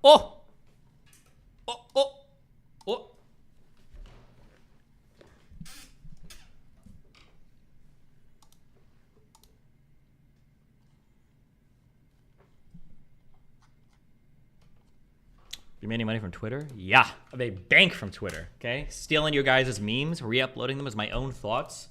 Oh! Oh! Oh! Oh! You made any money from Twitter? Yeah, I made bank from Twitter. Okay, stealing your guys' memes, re-uploading them as my own thoughts.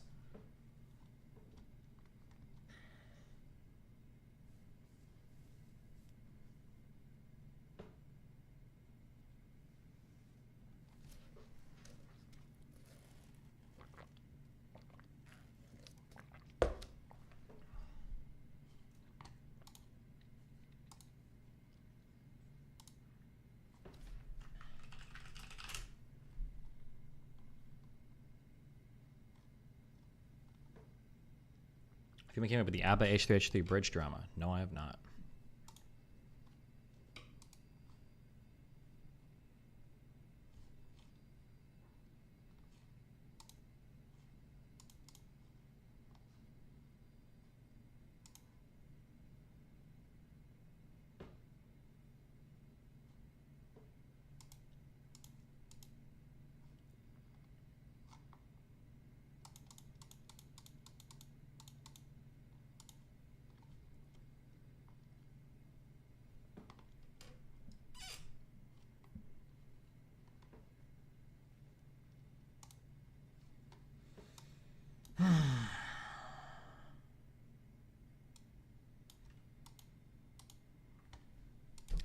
If you came up with the ABBA H3H3 bridge drama. No, I have not.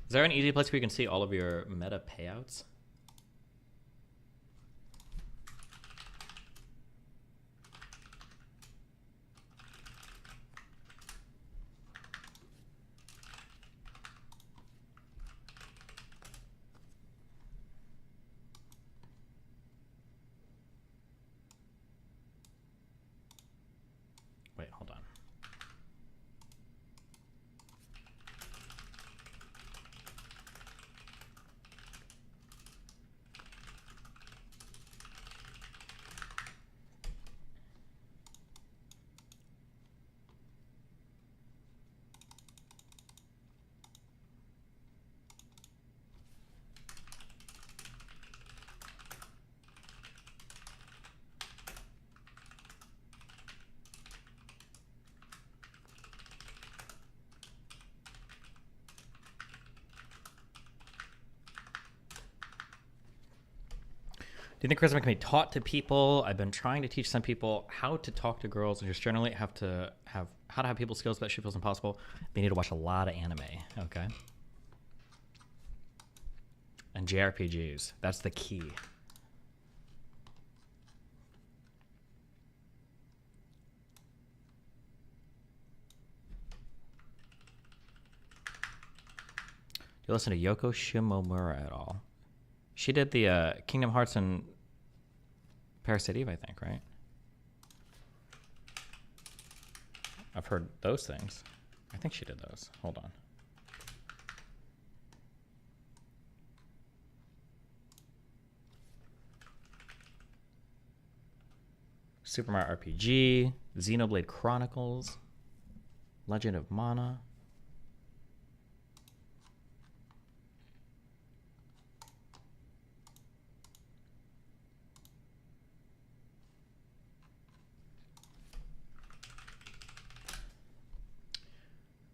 Is there an easy place where you can see all of your meta payouts? Wait, hold on. Do you think charisma can be taught to people? I've been trying to teach some people how to talk to girls and just generally how to have people skills, but that shit feels impossible. They need to watch a lot of anime, okay? And JRPGs. That's the key. Do you listen to Yoko Shimomura at all? She did the Kingdom Hearts and Parasite Eve, I think, right? I've heard those things. I think she did those. Hold on. Super Mario RPG, Xenoblade Chronicles, Legend of Mana.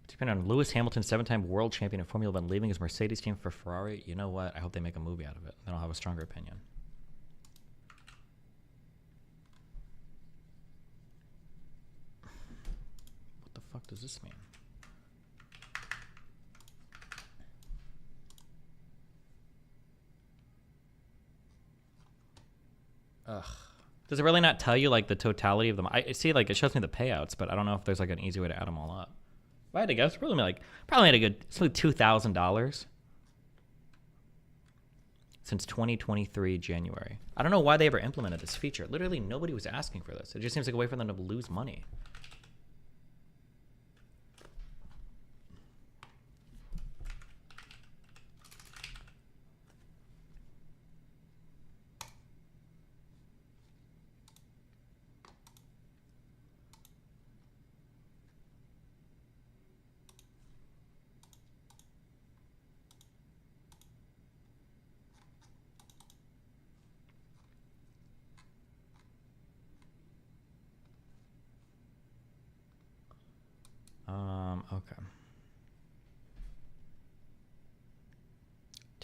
Depending on Lewis Hamilton, 7-time world champion in Formula One, leaving his Mercedes team for Ferrari. You know what? I hope they make a movie out of it. Then I'll have a stronger opinion. What the fuck does this mean? Ugh. Does it really not tell you like the totality of them? I see like it shows me the payouts, but I don't know if there's like an easy way to add them all up. If I had to guess, probably had a good, it's like $2,000 since 2023 January. I don't know why they ever implemented this feature. Literally nobody was asking for this. It just seems like a way for them to lose money.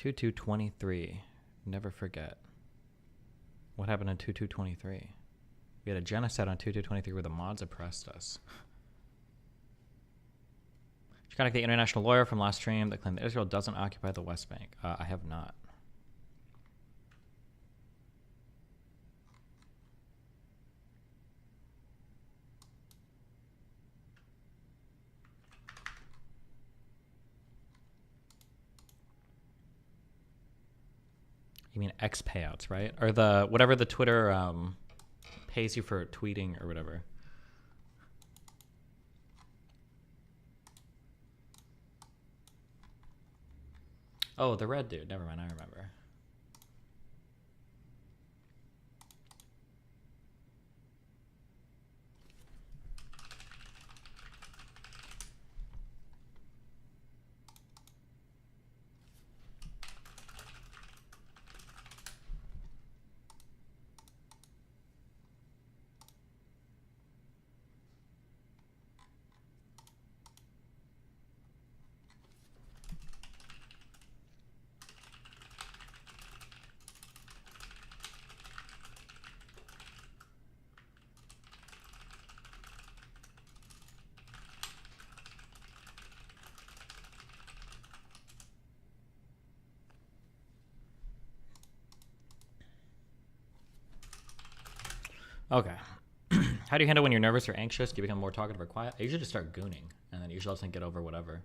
2223. Never forget. What happened in 2223? We had a genocide on 2223 where the mods oppressed us. Did you contact the international lawyer from last stream that claimed that Israel doesn't occupy the West Bank? I have not. You mean X payouts, right? Or the whatever the Twitter pays you for tweeting or whatever. Oh, the red dude. Never mind, I remember. Okay. How do you handle when you're nervous or anxious? Do you become more talkative or quiet? I usually just start gooning, and then usually I'll just get over whatever.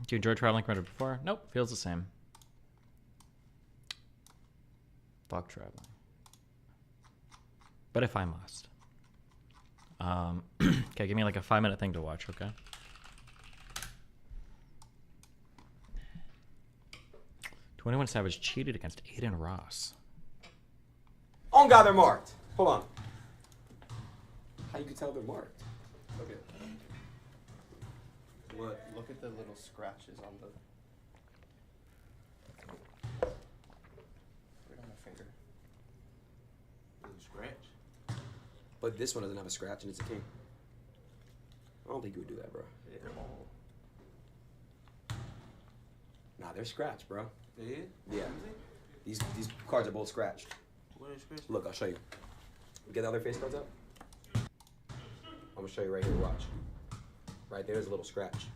Do you enjoy traveling from before? Nope, feels the same. Fuck traveling. But if I must. Okay, give me like a 5-minute thing to watch, okay? "21 Savage cheated against Aiden Ross." On God, they're marked. Hold on. How you can tell they're marked? Okay. What? Look at the little scratches on the. Right on my finger. Little scratch. But this one doesn't have a scratch and it's a king. I don't think you would do that, bro. Yeah. Nah, they're scratched, bro. They is? Yeah. These cards are both scratched. What is scratch? Look, I'll show you. Get the other face cards up. I'm gonna show you right here. Watch. Right there's a little scratch.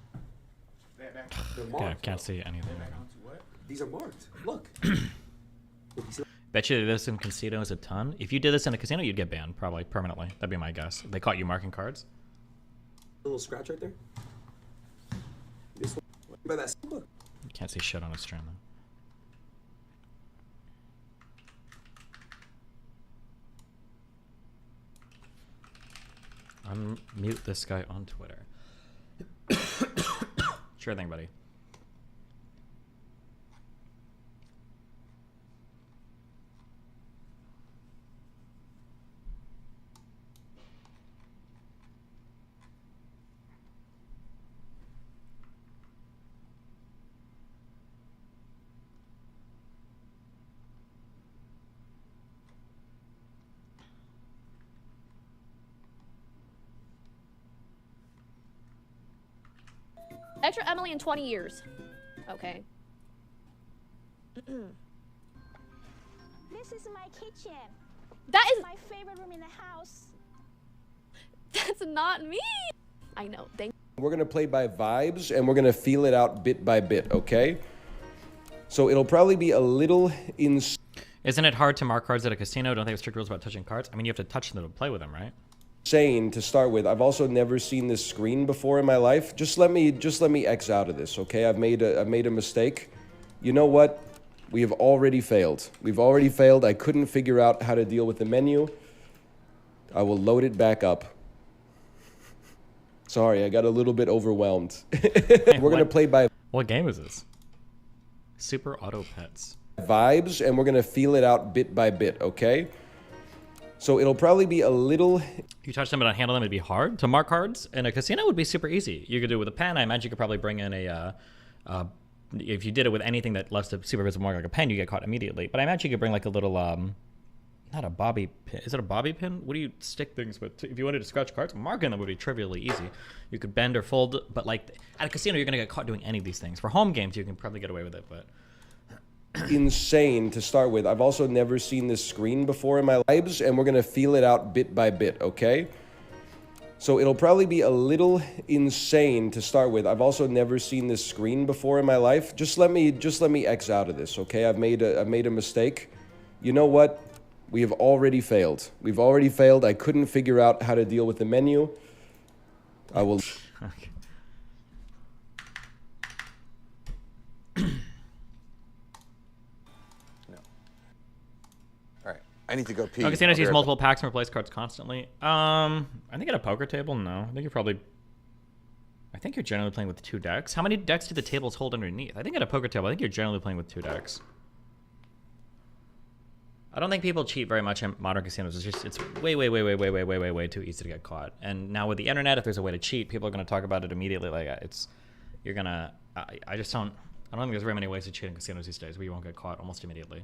They're marked. Yeah, can't see anything. What? These are marked. Look. Look, you see Bet you this in casinos a ton. If you did this in a casino, you'd get banned, probably permanently. That'd be my guess. If they caught you marking cards. a little scratch right there? This one. By that. Look. You can't see shit on a stream though. Unmute this guy on Twitter. Sure thing, buddy. Extra Emily in 20 years. Okay. This is my kitchen. That is My favorite room in the house. that's not me. I know. Thank We're going to play by vibes, and we're going to feel it out bit by bit, okay? So it'll probably be a little Isn't it hard to mark cards at a casino? Don't they have strict rules about touching cards? I mean, you have to touch them to play with them, right? insane to start with. I've also never seen this screen before in my life. Just let me X out of this, okay? I've made a mistake. You know what? We have already failed. We've already failed. I couldn't figure out how to deal with the menu. I will load it back up. Sorry, I got a little bit overwhelmed. We're going to play by... What game is this? Super auto pets. Vibes, and we're gonna feel it out bit by bit, okay? So it'll probably be a little... You touch them and handle them, it'd be hard. To mark cards in a casino would be super easy. You could do it with a pen. I imagine you could probably bring in if you did it with anything that left a super visible mark like a pen, you get caught immediately. But I imagine you could bring like a little, not a bobby pin. Is it a bobby pin? What do you stick things with? If you wanted to scratch cards, marking them would be trivially easy. You could bend or fold, but like at a casino, you're going to get caught doing any of these things. For home games, you can probably get away with it, but... insane to start with. I've also never seen this screen before in my lives, and we're gonna feel it out bit by bit, okay? So it'll probably be a little insane to start with. I've also never seen this screen before in my life. Just let me X out of this, okay? I've made a mistake. You know what? We have already failed. We've already failed. I couldn't figure out how to deal with the menu. I will... Okay. I need to go pee. Oh, casinos use multiple packs and replace cards constantly. I think at a poker table, no. I think you're generally playing with 2 decks. How many decks do the tables hold underneath? I think at a poker table, I think you're generally playing with 2 decks. I don't think people cheat very much in modern casinos. It's way too easy to get caught. And now with the internet, if there's a way to cheat, people are going to talk about it immediately. Like I don't think there's very many ways to cheat in casinos these days where you won't get caught almost immediately.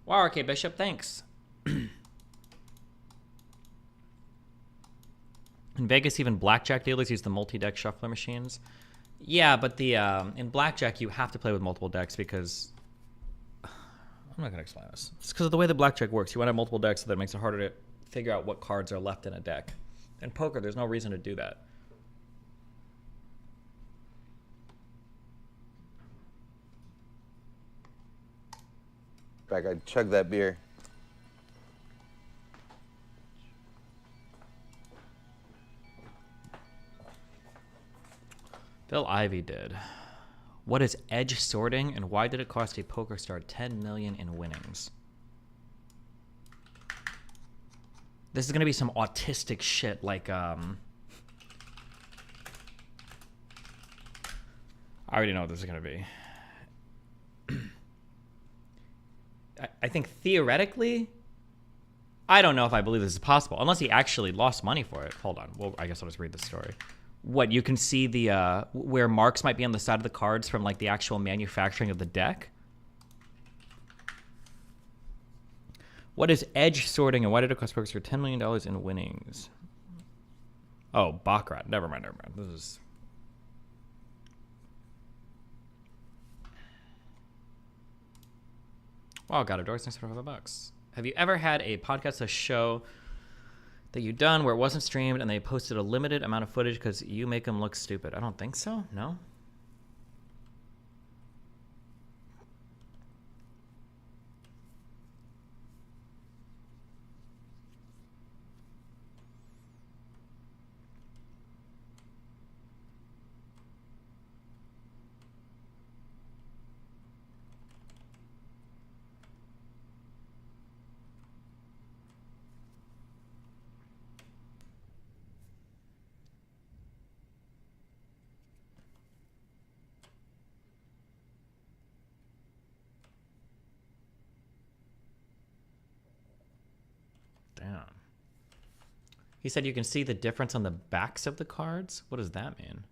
Wow, RK Bishop, thanks. In Vegas, even blackjack dealers use the multi-deck shuffler machines. Yeah, but the in blackjack, you have to play with multiple decks because... I'm not going to explain this. It's because of the way the blackjack works. You want to have multiple decks so that it makes it harder to figure out what cards are left in a deck. In poker, there's no reason to do that. Back, I chugged that beer. Phil Ivey did. What is edge sorting, and why did it cost a poker star $10 million in winnings? This is gonna be some autistic shit, like I already know what this is gonna be. I think theoretically, I don't know if I believe this is possible, unless he actually lost money for it. Hold on. Well, I guess I'll just read the story. What, you can see the where marks might be on the side of the cards from like the actual manufacturing of the deck? What is edge sorting, and why did it cost pokers for $10 million in winnings? Oh, Baccarat. Never mind. This is... Wow, got a door thanks for $5. Have you ever had a podcast, a show that you done where it wasn't streamed and they posted a limited amount of footage because you make them look stupid? I don't think so. No. Damn. He said you can see the difference on the backs of the cards? What does that mean?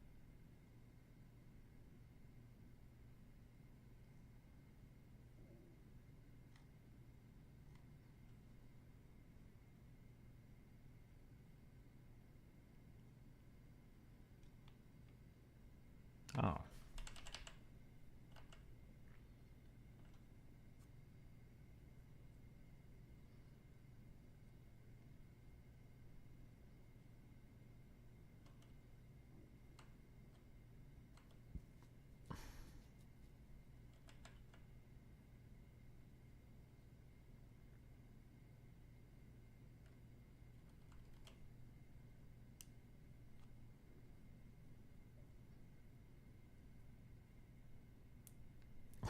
Oh.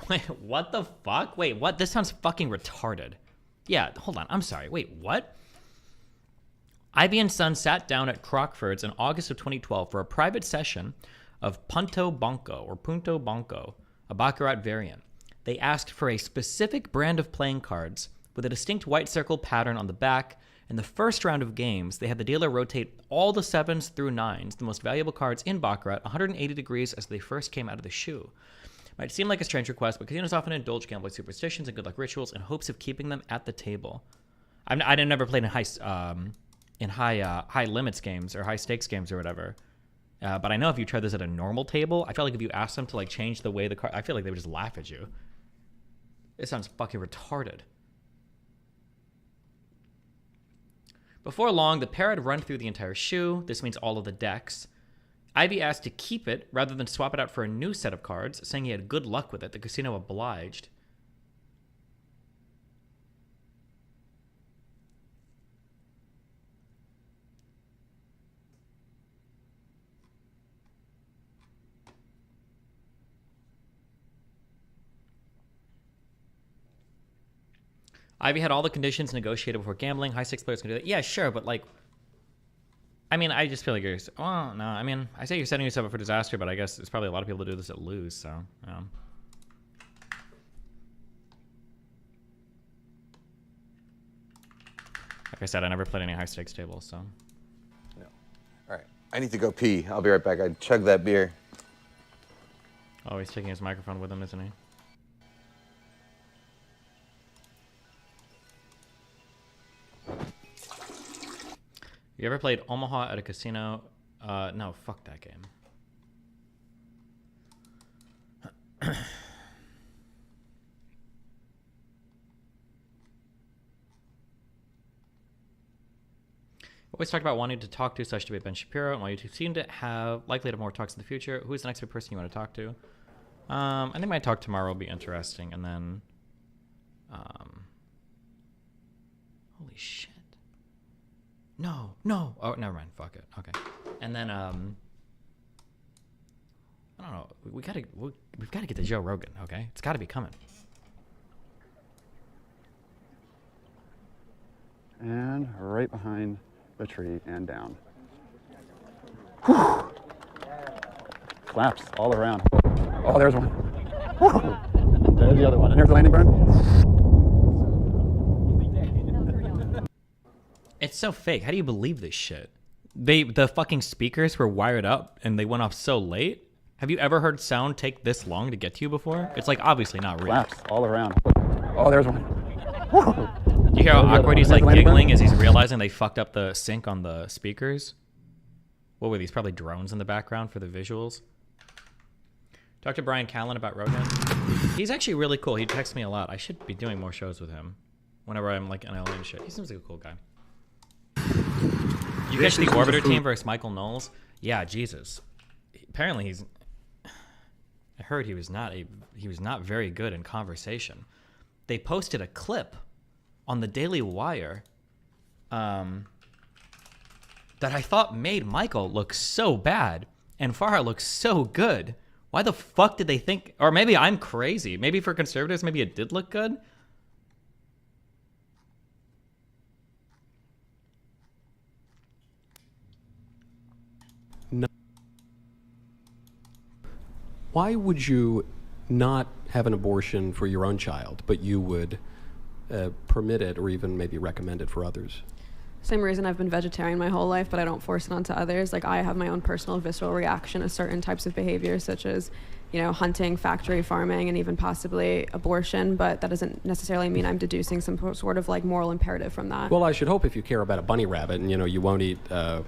Wait, what the fuck? Wait, what? This sounds fucking retarded. Yeah, hold on. I'm sorry. Wait, what? Ivy and Son sat down at Crockford's in August of 2012 for a private session of Punto Banco, a Baccarat variant. They asked for a specific brand of playing cards with a distinct white circle pattern on the back. In the first round of games, they had the dealer rotate all the 7s through 9s, the most valuable cards in Baccarat, 180 degrees as they first came out of the shoe. Might seem like a strange request, but casinos often indulge gambling superstitions and good luck rituals in hopes of keeping them at the table. I never played in high limits games or high stakes games or whatever. But I know if you try this at a normal table, I feel like if you ask them to like change the way the card, I feel like they would just laugh at you. It sounds fucking retarded. Before long, the pair had run through the entire shoe. This means all of the decks. Ivy asked to keep it rather than swap it out for a new set of cards, saying he had good luck with it. The casino obliged. Ivy had all the conditions negotiated before gambling. High stakes players can do that. Yeah, sure, but like, I mean, I just feel like you're. Oh no, I mean, I say you're setting yourself up for disaster, but I guess there's probably a lot of people that do this that lose. So, like I said, I never played any high stakes tables, so. No. All right. I need to go pee. I'll be right back. I chug that beer. Oh, he's taking his microphone with him, isn't he? You ever played Omaha at a casino? No, fuck that game. Always talked about wanting to talk to such debate Ben Shapiro, and while you two seem to have likely to have more talks in the future, who is the next big person you want to talk to? I think my talk tomorrow will be interesting, and then holy shit. No. Oh, never mind. Fuck it. Okay. And then I don't know. We've got to get to Joe Rogan. Okay, it's got to be coming. And right behind the tree and down. Whew. Claps all around. Oh, there's one. Whew. There's the other one. And here's the landing burn. It's so fake. How do you believe this shit? The fucking speakers were wired up and they went off so late. Have you ever heard sound take this long to get to you before? It's like obviously not real. Claps all around. Oh, there's one. Whew. Do you hear how awkward he's like giggling as he's realizing they fucked up the sync on the speakers? What were these? Probably drones in the background for the visuals. Talk to Brian Callen about Rogan. He's actually really cool. He texts me a lot. I should be doing more shows with him whenever I'm like in LA and shit. He seems like a cool guy. You catch the Orbiter team versus Michael Knowles? Yeah, Jesus. Apparently he's. I heard he was not very good in conversation. They posted a clip on the Daily Wire that I thought made Michael look so bad and Farha look so good. Why the fuck did they think? Or maybe I'm crazy. Maybe for conservatives, maybe it did look good. Why would you not have an abortion for your own child, but you would permit it or even maybe recommend it for others? Same reason I've been vegetarian my whole life, but I don't force it onto others. Like, I have my own personal visceral reaction to certain types of behaviors, such as, you know, hunting, factory farming, and even possibly abortion, but that doesn't necessarily mean I'm deducing some sort of like moral imperative from that. Well, I should hope if you care about a bunny rabbit and, you know, you won't eat a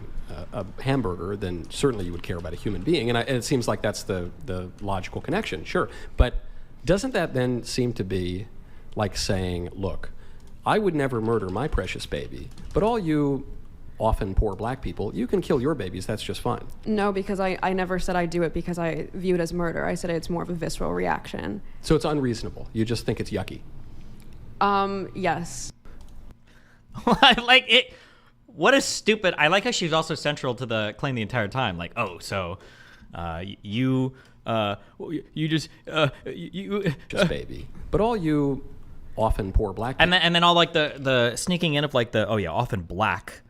hamburger, then certainly you would care about a human being. And it seems like that's the logical connection, sure. But doesn't that then seem to be like saying, look, I would never murder my precious baby, but all you often poor black people, you can kill your babies, that's just fine. No, because I never said I do it because I view it as murder. I said it's more of a visceral reaction. So it's unreasonable. You just think it's yucky. Yes. I like it. What a stupid. I like how she's also central to the claim the entire time. Like, oh, so you just baby. But all you often poor black people. And then all like the sneaking in of like the, oh yeah, often black.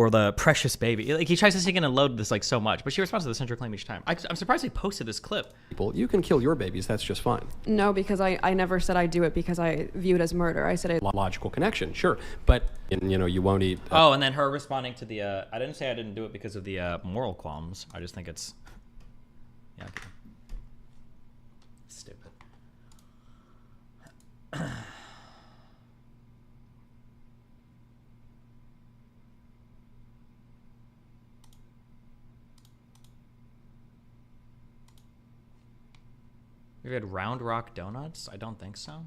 or the precious baby. Like he tries to sneak in and load this like so much, but she responds to the central claim each time. I'm surprised they posted this clip. People, you can kill your babies. That's just fine. No, because I never said I do it because I view it as murder. I said it. Logical connection, sure, but you won't eat. Oh, and then her responding to the. I didn't say I didn't do it because of the moral qualms. I just think it's. Yeah. Okay. Stupid. You had Round Rock Donuts? I don't think so.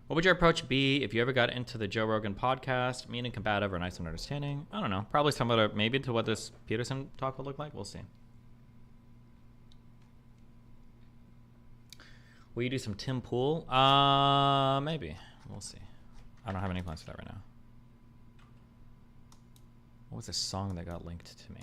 What would your approach be if you ever got into the Joe Rogan podcast? Mean and combative or nice and understanding? I don't know. Probably similar, maybe to what this Peterson talk would look like. We'll see. Will you do some Tim Pool? Maybe. We'll see. I don't have any plans for that right now. What was the song that got linked to me?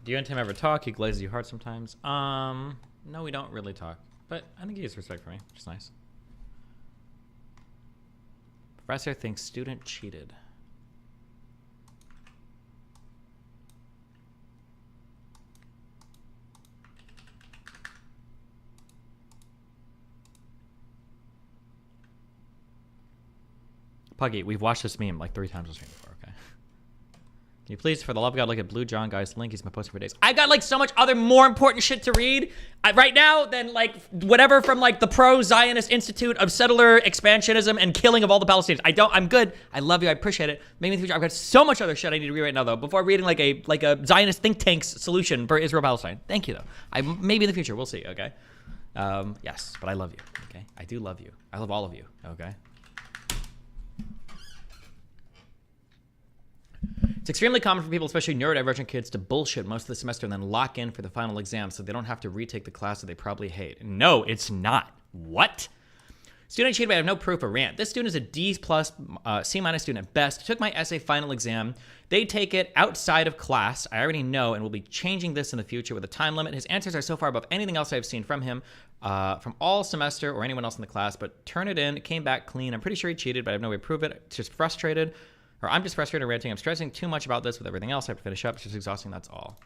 Do you and Tim ever talk? He glazes you hard sometimes. No, we don't really talk. But I think he has respect for me, which is nice. Professor thinks student cheated. Puggy, we've watched this meme like 3 times on stream before, okay? Can you please, for the love of God, look at Blue John Guy's link? He's been posting for days. I got like so much other more important shit to read right now than like whatever from like the pro-Zionist Institute of Settler Expansionism and killing of all the Palestinians. I'm good. I love you. I appreciate it. Maybe in the future, I've got so much other shit I need to read right now though, before reading like a Zionist think tank's solution for Israel-Palestine. Thank you though. Maybe in the future, we'll see, okay? Yes, but I love you, okay? I do love you. I love all of you, okay? It's extremely common for people, especially neurodivergent kids, to bullshit most of the semester and then lock in for the final exam so they don't have to retake the class that they probably hate. No, it's not. What? Student cheated, but I have no proof or rant. This student is a D+, C- student at best. Took my essay final exam. They take it outside of class. I already know and will be changing this in the future with a time limit. His answers are so far above anything else I've seen from him, from all semester or anyone else in the class, but turn it in. It came back clean. I'm pretty sure he cheated, but I have no way to prove it. It's just frustrated. Or I'm just frustrated ranting. I'm stressing too much about this with everything else. I have to finish up. It's just exhausting. That's all.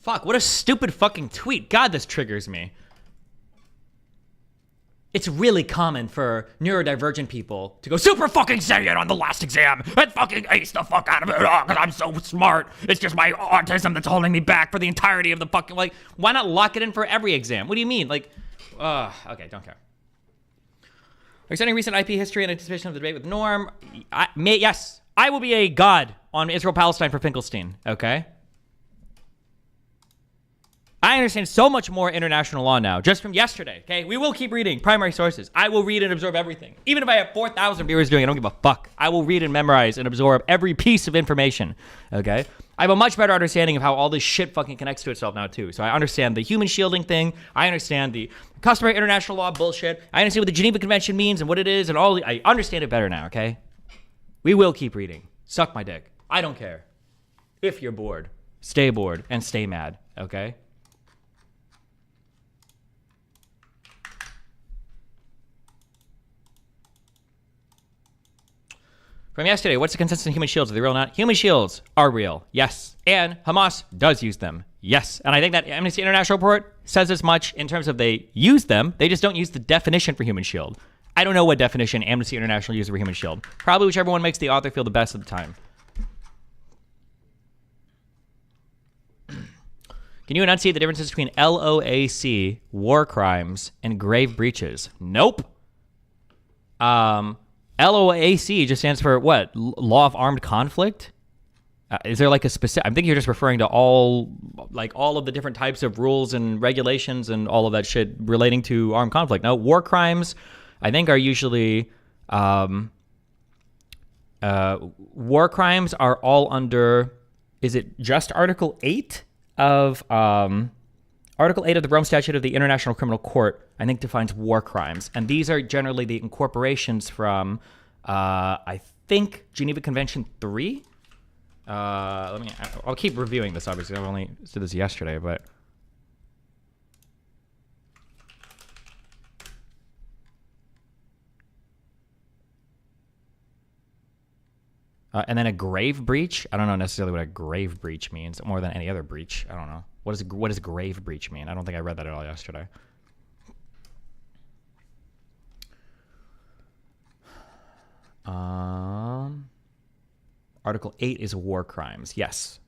Fuck, what a stupid fucking tweet. God, this triggers me. It's really common for neurodivergent people to go super fucking Saiyan on the last exam and fucking ace the fuck out of it because I'm so smart. It's just my autism that's holding me back for the entirety of the fucking, like, why not lock it in for every exam? What do you mean? Like, okay, don't care. Extending recent IP history in anticipation of the debate with Norm. Yes, I will be a god on Israel-Palestine for Finkelstein, okay? I understand so much more international law now, just from yesterday, okay? We will keep reading primary sources. I will read and absorb everything. Even if I have 4,000 viewers doing it, I don't give a fuck. I will read and memorize and absorb every piece of information, okay? I have a much better understanding of how all this shit fucking connects to itself now, too. So I understand the human shielding thing. I understand the customary international law bullshit. I understand what the Geneva Convention means and what it is and all. I understand it better now, okay? We will keep reading. Suck my dick. I don't care. If you're bored, stay bored and stay mad, okay? From yesterday, what's the consensus on human shields? Are they real or not? Human shields are real, yes. And Hamas does use them, yes. And I think that Amnesty International report says as much in terms of they use them. They just don't use the definition for human shield. I don't know what definition Amnesty International uses for human shield. Probably whichever one makes the author feel the best at the time. Can you enunciate the differences between LOAC, war crimes, and grave breaches? Nope. LOAC just stands for what? Law of armed conflict? Is there like a specific? I'm thinking you're just referring to all of the different types of rules and regulations and all of that shit relating to armed conflict. No, war crimes, I think, are usually war crimes are all under. Is it just Article 8 of Article 8 of the Rome Statute of the International Criminal Court? I think defines war crimes, and these are generally the incorporations from I think Geneva Convention 3. I'll keep reviewing this, obviously. I only did this yesterday, but and then a grave breach. I don't know necessarily what a grave breach means more than any other breach. I don't know. What does grave breach mean? I don't think I read that at all yesterday. Article 8 is war crimes. Yes.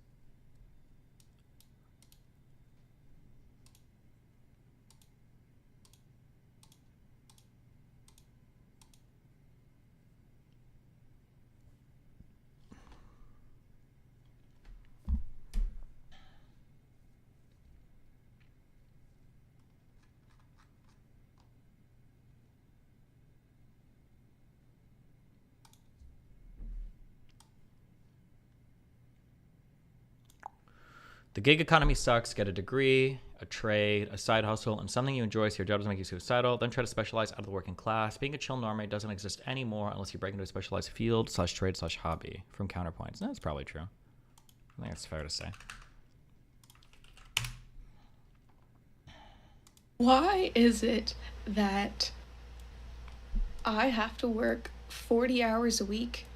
The gig economy sucks. Get a degree, a trade, a side hustle, and something you enjoy so your job doesn't make you suicidal. Then try to specialize out of the working class. Being a chill normie doesn't exist anymore unless you break into a specialized field / trade / hobby. From Counterpoints. That's probably true. I think that's fair to say. Why is it that I have to work 40 hours a week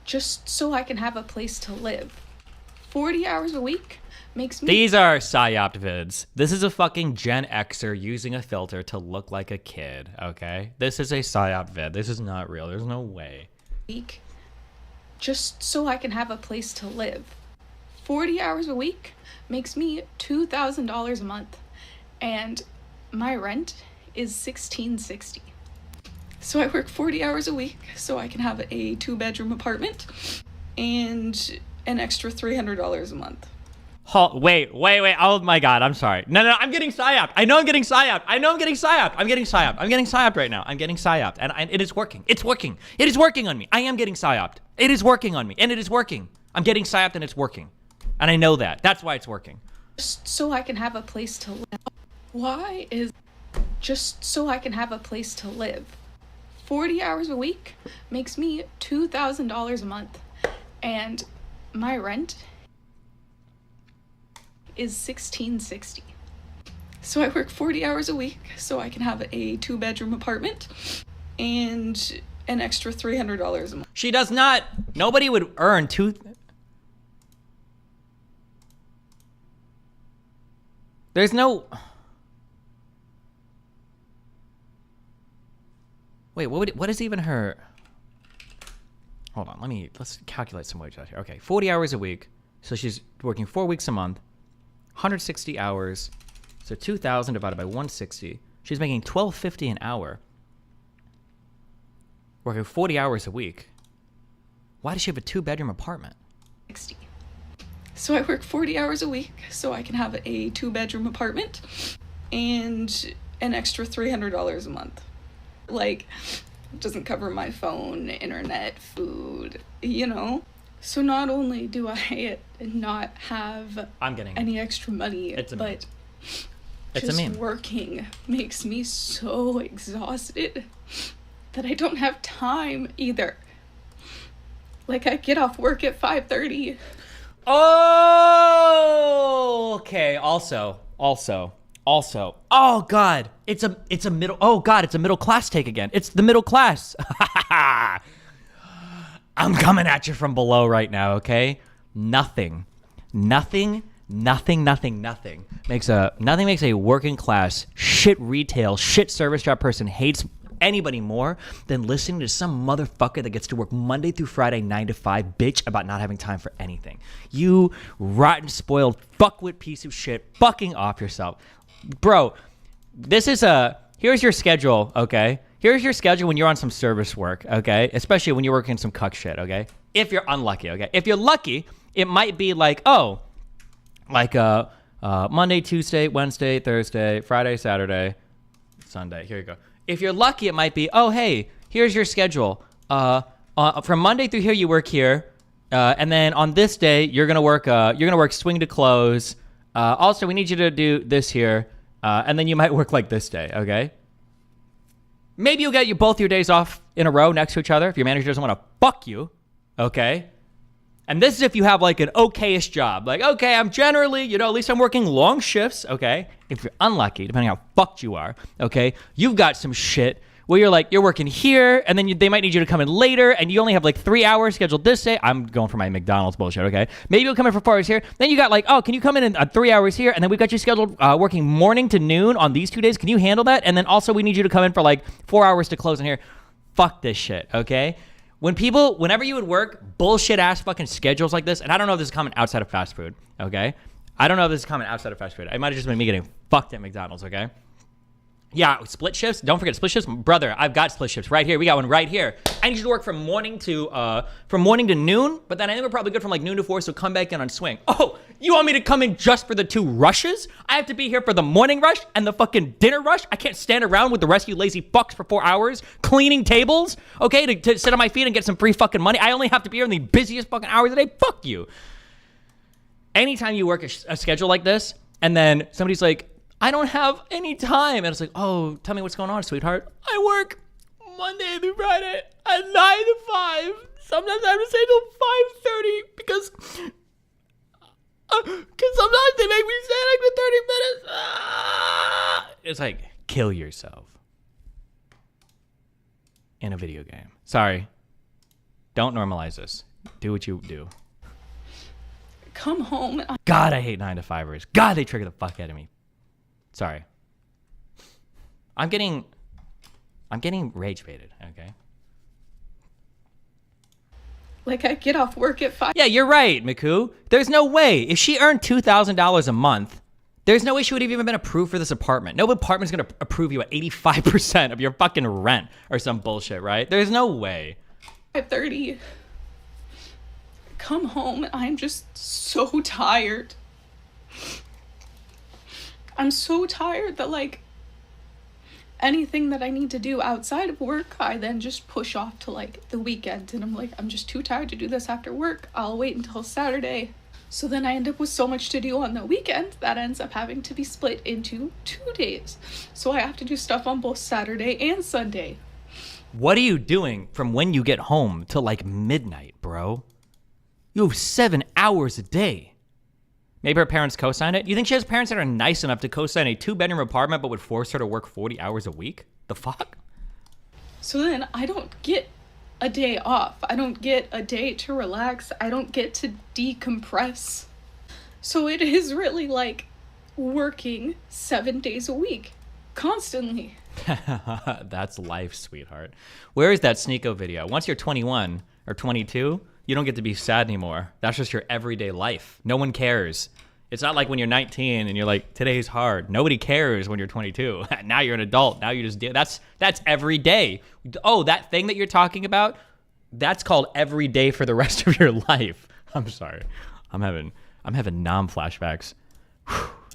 just so I can have a place to live? 40 hours a week makes me... These are psyop vids. This is a fucking Gen Xer using a filter to look like a kid, okay? This is a psyop vid. This is not real. There's no way. Week, just so I can have a place to live. 40 hours a week makes me $2,000 a month, and my rent is $1,660. So I work 40 hours a week so I can have a 2-bedroom apartment and an extra $300 a month. Wait. Oh my God, I'm sorry. No, I'm getting psyoped. I know I'm getting psyoped. I'm getting psyoped right now. I'm getting psyoped. And it is working. It's working. It is working on me. I am getting psyoped. It is working on me. And it is working. I'm getting psyoped and it's working. And I know that. That's why it's working. Just so I can have a place to live. Why is... Just so I can have a place to live. 40 hours a week makes me $2,000 a month. And my rent is $1,660. So I work 40 hours a week so I can have a 2-bedroom apartment and an extra $300 a month. She does not. Nobody would earn There's no... Wait, what is even her... Hold on, let's calculate some wages out here. Okay, 40 hours a week. So she's working 4 weeks a month, 160 hours. So 2,000 divided by 160. She's making $12.50 an hour. Working 40 hours a week. Why does she have a 2-bedroom apartment? 60. So I work 40 hours a week so I can have a 2-bedroom apartment and an extra $300 a month. Like, it doesn't cover my phone, internet, food, you know? So not only do I not have any extra money, but just working makes me so exhausted that I don't have time either. Like, I get off work at 5:30. Oh, okay. Also. Oh God, it's a middle. Oh God, it's a middle class take again. It's the middle class. I'm coming at you from below right now, okay? Nothing makes a working class shit retail shit service job person hates anybody more than listening to some motherfucker that gets to work Monday through Friday 9 to 5 bitch about not having time for anything. You rotten spoiled fuckwit piece of shit, fucking off yourself. Bro, here's your schedule, okay? Here's your schedule when you're on some service work, okay? Especially when you're working some cuck shit, okay? If you're unlucky, okay? If you're lucky, it might be like, Monday, Tuesday, Wednesday, Thursday, Friday, Saturday, Sunday. Here you go. If you're lucky, it might be, oh, hey, here's your schedule. From Monday through here, you work here. And then on this day, you're gonna work swing to close. Also, we need you to do this here. And then you might work like this day, okay? Maybe you'll get both your days off in a row next to each other if your manager doesn't want to fuck you, okay? And this is if you have like an okayish job. Like, okay, I'm generally, at least I'm working long shifts, okay? If you're unlucky, depending on how fucked you are, okay? You've got some shit where you're working here, and then they might need you to come in later, and you only have like 3 hours scheduled this day. I'm going for my McDonald's bullshit, okay? Maybe you'll come in for 4 hours here. Then you got like, oh, can you come in 3 hours here? And then we've got you scheduled working morning to noon on these 2 days. Can you handle that? And then also we need you to come in for like 4 hours to close in here. Fuck this shit, okay? Whenever you would work bullshit ass fucking schedules like this, and I don't know if this is common outside of fast food, okay? I don't know if this is common outside of fast food. It might have just been me getting fucked at McDonald's, okay? Yeah, split shifts. Don't forget split shifts. Brother, I've got split shifts right here. We got one right here. I need you to work from morning to noon, but then I think we're probably good from like noon to 4, so come back in on swing. Oh, you want me to come in just for the 2 rushes? I have to be here for the morning rush and the fucking dinner rush? I can't stand around with the rest of you lazy fucks for 4 hours cleaning tables, okay, to sit on my feet and get some free fucking money. I only have to be here in the busiest fucking hours of the day. Fuck you. Anytime you work a schedule like this, and then somebody's like, I don't have any time. And it's like, oh, tell me what's going on, sweetheart. I work Monday through Friday at 9 to 5. Sometimes I have to stay till 5:30 because sometimes they make me stay like for 30 minutes. It's like, kill yourself in a video game. Sorry. Don't normalize this. Do what you do. Come home. God, I hate 9 to 5ers. God, they trigger the fuck out of me. Sorry. I'm getting rage baited, okay? Like, I get off work at 5. Yeah, you're right, Miku. There's no way. If she earned $2,000 a month, there's no way she would have even been approved for this apartment. No apartment's gonna approve you at 85% of your fucking rent or some bullshit, right? There's no way. 5:30. Come home, I'm just so tired. I'm so tired that, like, anything that I need to do outside of work, I then just push off to, like, the weekend. And I'm like, I'm just too tired to do this after work. I'll wait until Saturday. So then I end up with so much to do on the weekend that ends up having to be split into 2 days. So I have to do stuff on both Saturday and Sunday. What are you doing from when you get home till, like, midnight, bro? You have 7 hours a day. Maybe her parents co-signed it. You think she has parents that are nice enough to co-sign a 2-bedroom apartment but would force her to work 40 hours a week? The fuck? So then I don't get a day off. I don't get a day to relax. I don't get to decompress. So it is really like working 7 days a week, constantly. That's life, sweetheart. Where is that Sneeko video? Once you're 21 or 22, you don't get to be sad anymore. That's just your everyday life. No one cares. It's not like when you're 19 and you're like, today's hard. Nobody cares when you're 22. Now you're an adult. Now you just do. That's every day. Oh, that thing that you're talking about, that's called every day for the rest of your life. I'm sorry. I'm having non-flashbacks.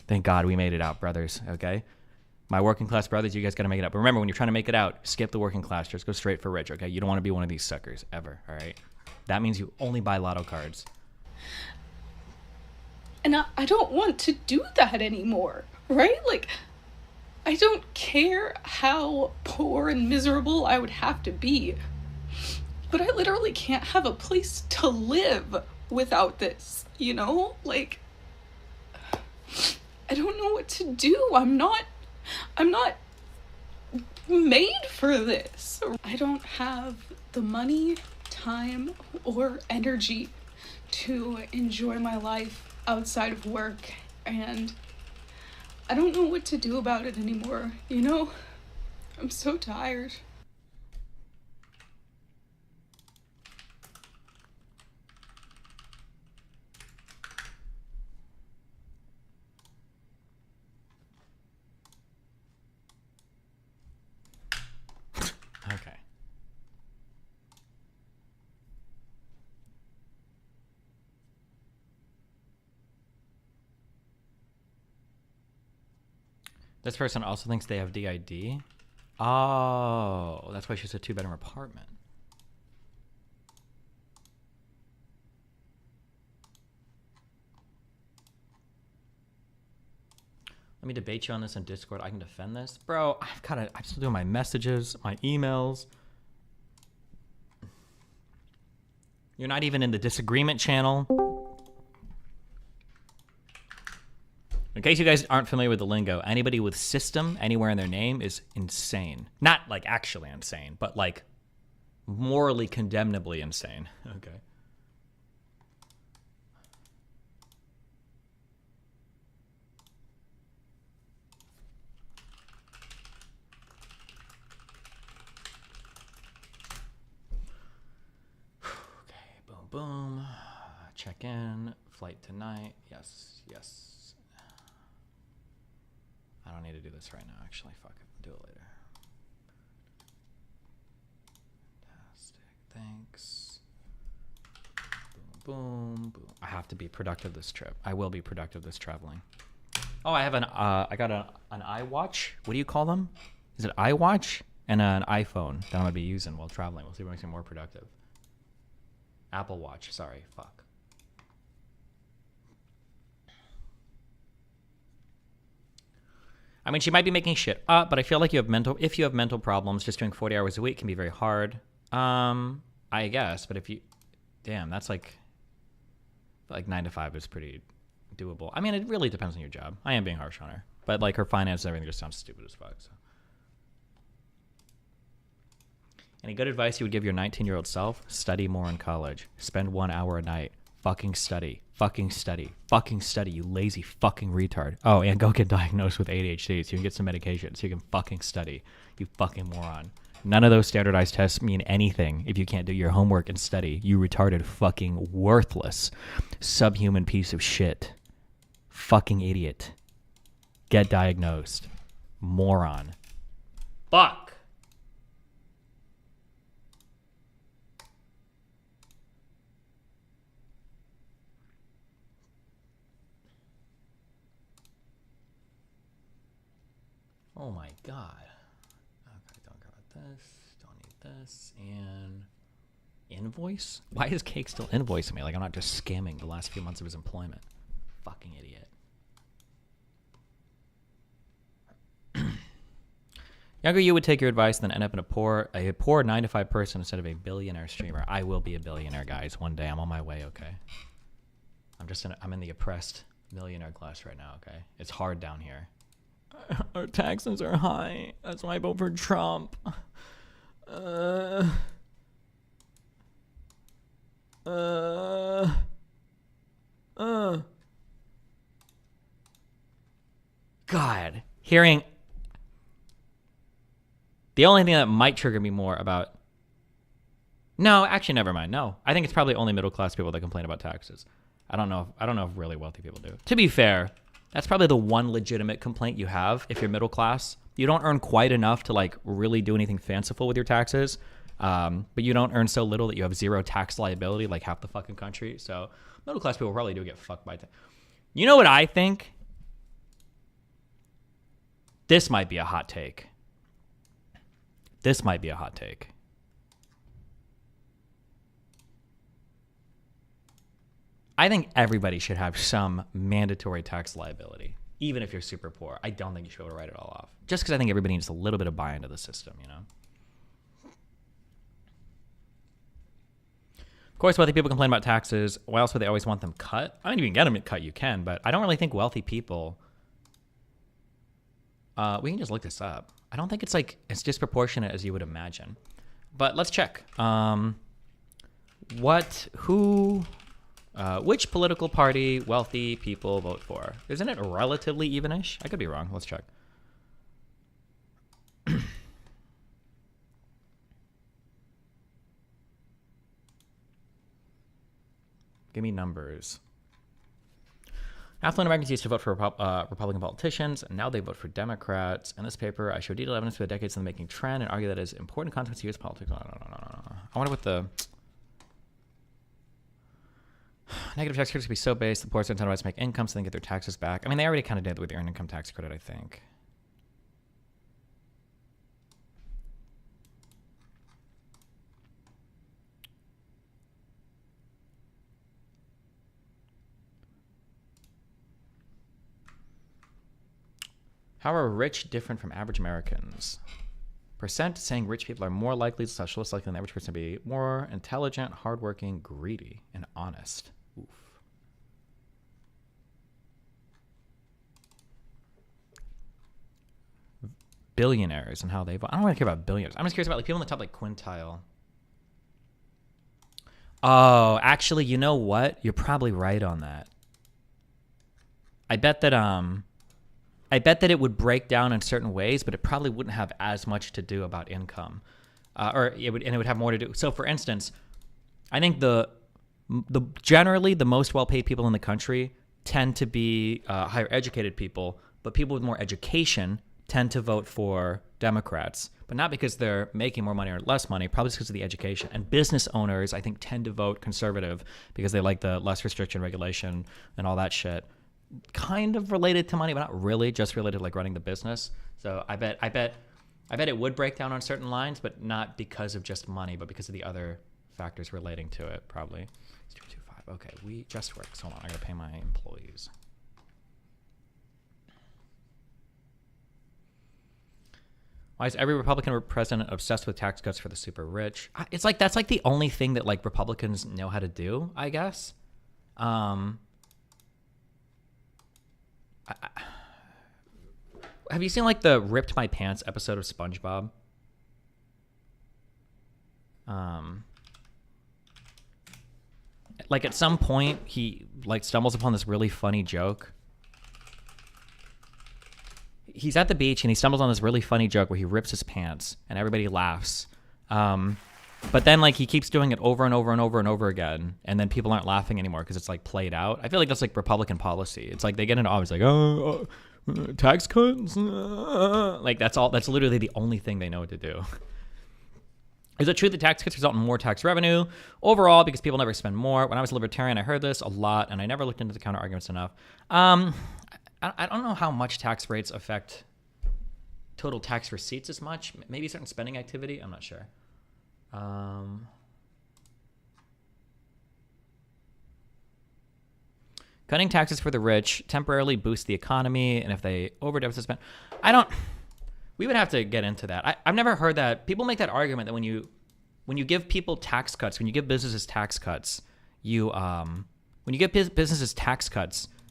Thank God we made it out, brothers, okay? My working class brothers, you guys got to make it out. But remember, when you're trying to make it out, skip the working class. Just go straight for rich, okay? You don't want to be one of these suckers ever, all right? That means you only buy lotto cards. And I don't want to do that anymore, right? Like, I don't care how poor and miserable I would have to be, but I literally can't have a place to live without this, you know? Like, I don't know what to do. I'm not made for this. I don't have the money, time or energy to enjoy my life outside of work, and I don't know what to do about it anymore, you know? I'm so tired. Okay. This person also thinks they have DID. Oh, that's why she's a 2-bedroom apartment. Let me debate you on this in Discord. I can defend this. Bro, I'm still doing my messages, my emails. You're not even in the disagreement channel. In case you guys aren't familiar with the lingo, anybody with system anywhere in their name is insane. Not like actually insane, but like morally condemnably insane. Okay. Boom. Check in. Flight tonight. Yes. I don't need to do this right now, actually. Fuck it. Do it later. Fantastic. Thanks. Boom. I have to be productive this trip. I will be productive this traveling. Oh, I have I got an iWatch. What do you call them? Is it iWatch? And an iPhone that I'm going to be using while traveling. We'll see if it makes me more productive. Apple Watch, sorry, fuck. I mean, she might be making shit up, but I feel like if you have mental problems, just doing 40 hours a week can be very hard. I guess, but damn, that's like 9 to 5 is pretty doable. I mean, it really depends on your job. I am being harsh on her, but like her finances and everything just sounds stupid as fuck, so. Any good advice you would give your 19-year-old self? Study more in college. Spend 1 hour a night. Fucking study. Fucking study. Fucking study, you lazy fucking retard. Oh, and go get diagnosed with ADHD so you can get some medication so you can fucking study. You fucking moron. None of those standardized tests mean anything if you can't do your homework and study. You retarded fucking worthless subhuman piece of shit. Fucking idiot. Get diagnosed. Moron. Fuck. Oh my god. Okay, don't care about this. Don't need this. And invoice? Why is Cake still invoicing me? Like I'm not just scamming the last few months of his employment. Fucking idiot. Younger you would take your advice and then end up in a poor 9-to-5 person instead of a billionaire streamer. I will be a billionaire, guys. One day. I'm on my way, okay? I'm in the oppressed millionaire class right now, okay? It's hard down here. Our taxes are high. That's why I vote for Trump. God. Hearing... The only thing that might trigger me more about... No, actually, never mind. No. I think it's probably only middle-class people that complain about taxes. I don't know if really wealthy people do. To be fair... That's probably the one legitimate complaint you have if you're middle class. You don't earn quite enough to like really do anything fanciful with your taxes, but you don't earn so little that you have zero tax liability like half the fucking country. So middle class people probably do get fucked by tax. You know what I think? This might be a hot take. I think everybody should have some mandatory tax liability, even if you're super poor. I don't think you should be able to write it all off. Just because I think everybody needs a little bit of buy into the system, you know? Of course, wealthy people complain about taxes. Why else would they always want them cut? I mean, if you can get them cut, you can, but I don't really think wealthy people... we can just look this up. I don't think it's like as disproportionate as you would imagine. But let's check. Which political party wealthy people vote for? Isn't it relatively evenish? I could be wrong. Let's check. Give me numbers. Affluent Americans used to vote for Republican politicians, and now they vote for Democrats. In this paper, I show detailed evidence for the decades in the making trend and argue that it is important consequence of U.S. politics. No. I wonder what the negative tax credits could be so based the poorest are incentivized to make income so they can get their taxes back. I mean, they already kind of did with the earned income tax credit, I think. How are rich different from average Americans? Percent saying rich people are more likely to less likely than the average person to be more intelligent, hardworking, greedy, and honest. Oof. Billionaires and how they vote. I don't really care about billionaires. I'm just curious about like people in the top like quintile. Oh, actually, you know what? You're probably right on that. I bet that it would break down in certain ways, but it probably wouldn't have as much to do about income, or it would have more to do. So, for instance, I think generally the most well-paid people in the country tend to be higher educated people, but people with more education tend to vote for Democrats, but not because they're making more money or less money, probably just because of the education. And business owners, I think, tend to vote conservative because they like the less restriction, regulation, and all that shit. Kind of related to money, but not really, just related to like running the business. So I bet it would break down on certain lines, but not because of just money, but because of the other factors relating to it, probably. It's 225. Okay, we just works. Hold on, I gotta pay my employees. Why is every Republican president obsessed with tax cuts for the super rich? It's like that's like the only thing that like Republicans know how to do, I guess. Have you seen like the ripped my pants episode of SpongeBob? Like at some point he like stumbles upon this really funny joke. He's at the beach and he stumbles on this really funny joke where he rips his pants and everybody laughs. But then like he keeps doing it over and over and over and over again, and then people aren't laughing anymore because it's like played out. I feel like that's like Republican policy. It's like they get into always like tax cuts, like that's all. That's literally the only thing they know what to do. Is it true that tax cuts result in more tax revenue overall because people never spend more? When I was a libertarian, I heard this a lot, and I never looked into the counter arguments enough. I don't know how much tax rates affect total tax receipts as much. Maybe certain spending activity. I'm not sure. Cutting taxes for the rich temporarily boosts the economy, and if they over-deficit spend, we would have to get into that. I've never heard that. People make that argument that when you give people tax cuts, when you give businesses tax cuts,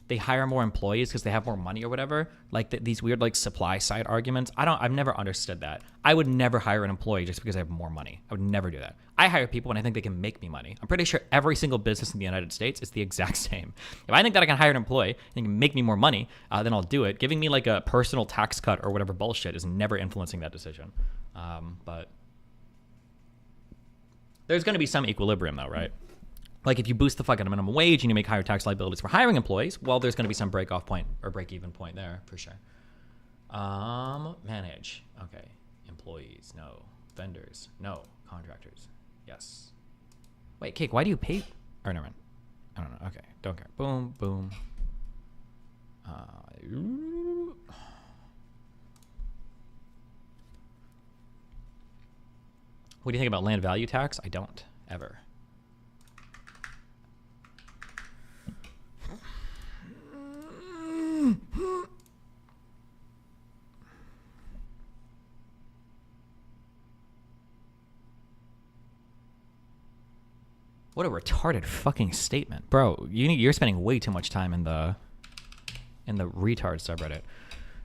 they hire more employees because they have more money or whatever. Like these weird like supply side arguments. I've never understood that. I would never hire an employee just because I have more money. I would never do that. I hire people when I think they can make me money. I'm pretty sure every single business in the United States is the exact same. If I think that I can hire an employee and can make me more money, then I'll do it. Giving me like a personal tax cut or whatever bullshit is never influencing that decision. But there's going to be some equilibrium though, right? Like if you boost the fucking minimum wage and you make higher tax liabilities for hiring employees, well, there's going to be some break-off point or break-even point there for sure. Manage. Okay. Employees. No. Vendors. No. Contractors. Yes. Wait, Cake, why do you pay? Or never mind. I don't know. Okay. Don't care. Boom. Boom. What do you think about land value tax? I don't. Ever. What a retarded fucking statement, bro. You're spending way too much time in the retard subreddit.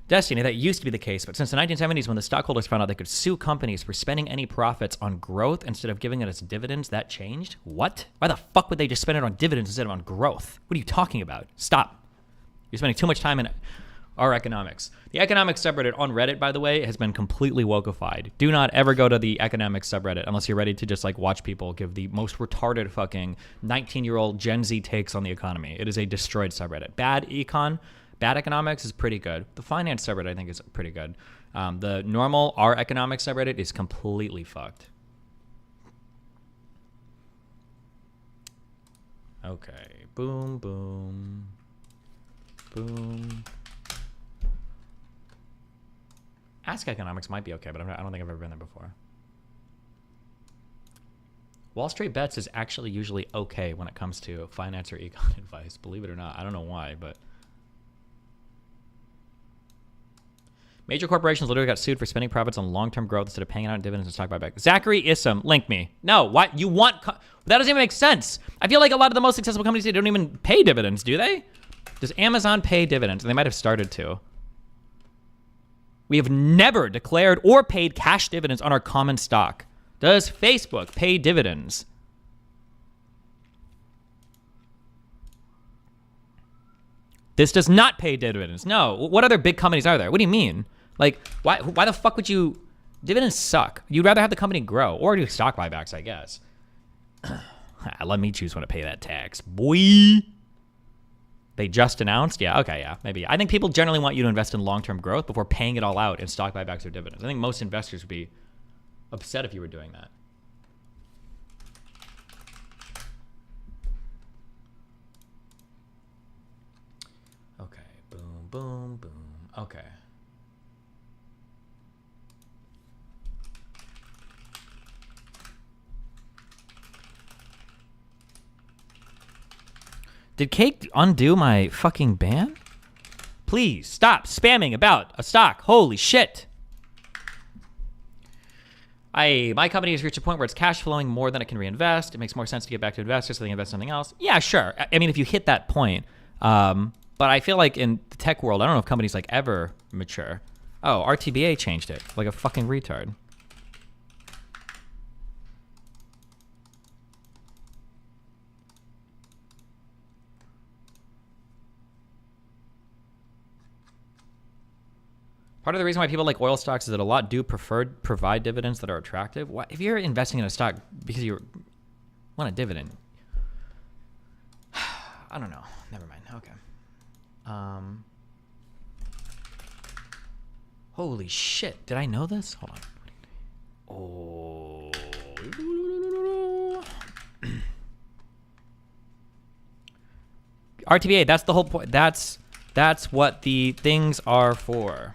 Destiny, that used to be the case, but since the 1970s when the stockholders found out they could sue companies for spending any profits on growth instead of giving it as dividends, that changed? What? Why the fuck would they just spend it on dividends instead of on growth? What are you talking about? Stop. You're spending too much time in our economics. The economics subreddit on Reddit, by the way, has been completely wokeified. Do not ever go to the economics subreddit unless you're ready to just like watch people give the most retarded fucking 19-year-old Gen Z takes on the economy. It is a destroyed subreddit. Bad economics is pretty good. The finance subreddit, I think, is pretty good. The normal R economics subreddit is completely fucked. Okay. Boom, boom. Boom. Ask Economics might be okay, but I don't think I've ever been there before. Wall Street Bets is actually usually okay when it comes to finance or econ advice. Believe it or not. I don't know why, but... Major corporations literally got sued for spending profits on long-term growth instead of paying out dividends and stock buyback. Zachary Issam, link me. No, what? You want... that doesn't even make sense. I feel like a lot of the most successful companies today don't even pay dividends, do they? Does Amazon pay dividends? And they might have started to. We have never declared or paid cash dividends on our common stock. Does Facebook pay dividends? This does not pay dividends. No. What other big companies are there? What do you mean? Like, why the fuck would you... Dividends suck. You'd rather have the company grow or do stock buybacks, I guess. Let me choose when to pay that tax. Boy. They just announced? Yeah, okay, yeah, maybe. I think people generally want you to invest in long-term growth before paying it all out in stock buybacks or dividends. I think most investors would be upset if you were doing that. Okay, boom, boom, boom. Okay. Did Cake undo my fucking ban? Please stop spamming about a stock. Holy shit. My company has reached a point where it's cash flowing more than it can reinvest. It makes more sense to get back to investors so they invest in something else. Yeah, sure. I mean, if you hit that point. But I feel like in the tech world, I don't know if companies like ever mature. Oh, RTBA changed it like a fucking retard. Part of the reason why people like oil stocks is that a lot do provide dividends that are attractive. What, if you're investing in a stock because you want a dividend? I don't know. Never mind. Okay. Holy shit. Did I know this? Hold on. Oh. RTBA, that's the whole point. That's what the things are for.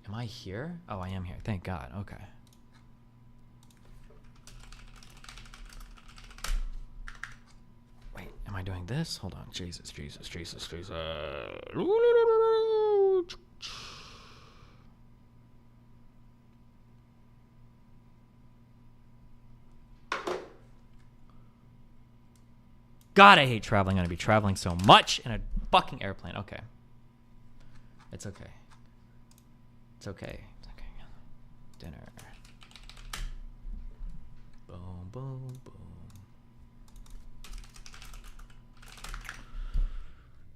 Am I here? Oh, I am here. Thank God. Okay. Wait, am I doing this? Hold on. Jesus. God, I hate traveling. I'm gonna be traveling so much in a fucking airplane. Okay. It's okay. It's okay. It's okay. Dinner. Boom, boom, boom.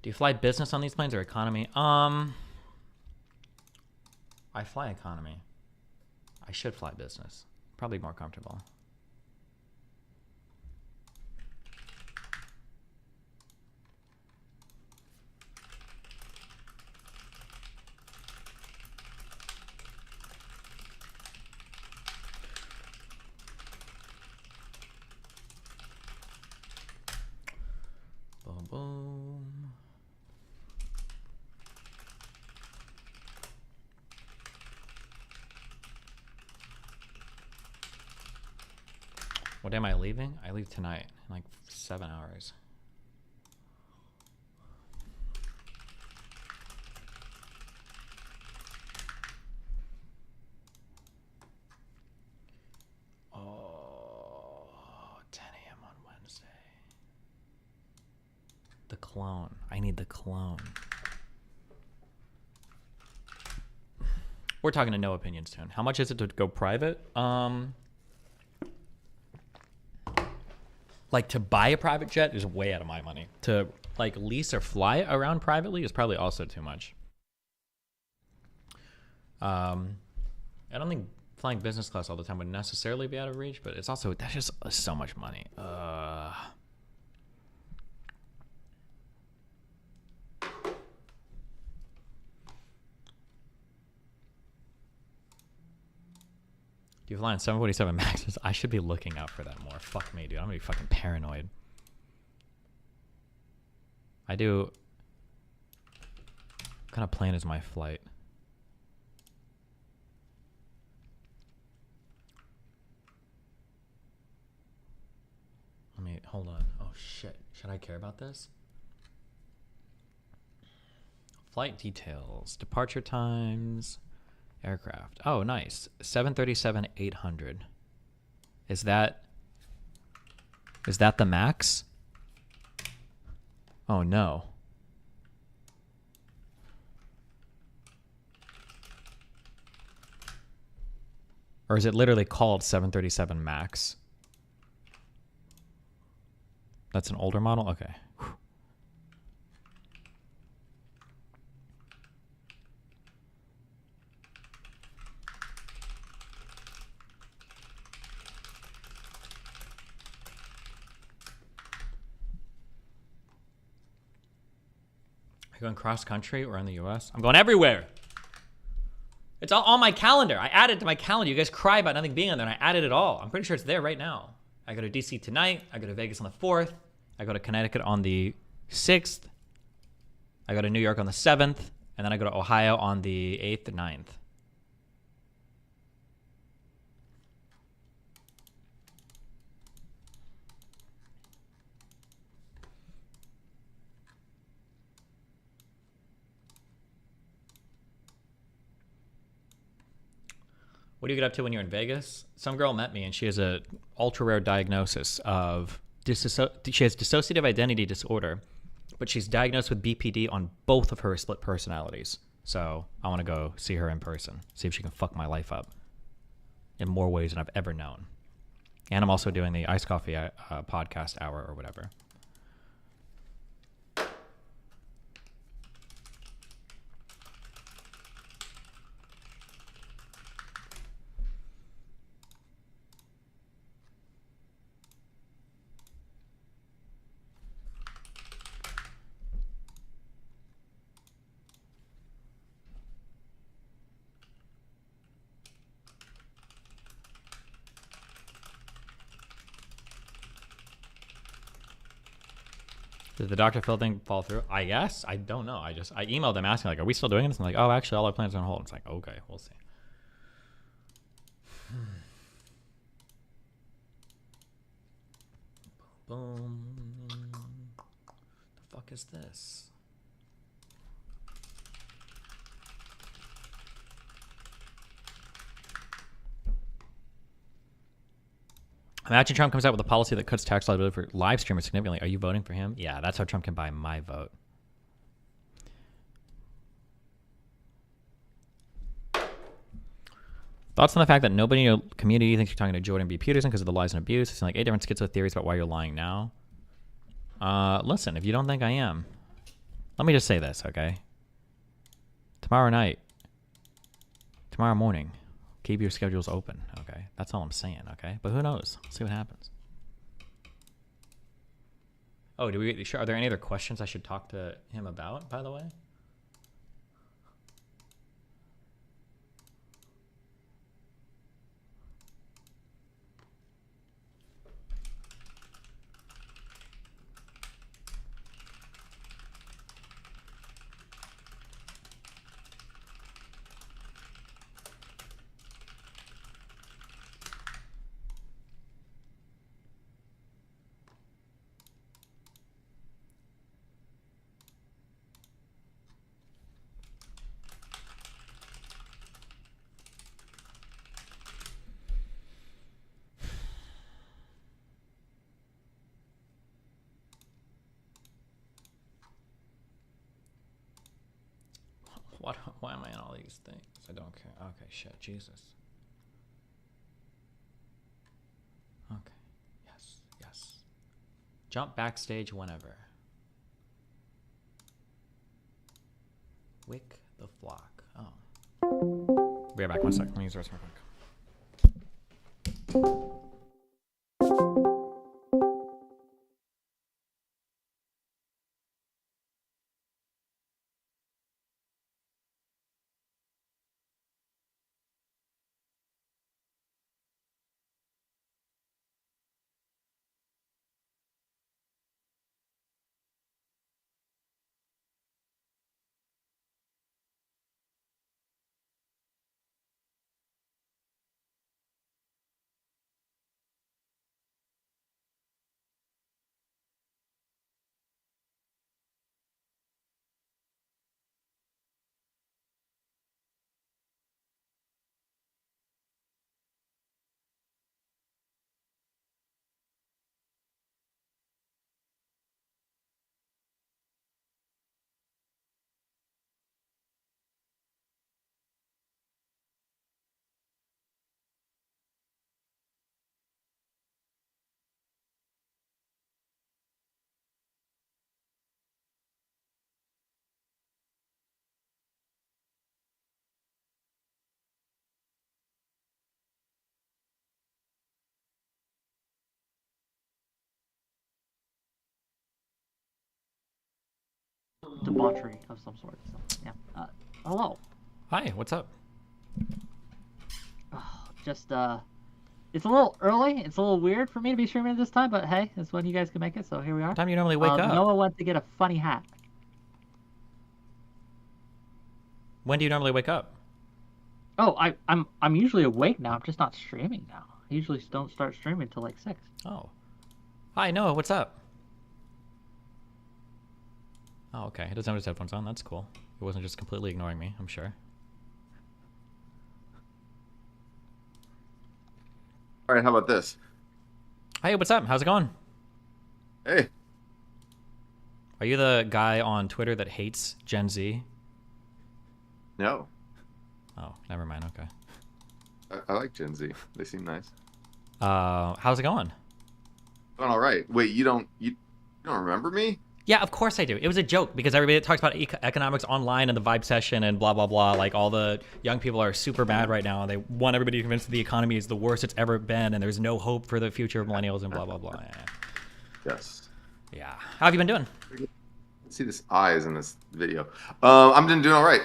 Do you fly business on these planes or economy? I fly economy. I should fly business. Probably more comfortable. Boom, boom. What day am I leaving? I leave tonight in like 7 hours. Oh, 10 a.m. on Wednesday. The clone. I need the clone. We're talking to Noahpinion soon. How much is it to go private? Like to buy a private jet is way out of my money. To like lease or fly around privately is probably also too much. I don't think flying business class all the time would necessarily be out of reach, but it's also, that's just so much money. Do you fly on 747 Maxes? I should be looking out for that more. Fuck me, dude. I'm gonna be fucking paranoid. I do. What kind of plane is my flight? Let me, hold on. Oh shit. Should I care about this? Flight details, departure times, aircraft. Oh, nice. 737-800. Is that the max? Oh no. Or is it literally called 737 Max? That's an older model? Okay. Whew. Are you going cross country or in the US? I'm going everywhere. It's all on my calendar. I added it to my calendar. You guys cry about nothing being on there, and I added it all. I'm pretty sure it's there right now. I go to DC tonight. I go to Vegas on the 4th. I go to Connecticut on the 6th. I go to New York on the 7th. And then I go to Ohio on the 8th and 9th. What do you get up to when you're in Vegas? Some girl met me and she has a ultra rare diagnosis of she has dissociative identity disorder, but she's diagnosed with BPD on both of her split personalities. So I want to go see her in person, see if she can fuck my life up in more ways than I've ever known. And I'm also doing the Iced Coffee podcast hour or whatever. Did the Dr. Phil thing fall through? I guess. I don't know. I emailed them asking, like, are we still doing this? And like, oh, actually, all our plans are on hold. It's like, okay, we'll see. Boom. The fuck is this? Imagine Trump comes out with a policy that cuts tax liability for live streamers significantly. Are you voting for him? Yeah, that's how Trump can buy my vote. Thoughts on the fact that nobody in your community thinks you're talking to Jordan B. Peterson because of the lies and abuse? It's like 8 different schizo theories about why you're lying now. Listen, if you don't think I am, let me just say this, okay? Tomorrow night, tomorrow morning, keep your schedules open, okay? That's all I'm saying, okay? But who knows? Let's see what happens. Oh, are there any other questions I should talk to him about, by the way? Why am I in all these things? I don't care. Okay, shit, Jesus. Okay, yes. Jump backstage whenever. Wick the flock. Oh. Be right back. 1 sec. Let me use the rest real quick. Debauchery of some sort. So, yeah. Hello. Hi, what's up? Just it's a little early. It's a little weird for me to be streaming at this time, but hey, it's when you guys can make it. So here we are. What time do you normally wake up? Noah went to get a funny hat. When do you normally wake up? Oh, I'm usually awake now. I'm just not streaming now. I usually don't start streaming until like 6. Oh. Hi, Noah, what's up? Oh, okay. He doesn't have his headphones on. That's cool. He wasn't just completely ignoring me, I'm sure. All right, how about this? Hey, what's up? How's it going? Hey. Are you the guy on Twitter that hates Gen Z? No. Oh, never mind. Okay. I like Gen Z. They seem nice. How's it going? Going all right. Wait, you don't remember me? Yeah, of course I do. It was a joke because everybody talks about economics online and the vibe session and blah, blah, blah. Like all the young people are super mad right now. They want everybody to convince the economy is the worst it's ever been and there's no hope for the future of millennials and blah, blah, blah. Yeah. Yes. Yeah. How have you been doing? See this eyes in this video. I'm doing all right.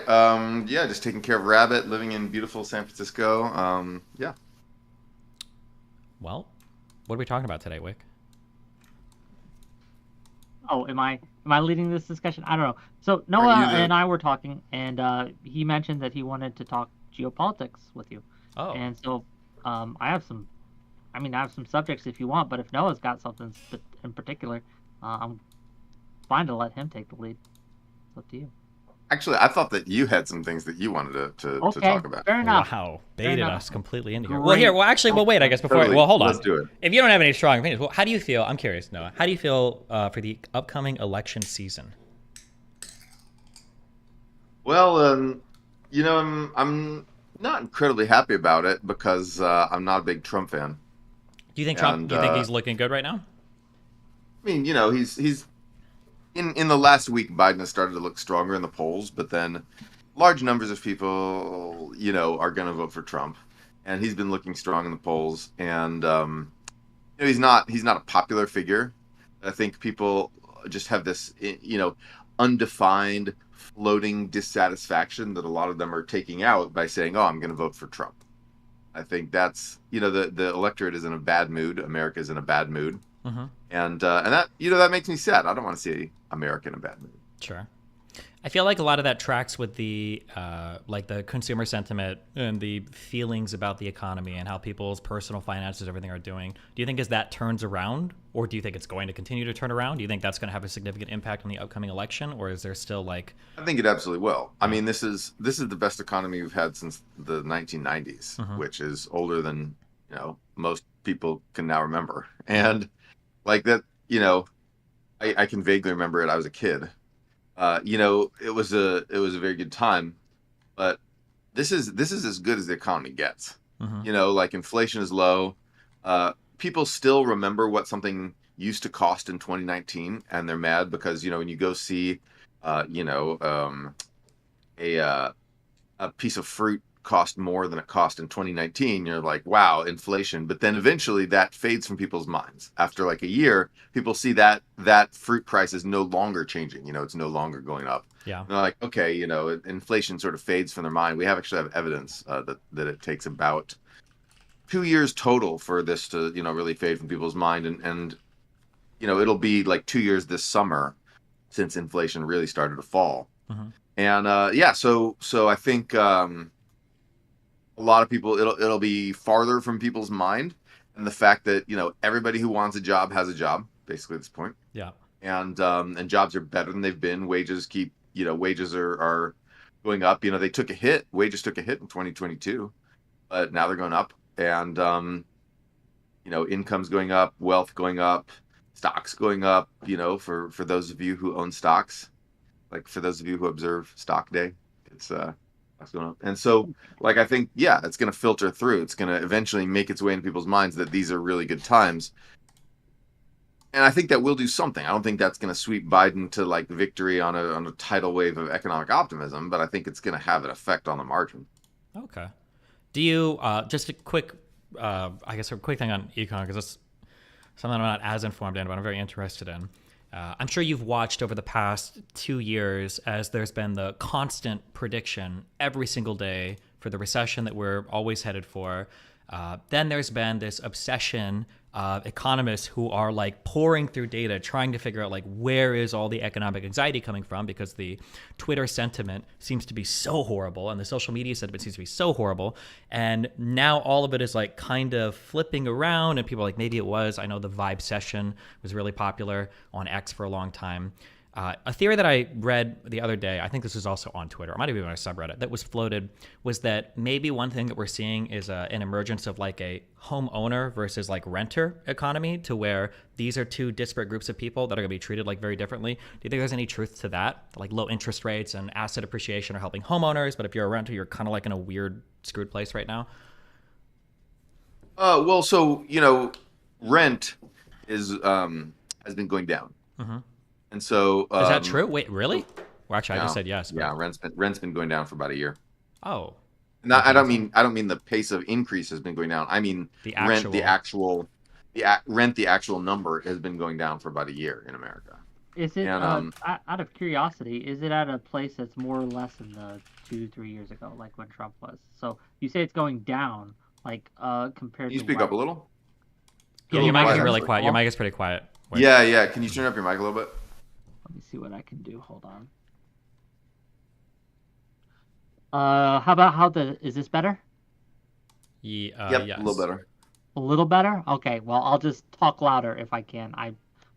Yeah, just taking care of Rabbit, living in beautiful San Francisco. Yeah. Well, what are we talking about today, Wick? Oh, am I leading this discussion? I don't know. So Noah and I were talking, and he mentioned that he wanted to talk geopolitics with you. Oh. And so I have some subjects if you want, but if Noah's got something in particular, I'm fine to let him take the lead. It's up to you. Actually, I thought that you had some things that you wanted to talk about. Fair enough. Wow, baited us completely into here. Great. Wait, I guess before, Totally. well, hold on. Let's do it. If you don't have any strong opinions, well, how do you feel? I'm curious, Noah. How do you feel for the upcoming election season? Well, I'm not incredibly happy about it because I'm not a big Trump fan. Do you think Trump? Do you think he's looking good right now? I mean, he's in the last week, Biden has started to look stronger in the polls, but then large numbers of people, are going to vote for Trump, and he's been looking strong in the polls. And he's not a popular figure. I think people just have this, undefined, floating dissatisfaction that a lot of them are taking out by saying, "Oh, I'm going to vote for Trump." I think that's the electorate is in a bad mood. America is in a bad mood. Mm-hmm. And that that makes me sad. I don't want to see America in a bad mood. Sure. I feel like a lot of that tracks with the the consumer sentiment and the feelings about the economy and how people's personal finances, everything are doing. Do you think as that turns around, or do you think it's going to continue to turn around? Do you think that's going to have a significant impact on the upcoming election, or is there still I think it absolutely will. I mean, this is the best economy we've had since the 1990s, Mm-hmm. which is older than most people can now remember. And like that, I can vaguely remember it. I was a kid. It was a very good time. but this is as good as the economy gets. Mhm. You know, like inflation is low. People still remember what something used to cost in 2019, and they're mad because, you know, when you go see, you know, a piece of fruit cost more than it cost in 2019, you're like, wow, inflation. But then eventually that fades from people's minds. After like a year, people see that fruit price is no longer changing. You know, it's no longer going up. Yeah. And they're like, okay, you know, inflation sort of fades from their mind. We actually have evidence that it takes about 2 years total for this to, you know, really fade from people's mind. And you know, it'll be like 2 years this summer since inflation really started to fall. Mhm. And yeah, so I think a lot of people, it'll be farther from people's mind, and the fact that, you know, everybody who wants a job has a job basically at this point. Yeah. And jobs are better than they've been. Wages are going up. You know, they took a hit. Wages took a hit in 2022, but now they're going up. And you know, income's going up, wealth going up, stocks going up. You know, for those of you who own stocks, like for those of you who observe stock day, it's stocks going up. And so, like, I think, yeah, it's going to filter through. It's going to eventually make its way into people's minds that these are really good times. And I think that will do something. I don't think that's going to sweep Biden to like victory on a tidal wave of economic optimism, but I think it's going to have an effect on the margin. Okay. Do you just a quick, I guess a quick thing on econ, because it's something I'm not as informed in, but I'm very interested in. I'm sure you've watched over the past 2 years as there's been the constant prediction every single day for the recession that we're always headed for. Then there's been this obsession of economists who are like pouring through data, trying to figure out like where is all the economic anxiety coming from, because the Twitter sentiment seems to be so horrible and the social media sentiment seems to be so horrible. And now all of it is like kind of flipping around, and people are like, maybe it was. I know the Vibe session was really popular on X for a long time. A theory that I read the other day, I think this was also on Twitter, it might have been on a subreddit, that was floated, was that maybe one thing that we're seeing is an emergence of like a homeowner versus like renter economy, to where these are two disparate groups of people that are going to be treated like very differently. Do you think there's any truth to that? Like low interest rates and asset appreciation are helping homeowners, but if you're a renter, you're kind of like in a weird, screwed place right now? Well, so, you know, rent is has been going down. Mm-hmm. And so is that true? Wait, really? Well, actually, I just said yes. But... Yeah, rent's been going down for about a year. Oh. I don't mean the pace of increase has been going down. I mean the actual number has been going down for about a year in America. Is it out of curiosity? Is it at a place that's more or less than the 2-3 years ago, like when Trump was? So you say it's going down, like compared. Can you to speak up a little? Yeah, your mic is really quiet. Your mic is pretty quiet. Wait. Yeah. Can you turn up your mic a little bit? Let me see what I can do. Hold on. How about is this better? Yeah, yep, yes. A little better. A little better? Okay, well, I'll just talk louder if I can.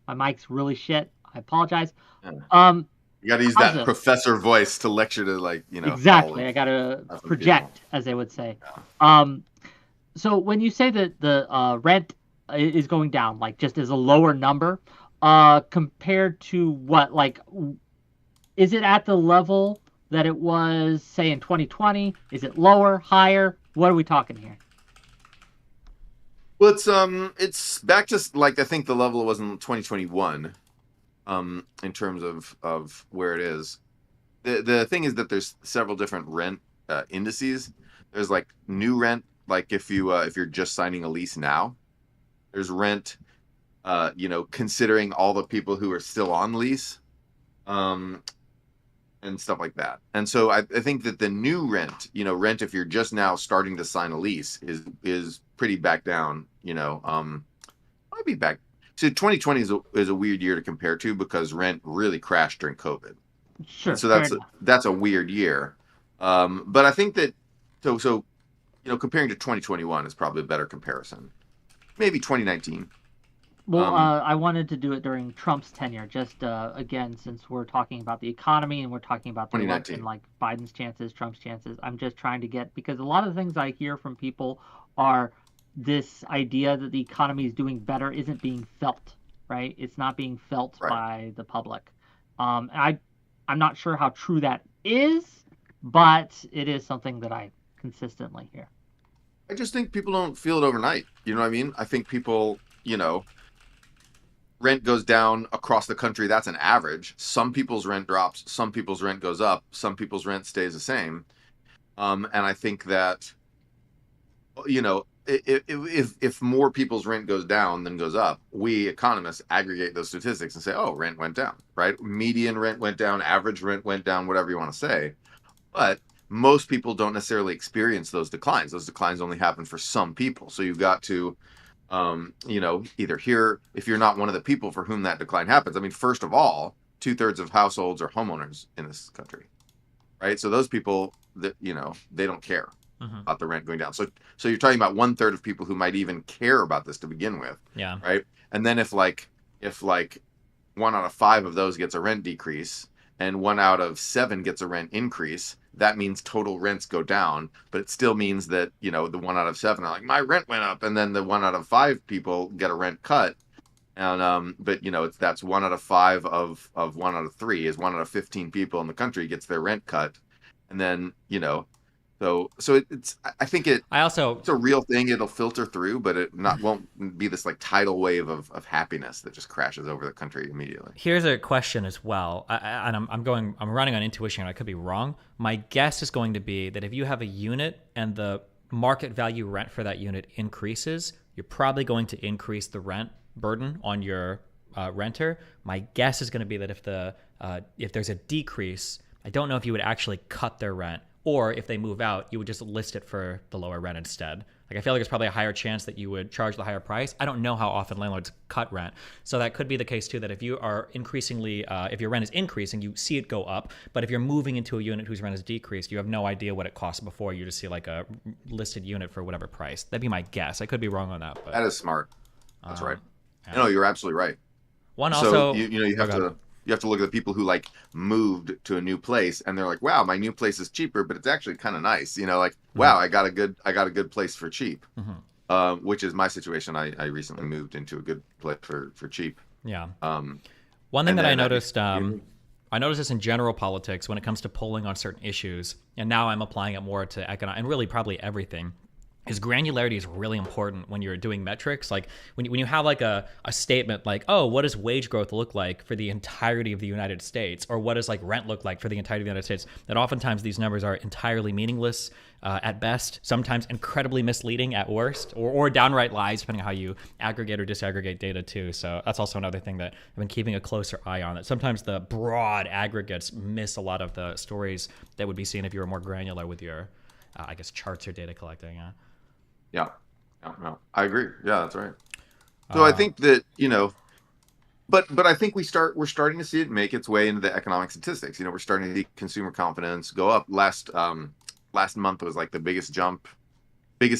My mic's really shit. I apologize. Yeah. You got to use that professor voice to lecture to, like, you know. Exactly. I got to project, as they would say. Yeah. So when you say that the rent is going down, like just as a lower number, compared to what, like, is it at the level that it was, say, in 2020? Is it lower, higher? What are we talking here? Well, it's back to, like, I think the level it was in 2021, in terms of where it is. The thing is that there's several different rent indices. There's like new rent, like if you're just signing a lease now. There's rent, you know, considering all the people who are still on lease, and stuff like that. And so I think that the new rent, you know, rent if you're just now starting to sign a lease is pretty back down, you know. Might be back. So 2020 is a weird year to compare to, because rent really crashed during COVID. Sure. And so that's a weird year. But I think that so you know, comparing to 2021 is probably a better comparison. Maybe 2019. Well, I wanted to do it during Trump's tenure, just again, since we're talking about the economy and we're talking about the election, like Biden's chances, Trump's chances. I'm just trying to get, because a lot of the things I hear from people are this idea that the economy is doing better isn't being felt, right? It's not being felt by the public. I'm not sure how true that is, but it is something that I consistently hear. I just think people don't feel it overnight. You know what I mean? I think people, rent goes down across the country. That's an average. Some people's rent drops. Some people's rent goes up. Some people's rent stays the same. And I think that, if more people's rent goes down than goes up, we economists aggregate those statistics and say, oh, rent went down, right? Median rent went down, average rent went down, whatever you want to say. But most people don't necessarily experience those declines. Those declines only happen for some people. So you've got to, either hear if you're not one of the people for whom that decline happens. I mean, first of all, 2/3 of households are homeowners in this country, right? So those people that, they don't care about the rent going down. So you're talking about 1/3 of people who might even care about this to begin with. Yeah. Right. And then if 1 out of 5 of those gets a rent decrease and 1 out of 7 gets a rent increase, that means total rents go down, but it still means that, the 1 out of 7 are like, my rent went up. And then the 1 out of 5 people get a rent cut. And, but that's 1 out of 5 of 1 out of 3 is 1 out of 15 people in the country gets their rent cut. And then, so I think it's a real thing. It'll filter through, but it won't be this like tidal wave of happiness that just crashes over the country immediately. Here's a question as well, and I'm running on intuition. I could be wrong. My guess is going to be that if you have a unit and the market value rent for that unit increases, you're probably going to increase the rent burden on your renter. My guess is going to be that if there's a decrease, I don't know if you would actually cut their rent. Or if they move out, you would just list it for the lower rent instead. Like, I feel like there's probably a higher chance that you would charge the higher price. I don't know how often landlords cut rent. So that could be the case too, that if you are increasingly, if your rent is increasing, you see it go up. But if you're moving into a unit whose rent is decreased, you have no idea what it costs before. You just see like a listed unit for whatever price. That'd be my guess. I could be wrong on that. But that is smart. That's right. Yeah. No, you're absolutely right. So you have to look at the people who moved to a new place and they're like, wow, my new place is cheaper, but it's actually kind of nice. Wow, I got a good place for cheap. Which is my situation. I recently moved into a good place for cheap. Yeah. One thing that I noticed, I noticed this in general politics when it comes to polling on certain issues, and now I'm applying it more to economic and really probably everything. Is granularity is really important when you're doing metrics. Like when you have like a statement like, oh, what does wage growth look like for the entirety of the United States? Or what does like rent look like for the entirety of the United States? That oftentimes these numbers are entirely meaningless at best, sometimes incredibly misleading at worst, or downright lies, depending on how you aggregate or disaggregate data too. So that's also another thing that I've been keeping a closer eye on, that sometimes the broad aggregates miss a lot of the stories that would be seen if you were more granular with your, I guess, charts or data collecting. Yeah, I agree. Yeah, that's right. So I think that, but I think we're starting to see it make its way into the economic statistics. We're starting to see consumer confidence go up. Last month was like the biggest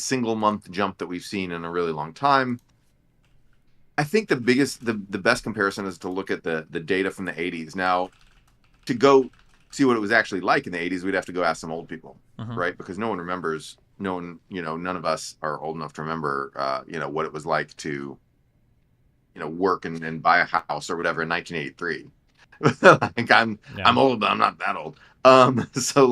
single month jump that we've seen in a really long time. I think the best comparison is to look at the data from the 80s. Now, to go see what it was actually like in the 80s, we'd have to go ask some old people, right? Because no one remembers. No one, none of us are old enough to remember, what it was like to, work and buy a house or whatever in 1983. I'm old, but I'm not that old. So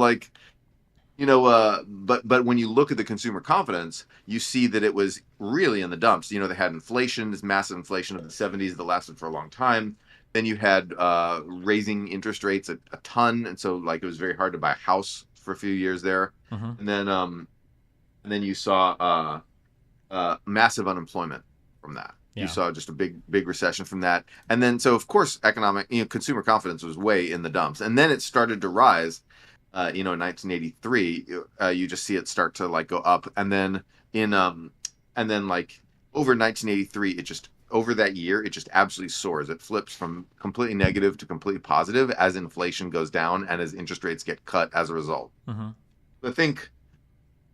but when you look at the consumer confidence, you see that it was really in the dumps. They had inflation, this massive inflation of the 70s that lasted for a long time. Then you had raising interest rates a ton, and so it was very hard to buy a house for a few years there. And then you saw massive unemployment from that. Yeah. You saw just a big recession from that. And then, so of course, consumer confidence was way in the dumps. And then it started to rise, in 1983. You just see it start to go up. And then over 1983, over that year, it just absolutely soars. It flips from completely negative to completely positive as inflation goes down and as interest rates get cut as a result. I think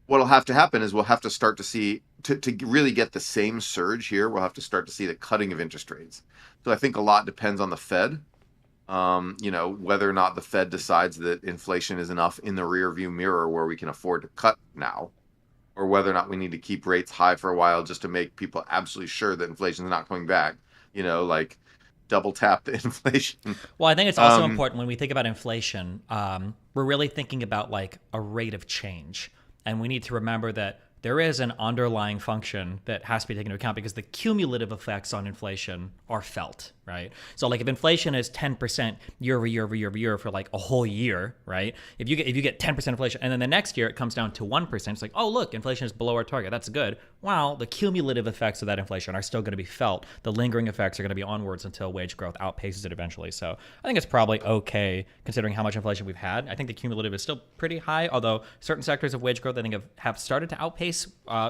what'll have to happen is we'll have to start to see, to really get the same surge here, we'll have to start to see the cutting of interest rates. So I think a lot depends on the Fed, whether or not the Fed decides that inflation is enough in the rear view mirror where we can afford to cut now, or whether or not we need to keep rates high for a while just to make people absolutely sure that inflation is not coming back. double tap the inflation. Well, I think it's also important when we think about inflation, we're really thinking about like a rate of change. And we need to remember that there is an underlying function that has to be taken into account because the cumulative effects on inflation are felt, right? So like if inflation is 10% year over year over year over year for like a whole year, right? If you get 10% inflation and then the next year it comes down to 1%, it's like, oh, look, inflation is below our target. That's good. Well, the cumulative effects of that inflation are still going to be felt. The lingering effects are going to be onwards until wage growth outpaces it eventually. So I think it's probably okay considering how much inflation we've had. I think the cumulative is still pretty high, although certain sectors of wage growth I think have started to outpace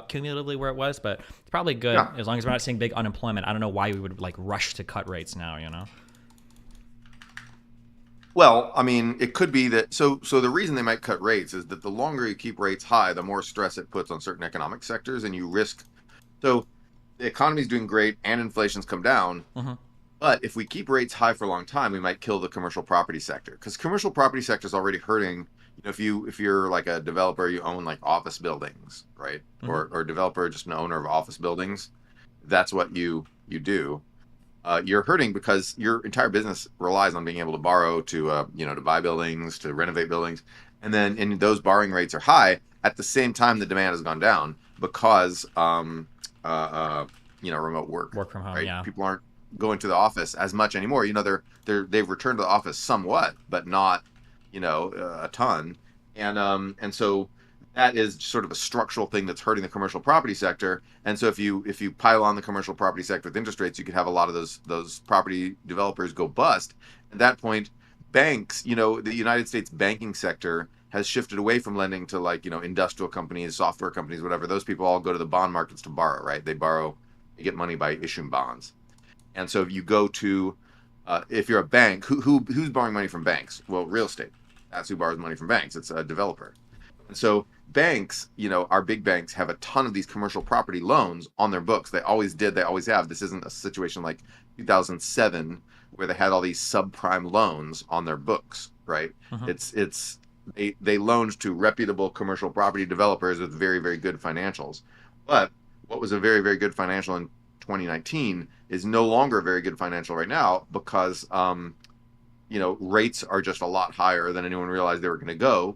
cumulatively where it was, but it's probably good as long as we're not seeing big unemployment. I don't know why we would like rush to cut rates now, you know? Well, I mean, it could be that so the reason they might cut rates is that the longer you keep rates high, the more stress it puts on certain economic sectors, and you risk. So the economy's doing great and inflation's come down, but if we keep rates high for a long time, we might kill the commercial property sector because commercial property sector is already hurting. You know, if you're like a developer, you own like office buildings, right? Or a developer, just an owner of office buildings. That's what you do. You're hurting because your entire business relies on being able to borrow to to buy buildings, to renovate buildings, and those borrowing rates are high. At the same time, the demand has gone down because remote work from home. Right? Yeah, people aren't going to the office as much anymore. You know, they've returned to the office somewhat, but not a ton, and so that is sort of a structural thing that's hurting the commercial property sector. And so if you pile on the commercial property sector with interest rates, you could have a lot of those property developers go bust. At that point, banks, the United States banking sector has shifted away from lending to industrial companies, software companies, whatever. Those people all go to the bond markets to borrow, right? They get money by issuing bonds. And so if you go to if you're a bank, who's borrowing money from banks? Well, real estate. That's who borrows money from banks. It's a developer. And so banks, our big banks have a ton of these commercial property loans on their books. They always did. They always have. This isn't a situation like 2007 where they had all these subprime loans on their books, right? They loaned to reputable commercial property developers with very, very good financials. But what was a very, very good financial in 2019 is no longer a very good financial right now because rates are just a lot higher than anyone realized they were going to go.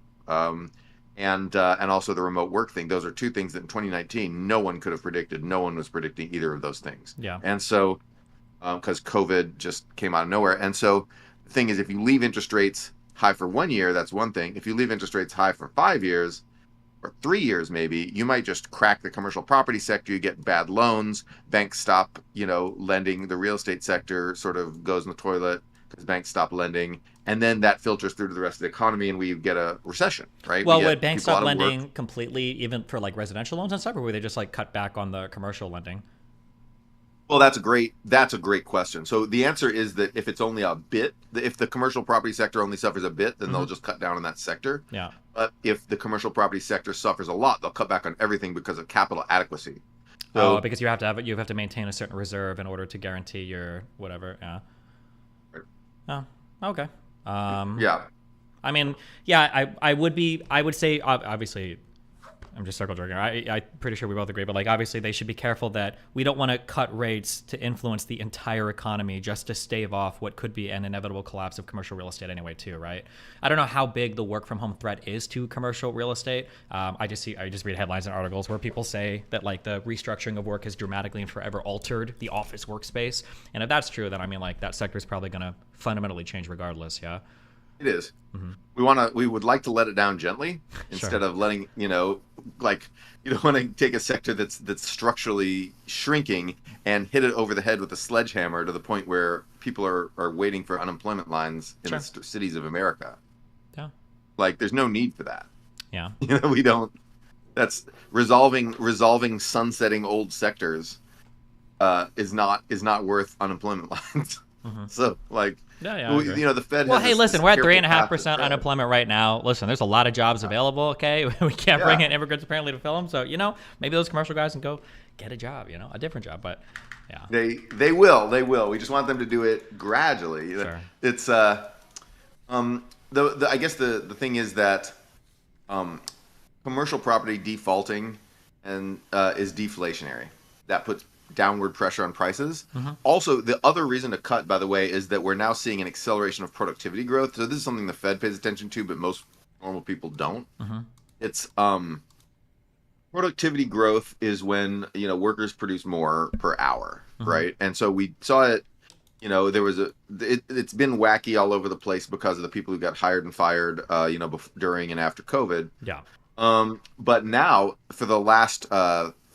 And also the remote work thing. Those are two things that in 2019 no one could have predicted. No one was predicting either of those things. Yeah. And so because COVID just came out of nowhere. And so the thing is, if you leave interest rates high for 1 year, that's one thing. If you leave interest rates high for 5 years or 3 years, maybe you might just crack the commercial property sector. You get bad loans. Banks stop, lending. The real estate sector sort of goes in the toilet because banks stop lending. And then that filters through to the rest of the economy, and we get a recession, right? Well, would banks stop lending completely, even for like residential loans and stuff, or would they just like cut back on the commercial lending? Well, that's a great question. So the answer is that if it's only a bit, if the commercial property sector only suffers a bit, then they'll just cut down on that sector. Yeah. But if the commercial property sector suffers a lot, they'll cut back on everything because of capital adequacy. So, because you have to maintain a certain reserve in order to guarantee your whatever. Yeah. Right. Oh, okay. Yeah. I mean, yeah, I would say, obviously, I'm just circle jerking. I'm pretty sure we both agree, but like, obviously they should be careful that we don't want to cut rates to influence the entire economy just to stave off what could be an inevitable collapse of commercial real estate anyway, too, right? I don't know how big the work from home threat is to commercial real estate. I just read headlines and articles where people say that like the restructuring of work has dramatically and forever altered the office workspace. And if that's true, then I mean, like, that sector is probably going to fundamentally change regardless. Yeah. It is. We would like to let it down gently instead of letting, you don't want to take a sector that's structurally shrinking and hit it over the head with a sledgehammer to the point where people are waiting for unemployment lines in the cities of America. Yeah. Like, there's no need for that. Yeah. We don't. That's resolving sunsetting old sectors is not worth unemployment lines. So like. Yeah, the Fed. Well, hey, listen, we're at 3.5% unemployment right now. Listen, there's a lot of jobs available. Okay, we can't bring in immigrants apparently to fill them. So maybe those commercial guys can go get a job. A different job. But yeah, they will. We just want them to do it gradually. Sure. It's I guess the thing is that commercial property defaulting and is deflationary. That puts downward pressure on prices. Mm-hmm. Also, the other reason to cut, by the way, is that we're now seeing an acceleration of productivity growth. So this is something the Fed pays attention to, but most normal people don't. Mm-hmm. It's productivity growth is when workers produce more per hour, Mm-hmm. right? And so we saw it. There was it's been wacky all over the place because of the people who got hired and fired, during and after COVID. Yeah. But now for the last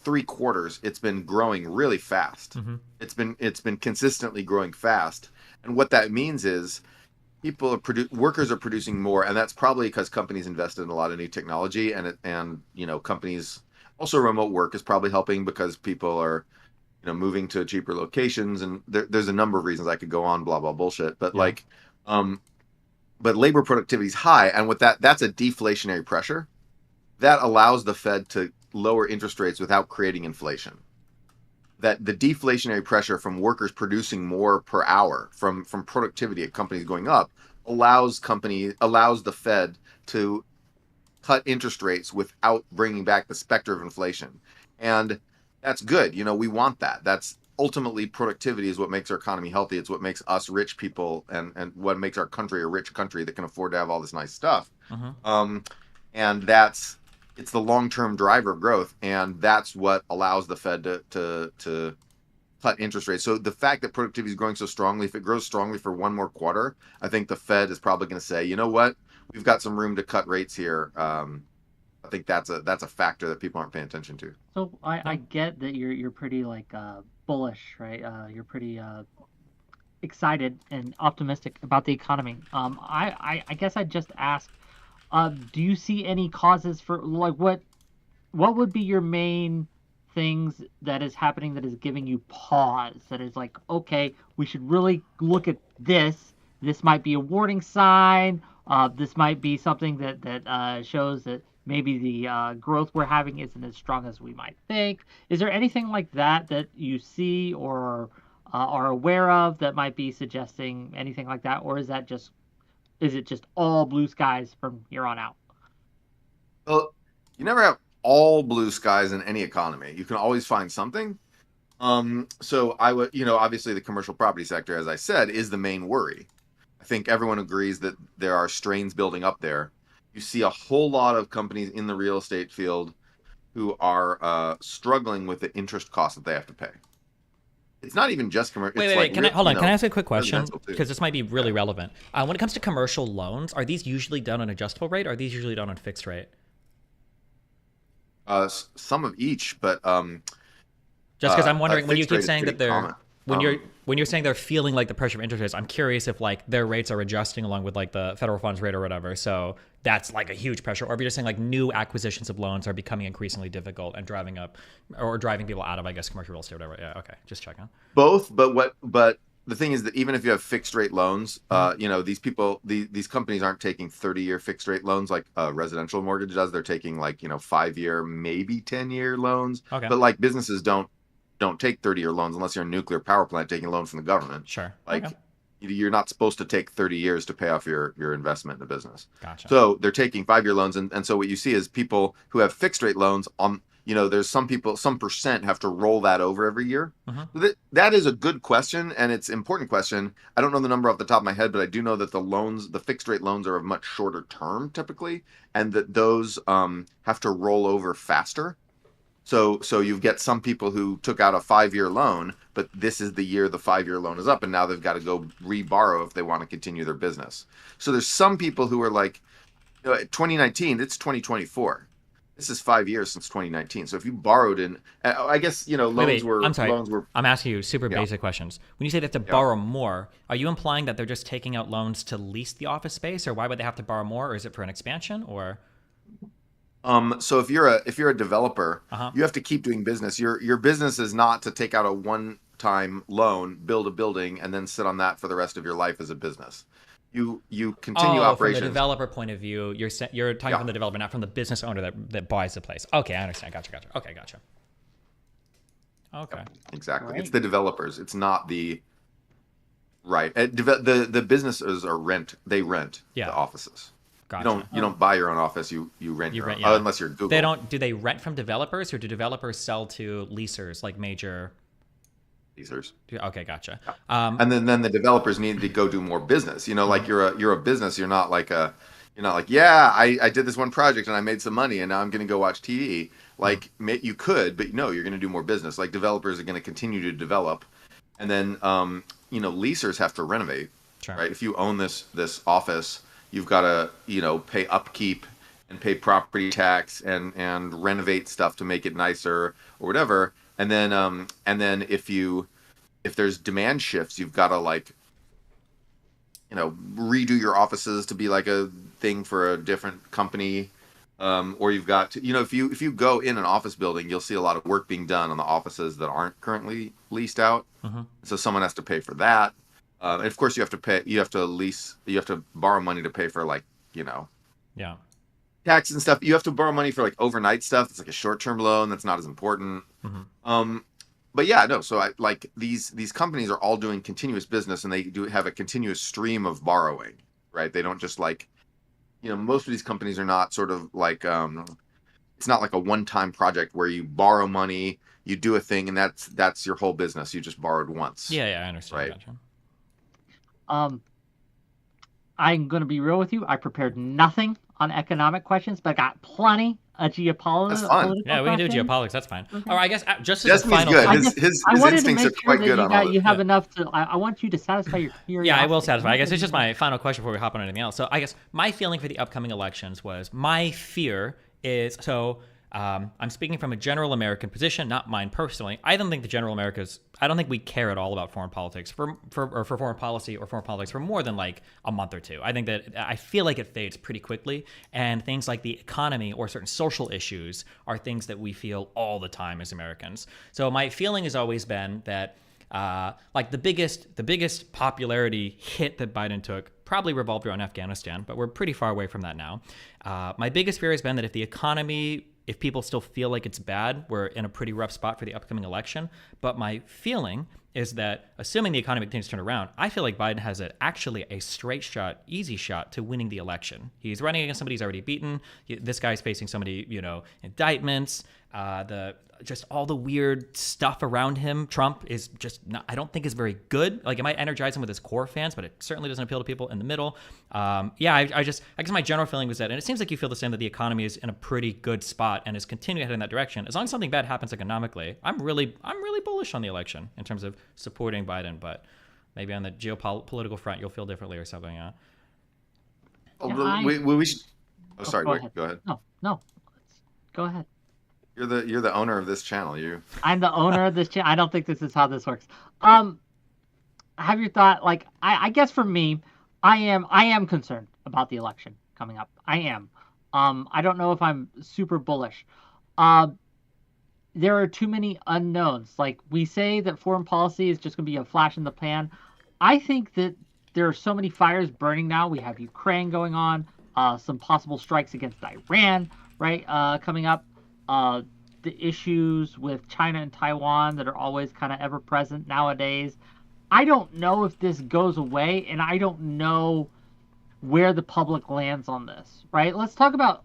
3 quarters, it's been growing really fast. Mm-hmm. It's been consistently growing fast, and what that means is workers are producing more, and that's probably because companies invested in a lot of new technology, and companies also remote work is probably helping because people are moving to cheaper locations, and there's a number of reasons I could go on, blah blah bullshit, but but labor productivity is high, and with that's a deflationary pressure that allows the Fed to lower interest rates without creating inflation. That the deflationary pressure from workers producing more per hour from productivity at companies going up allows the Fed to cut interest rates without bringing back the specter of inflation. And that's good. We want that. That's ultimately productivity is what makes our economy healthy. It's what makes us rich people and what makes our country a rich country that can afford to have all this nice stuff. Mm-hmm. And it's the long-term driver of growth, and that's what allows the Fed to cut interest rates. So the fact that productivity is growing so strongly, if it grows strongly for one more quarter, I think the Fed is probably going to say, you know what, we've got some room to cut rates here. I think that's a factor that people aren't paying attention to. So I get that you're pretty bullish, right? You're pretty excited and optimistic about the economy. I guess I'd just ask, do you see any causes for what would be your main things that is happening that is giving you pause? That is like, okay, we should really look at this. This might be a warning sign. This might be something that shows that maybe the growth we're having isn't as strong as we might think. Is there anything like that you see or are aware of that might be suggesting anything like that, or is it just all blue skies from here on out? Well, you never have all blue skies in any economy. You can always find something. So I would, obviously the commercial property sector, as I said, is the main worry. I think everyone agrees that there are strains building up there. You see a whole lot of companies in the real estate field who are struggling with the interest costs that they have to pay. It's not even just commercial. Wait. Can I ask a quick question? Because this might be really relevant. When it comes to commercial loans, are these usually done on adjustable rate, or are these usually done on fixed rate? Some of each, but just because I'm wondering when you keep saying that they're common. when you're saying they're feeling like the pressure of interest rates, I'm curious if their rates are adjusting along with the federal funds rate or whatever. So that's a huge pressure, or if you're just saying new acquisitions of loans are becoming increasingly difficult and driving people out of, I guess, commercial real estate or whatever. Yeah, okay, just checking. Both, but the thing is that even if you have fixed rate loans, these companies aren't taking 30-year fixed rate loans like residential mortgage does. They're taking 5-year, maybe 10-year loans. Okay. But businesses don't take 30-year loans unless you're a nuclear power plant taking a loan from the government. Sure. You're not supposed to take 30 years to pay off your investment in a business. Gotcha. So they're taking 5-year loans, and so what you see is people who have fixed rate loans there's some percent have to roll that over every year. Mm-hmm. That is a good question, and it's an important question. I don't know the number off the top of my head, but I do know that the fixed rate loans are of much shorter term typically, and that those have to roll over faster. So you get some people who took out a 5-year loan, but this is the year the 5-year loan is up, and now they've got to go re-borrow if they want to continue their business. So there's some people who are 2019, it's 2024. This is 5 years since 2019. So if you borrowed I guess loans were. I'm sorry. Loans were. I'm asking you super basic questions. When you say they have to borrow more, are you implying that they're just taking out loans to lease the office space, or why would they have to borrow more, or is it for an expansion, or? So if you're a developer, you have to keep doing business. Your business is not to take out a one-time loan, build a building, and then sit on that for the rest of your life as a business. You continue operations. From the developer point of view, you're talking from the developer, not from the business owner that buys the place. Okay, I understand. Gotcha. Okay, gotcha. Okay. Exactly. Right. It's the developers. It's not the right. The businesses are rent. They rent the offices. Gotcha. You don't buy your own office. You rent your own, unless you're Google. Do they rent from developers, or do developers sell to leasers like major leasers. Okay, gotcha. And then the developers need to go do more business. You know, like you're a business. You're not like yeah, I did this one project and I made some money and now I'm going to go watch TV. Like you could, but no, you're going to do more business. Like developers are going to continue to develop, and then leasers have to renovate. Sure. Right? If you own this office, you've got to pay upkeep and pay property tax and renovate stuff to make it nicer or whatever. And then if there's demand shifts, you've got to redo your offices to be like a thing for a different company. Or you've got to, if you go in an office building, you'll see a lot of work being done on the offices that aren't currently leased out. So someone has to pay for that. And of course you have to borrow money to pay for yeah, tax and stuff. You have to borrow money for like overnight stuff. It's like a short-term loan that's not as important. But yeah, no. So these companies are all doing continuous business, and they do have a continuous stream of borrowing, right? They don't just most of these companies are not sort of like it's not like a one-time project where you borrow money, you do a thing, and that's your whole business. You just borrowed once. Yeah, I understand. Right. Gotcha. I'm going to be real with you. I prepared nothing on economic questions, but I got plenty of geopolitics. That's fun. Yeah, we can do geopolitics. That's fine. Okay. Or I guess just as a Desmond's final. good. His I wanted to instincts make are sure quite that good on all you this. have enough to. I want you to satisfy your curiosity. Yeah, I will satisfy. I guess it's just my final question before we hop on anything else. So I guess my feeling for the upcoming elections was my fear is I'm speaking from a general American position, not mine personally. I don't think I don't think we care at all about foreign politics for foreign policy or foreign politics for more than like a month or two. I feel like it fades pretty quickly, and things like the economy or certain social issues are things that we feel all the time as Americans. So my feeling has always been that the biggest popularity hit that Biden took probably revolved around Afghanistan, but we're pretty far away from that now. My biggest fear has been that if people still feel like it's bad, we're in a pretty rough spot for the upcoming election. But my feeling is that assuming the economy continues to turn around, I feel like Biden has actually a straight shot, easy shot to winning the election. He's running against somebody he's already beaten. This guy's facing so many, indictments. Just all the weird stuff around him. Trump is just not, I don't think is very good. Like it might energize him with his core fans, but it certainly doesn't appeal to people in the middle. I guess my general feeling was that, and it seems like you feel the same, that the economy is in a pretty good spot and is continuing heading in that direction. As long as something bad happens economically, I'm really bullish on the election in terms of supporting Biden, but maybe on the geopolitical front, you'll feel differently or something. We should. Oh, sorry. Go ahead. No. Go ahead. You're the owner of this channel. I'm the owner of this channel. I don't think this is how this works. Have your thought. Like I guess for me, I am concerned about the election coming up. I am. I don't know if I'm super bullish. There are too many unknowns. Like we say that foreign policy is just going to be a flash in the pan. I think that there are so many fires burning now. We have Ukraine going on, some possible strikes against Iran, right, coming up. The issues with China and Taiwan that are always kind of ever present nowadays. I don't know if this goes away, and I don't know where the public lands on this, right? Let's talk about,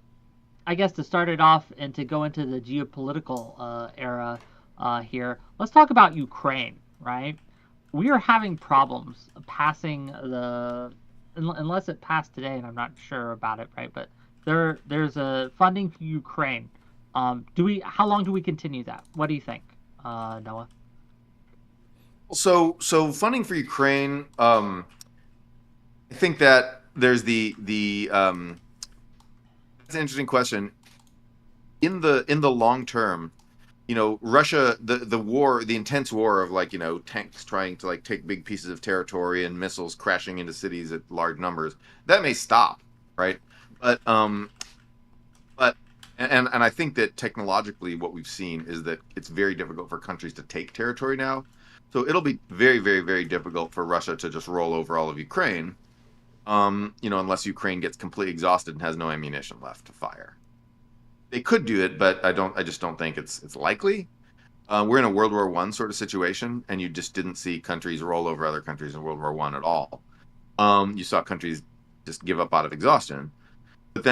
I guess, to start it off and to go into the geopolitical era here. Let's talk about Ukraine, right? We are having problems passing unless it passed today, and I'm not sure about it, right? But there's a funding for Ukraine. How long do we continue that? What do you think, Noah? So funding for Ukraine, I think that there's the that's an interesting question. In the long term, Russia, the war, the intense war of tanks trying to take big pieces of territory and missiles crashing into cities at large numbers, that may stop, right? But I think that technologically what we've seen is that it's very difficult for countries to take territory now. So it'll be very, very, very difficult for Russia to just roll over all of Ukraine, unless Ukraine gets completely exhausted and has no ammunition left to fire. They could do it, but I just don't think it's likely. We're in a World War I sort of situation, and you just didn't see countries roll over other countries in World War I at all. You saw countries just give up out of exhaustion. But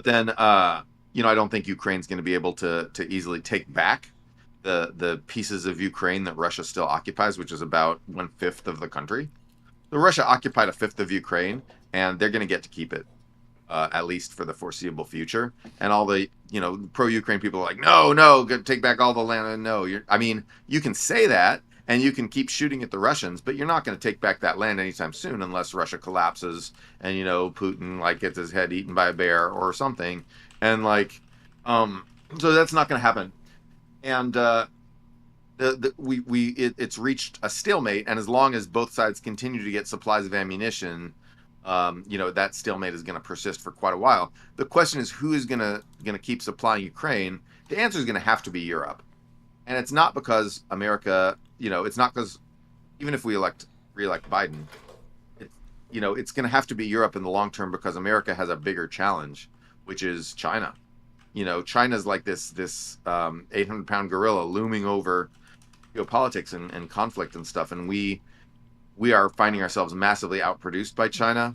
then I don't think Ukraine's going to be able to easily take back the pieces of Ukraine that Russia still occupies, which is about 1/5 of the country. So Russia occupied 1/5 of Ukraine, and they're going to get to keep it, at least for the foreseeable future. And all the pro-Ukraine people are like, no, take back all the land. No, you can say that, and you can keep shooting at the Russians, but you're not going to take back that land anytime soon unless Russia collapses and Putin gets his head eaten by a bear or something, and so that's not going to happen. And it's reached a stalemate, and as long as both sides continue to get supplies of ammunition, that stalemate is going to persist for quite a while. The question is, who is going to keep supplying Ukraine? The answer is going to have to be Europe, and it's not because America. It's not because even if we re-elect Biden, it's going to have to be Europe in the long term because America has a bigger challenge, which is China. China's like this 800-pound gorilla looming over geopolitics and conflict and stuff, and we are finding ourselves massively outproduced by China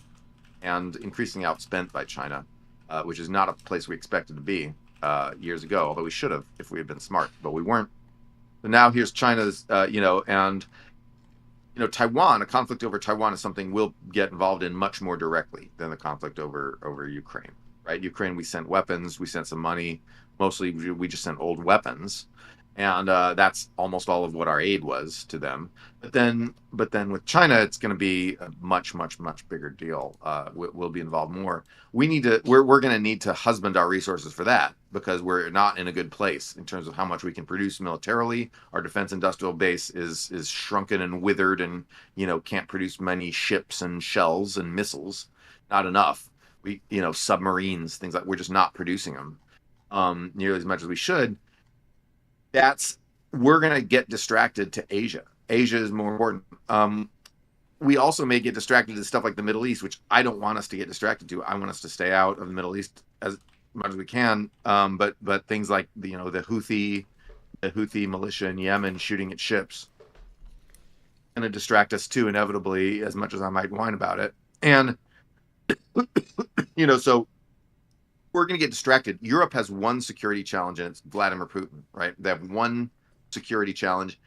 and increasingly outspent by China, which is not a place we expected to be years ago, although we should have if we had been smart, but we weren't. So now here's China's, and Taiwan. A conflict over Taiwan is something we'll get involved in much more directly than the conflict over Ukraine. Right? Ukraine, we sent weapons, we sent some money. Mostly, we just sent old weapons, and that's almost all of what our aid was to them. But then with China, it's going to be a much bigger deal. We'll be involved more. We're going to need to husband our resources for that because we're not in a good place in terms of how much we can produce militarily. Our defense industrial base is shrunken and withered, and can't produce many ships and shells and missiles. Not enough. We submarines, things like we're just not producing them nearly as much as we should. We're going to get distracted to Asia. Asia is more important. We also may get distracted to stuff like the Middle East, which I don't want us to get distracted to. I want us to stay out of the Middle East as much as we can. But things like the Houthi militia in Yemen shooting at ships, going to distract us too, inevitably, as much as I might whine about it. And so we're going to get distracted. Europe has one security challenge, and it's Vladimir Putin, right? They have one security challenge.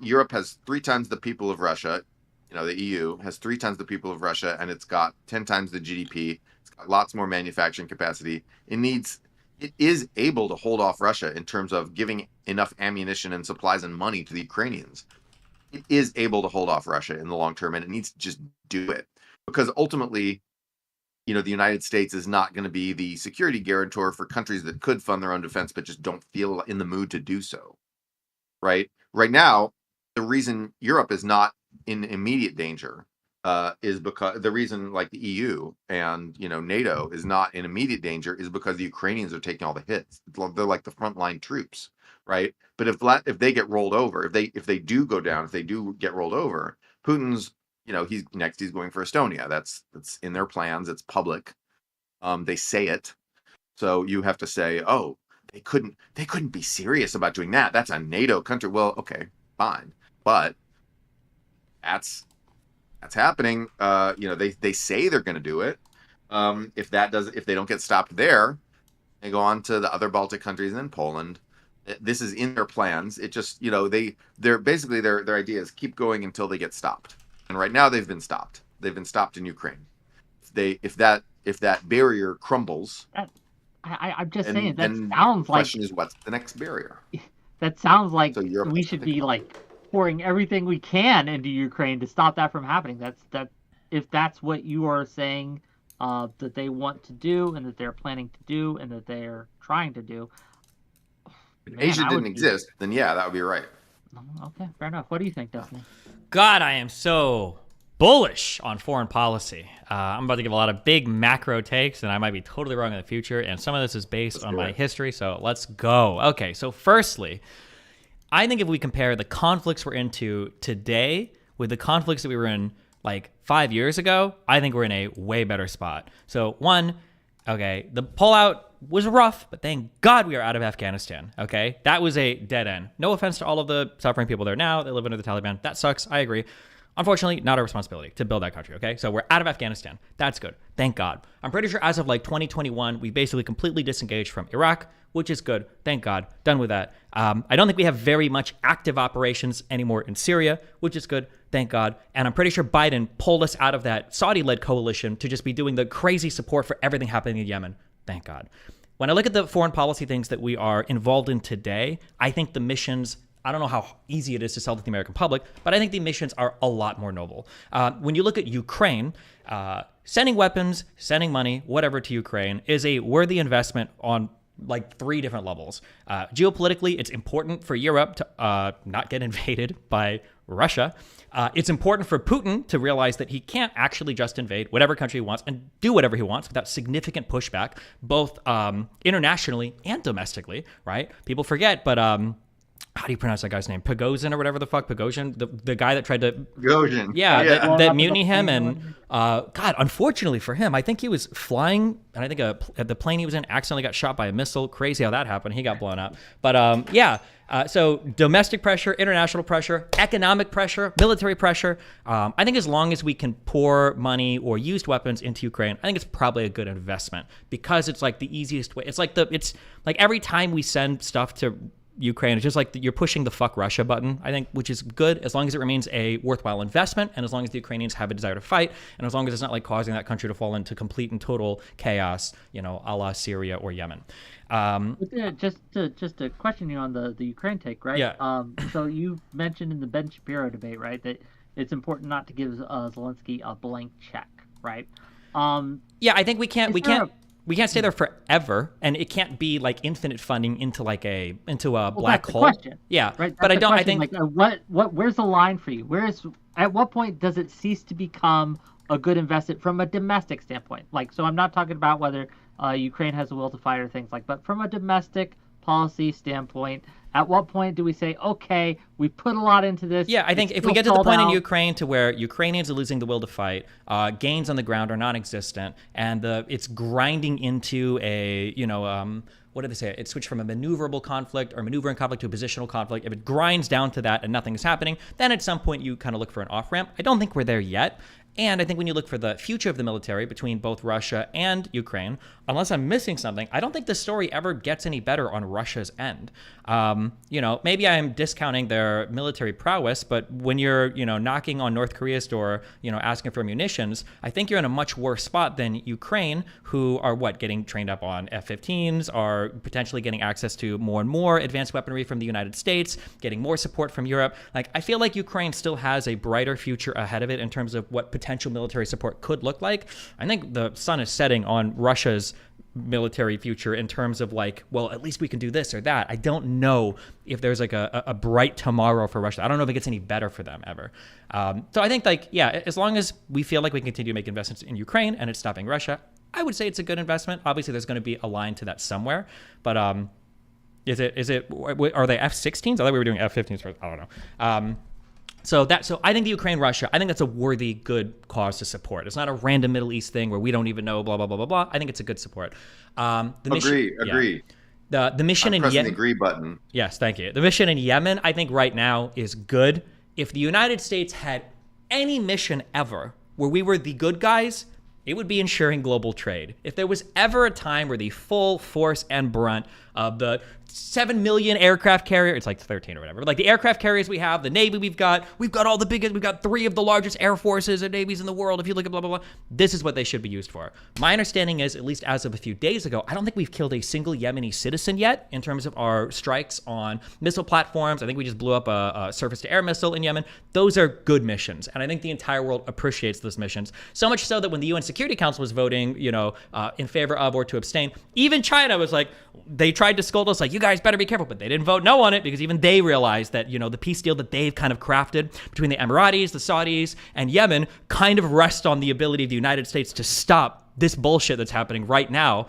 Europe has 3 times the people of Russia. The EU has 3 times the people of Russia, and it's got 10 times the GDP. It's got lots more manufacturing capacity. It is able to hold off Russia in terms of giving enough ammunition and supplies and money to the Ukrainians. It is able to hold off Russia in the long term, and it needs to just do it. Because ultimately, the United States is not going to be the security guarantor for countries that could fund their own defense but just don't feel in the mood to do so. Right now, the reason Europe is not in immediate danger is because the reason the EU and NATO is not in immediate danger is because the Ukrainians are taking all the hits. They're like the frontline troops, right? But if they get rolled over, if they do go down, if they do get rolled over, Putin's he's going for Estonia. That's in their plans. It's public. They say it. So you have to say, oh, they couldn't be serious about doing that. That's a NATO country. Well, okay, fine. But that's happening. They say they're going to do it. If they don't get stopped there, they go on to the other Baltic countries and then Poland. This is in their plans. It just, they're basically their idea is keep going until they get stopped. And right now they've been stopped. They've been stopped in Ukraine. If that barrier crumbles, I'm just saying that sounds like. The question is, what's the next barrier? That sounds like we should be pouring everything we can into Ukraine to stop that from happening. If that's what you are saying that they want to do and that they're planning to do and that they're trying to do. If Asia didn't exist, then yeah, that would be right. Okay, fair enough. What do you think, Destiny? God, I am so bullish on foreign policy. I'm about to give a lot of big macro takes, and I might be totally wrong in the future, and some of this is based on my history, so let's go. Okay, so firstly, I think if we compare the conflicts we're into today with the conflicts that we were in 5 years ago, I think we're in a way better spot. So one, okay, the pullout was rough, but thank God we are out of Afghanistan, okay? That was a dead end. No offense to all of the suffering people there now. They live under the Taliban. That sucks. I agree. Unfortunately, not our responsibility to build that country, okay? So we're out of Afghanistan. That's good. Thank God. I'm pretty sure as of 2021, we basically completely disengaged from Iraq. which is good. Thank God. Done with that. I don't think we have very much active operations anymore in Syria, which is good. Thank God. And I'm pretty sure Biden pulled us out of that Saudi-led coalition to just be doing the crazy support for everything happening in Yemen. Thank God. When I look at the foreign policy things that we are involved in today, I think the missions, I don't know how easy it is to sell to the American public, but I think the missions are a lot more noble. When you look at Ukraine, sending weapons, sending money, whatever to Ukraine is a worthy investment on like 3 different levels. Geopolitically, it's important for Europe to not get invaded by Russia. It's important for Putin to realize that he can't actually just invade whatever country he wants and do whatever he wants without significant pushback, both internationally and domestically, right? People forget, but how do you pronounce that guy's name? Pagozin or whatever the fuck, Pagozin, the guy that tried to Pagozin. Yeah. That mutiny him, and God, unfortunately for him, I think he was flying, and I think the plane he was in accidentally got shot by a missile. Crazy how that happened. He got blown up. But so domestic pressure, international pressure, economic pressure, military pressure. I think as long as we can pour money or used weapons into Ukraine, I think it's probably a good investment because it's like the easiest way. It's like every time we send stuff to Ukraine, it's just like you're pushing the fuck Russia button, I think, which is good as long as it remains a worthwhile investment and as long as the Ukrainians have a desire to fight and as long as it's not like causing that country to fall into complete and total chaos, a la Syria or Yemen. Just to question you on the Ukraine take, right? Yeah. So you mentioned in the Ben Shapiro debate, right, that it's important not to give Zelensky a blank check, right? Yeah, I think we can't stay there forever, and it can't be like infinite funding into a black hole. Question. Yeah, right. But I think where's the line for you? At what point does it cease to become a good investment from a domestic standpoint? So I'm not talking about whether Ukraine has the will to fight or things but from a domestic policy standpoint, at what point do we say, okay, we put a lot into this? Yeah, I think if we get to the point in Ukraine to where Ukrainians are losing the will to fight, gains on the ground are non-existent, and it's grinding into a, what do they say? It switched from a maneuverable conflict or maneuvering conflict to a positional conflict. If it grinds down to that and nothing is happening, then at some point you kind of look for an off-ramp. I don't think we're there yet. And I think when you look for the future of the military between both Russia and Ukraine, unless I'm missing something, I don't think the story ever gets any better on Russia's end. Maybe I'm discounting their military prowess, but when you're, knocking on North Korea's door, asking for munitions, I think you're in a much worse spot than Ukraine, who are getting trained up on F-15s, are potentially getting access to more and more advanced weaponry from the United States, getting more support from Europe. I feel like Ukraine still has a brighter future ahead of it in terms of what potential military support could look like. I think the sun is setting on Russia's military future in terms of at least we can do this or that. I don't know if there's a bright tomorrow for Russia. I don't know if it gets any better for them ever. So I think as long as we feel like we can continue to make investments in Ukraine and it's stopping Russia, I would say it's a good investment. Obviously there's going to be a line to that somewhere, but are they F-16s? I thought we were doing F-15s first. I don't know. So I think the Ukraine-Russia, I think that's a worthy, good cause to support. It's not a random Middle East thing where we don't even know, blah, blah, blah, blah, blah. I think it's a good support. Agree. Yeah. The mission in Yemen. The agree button. Yes, thank you. The mission in Yemen, I think right now is good. If the United States had any mission ever where we were the good guys, it would be ensuring global trade. If there was ever a time where the full force and brunt of the 7 million aircraft carrier, it's 13 or whatever, the aircraft carriers we have, the Navy we've got all the biggest, we've got 3 of the largest air forces and navies in the world, if you look at blah, blah, blah. This is what they should be used for. My understanding is, at least as of a few days ago, I don't think we've killed a single Yemeni citizen yet in terms of our strikes on missile platforms. I think we just blew up a surface-to-air missile in Yemen. Those are good missions, and I think the entire world appreciates those missions. So much so that when the UN Security Council was voting, in favor of or to abstain, even China was they tried to scold us you guys better be careful, but they didn't vote no on it because even they realized that, the peace deal that they've kind of crafted between the Emiratis, the Saudis, and Yemen kind of rests on the ability of the United States to stop this bullshit that's happening right now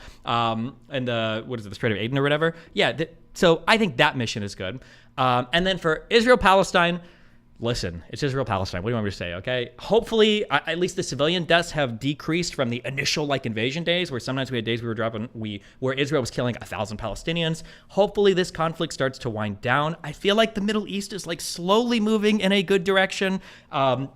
in the Strait of Aden or whatever. Yeah, so I think that mission is good. And then for Israel-Palestine, listen, it's Israel Palestine. What do you want me to say? Okay. Hopefully, at least the civilian deaths have decreased from the initial like invasion days, where sometimes we had days where Israel was killing 1,000 Palestinians. Hopefully, this conflict starts to wind down. I feel like the Middle East is like slowly moving in a good direction.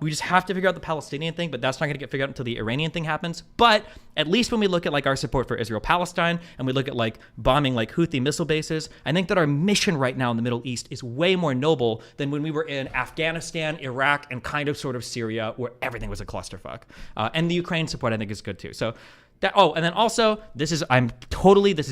We just have to figure out the Palestinian thing, but that's not going to get figured out until the Iranian thing happens. But at least when we look at like our support for Israel Palestine and we look at like bombing like Houthi missile bases, I think that our mission right now in the Middle East is way more noble than when we were in Afghanistan, Iraq, and kind of sort of Syria, where everything was a clusterfuck. And the Ukraine support I think is good too. So that, and then also, this is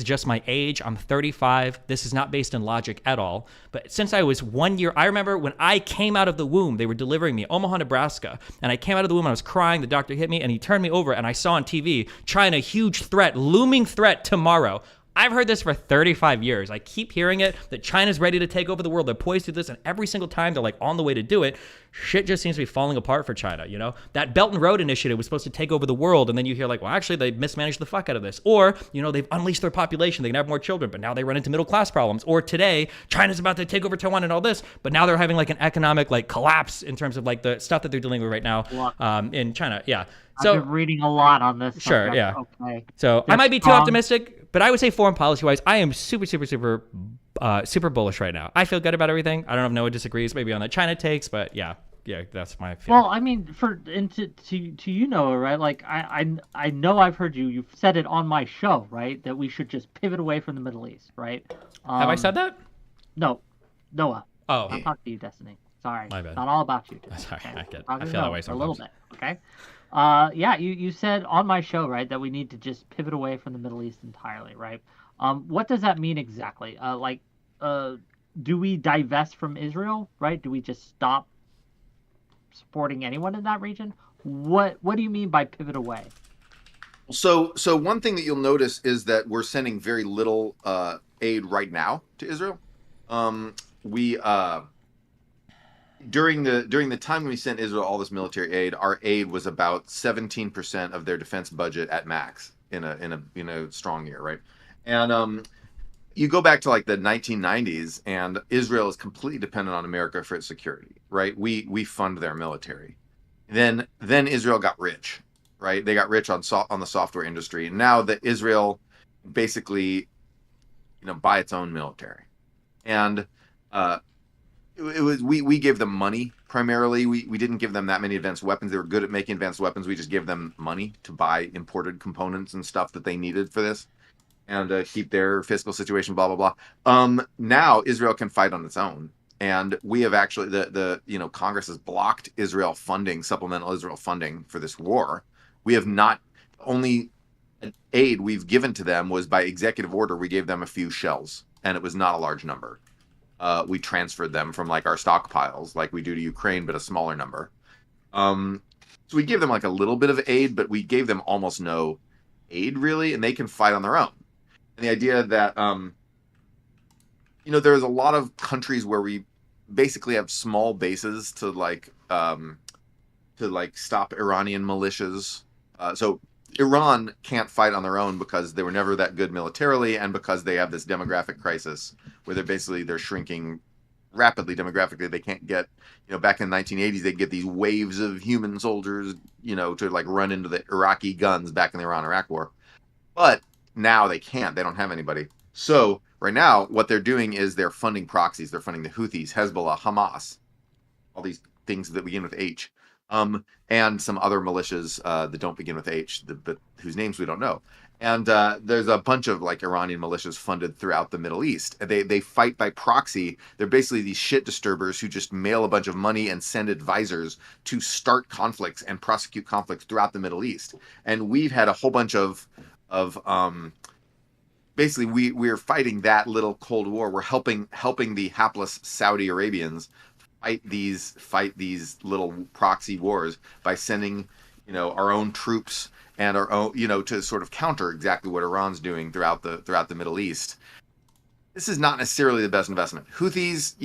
just my age. I'm 35. This is not based in logic at all. But since I was 1 year, I remember when I came out of the womb, they were delivering me, Omaha, Nebraska. And I came out of the womb, and I was crying. The doctor hit me, and he turned me over, and I saw on TV, China, huge threat, looming threat tomorrow. I've heard this for 35 years. I keep hearing it, that China's ready to take over the world. They're poised to do this, and every single time they're like on the way to do it, shit just seems to be falling apart for China, you know? That Belt and Road Initiative was supposed to take over the world, and then you hear like, well, actually, they mismanaged the fuck out of this. Or, you know, they've unleashed their population. They can have more children, but now they run into middle class problems. Or today, China's about to take over Taiwan and all this, but now they're having like an economic like collapse in terms of like the stuff that they're dealing with right now in China. Yeah. So, I've been reading a lot on this. Sure, subject. yeah. Okay. So I might be too optimistic, but I would say foreign policy-wise, I am super bullish right now. I feel good about everything. I don't know if Noah disagrees, maybe on the China takes, but yeah, that's my feeling. Well, I mean, to you, Noah, right? Like I know I've heard you've said it on my show, right? That we should just pivot away from the Middle East, right? Have I said that? No, Noah. Oh, I'm talking to you, Destiny. Sorry, my bad. It's not all about you. Sorry, okay? I feel that way sometimes. A little bit, okay? Yeah, you said on my show, right, that we need to just pivot away from the Middle East entirely, right? What does that mean exactly? Do we divest from Israel, right? Do we just stop supporting anyone in that region? What do you mean by pivot away? So one thing that you'll notice is that we're sending very little aid right now to Israel. During the time we sent Israel all this military aid, our aid was about 17% of their defense budget at max in a strong year, right? And you go back to like the 1990s, and Israel is completely dependent on America for its security, right? We fund their military. Then Israel got rich, right? They got rich on the software industry, and now that Israel basically, buy its own military, and we gave them money primarily. We didn't give them that many advanced weapons. They were good at making advanced weapons. We just gave them money to buy imported components and stuff that they needed for this, and keep their fiscal situation, blah blah blah. Now Israel can fight on its own, and we have actually the Congress has blocked Israel funding, supplemental Israel funding for this war. We have not. Only aid we've given to them was by executive order. We gave them a few shells, and it was not a large number. We transferred them from like our stockpiles, like we do to Ukraine, but a smaller number. So we gave them like a little bit of aid, but we gave them almost no aid really, and they can fight on their own. And the idea that there's a lot of countries where we basically have small bases to stop Iranian militias. So Iran can't fight on their own because they were never that good militarily, and because they have this demographic crisis where they're shrinking rapidly demographically. They can't get, back in the 1980s, they'd get these waves of human soldiers, to like run into the Iraqi guns back in the Iran-Iraq war. But now they can't. They don't have anybody. So right now, what they're doing is they're funding proxies. They're funding the Houthis, Hezbollah, Hamas, all these things that begin with H. And some other militias that don't begin with H, but whose names we don't know. And there's a bunch of like Iranian militias funded throughout the Middle East. They fight by proxy. They're basically these shit disturbers who just mail a bunch of money and send advisors to start conflicts and prosecute conflicts throughout the Middle East. And we've had a whole bunch of basically we're fighting that little Cold War. We're helping the hapless Saudi Arabians fight these little proxy wars by sending our own troops and our own to sort of counter exactly what Iran's doing throughout the Middle East. This is not necessarily the best investment. Houthis,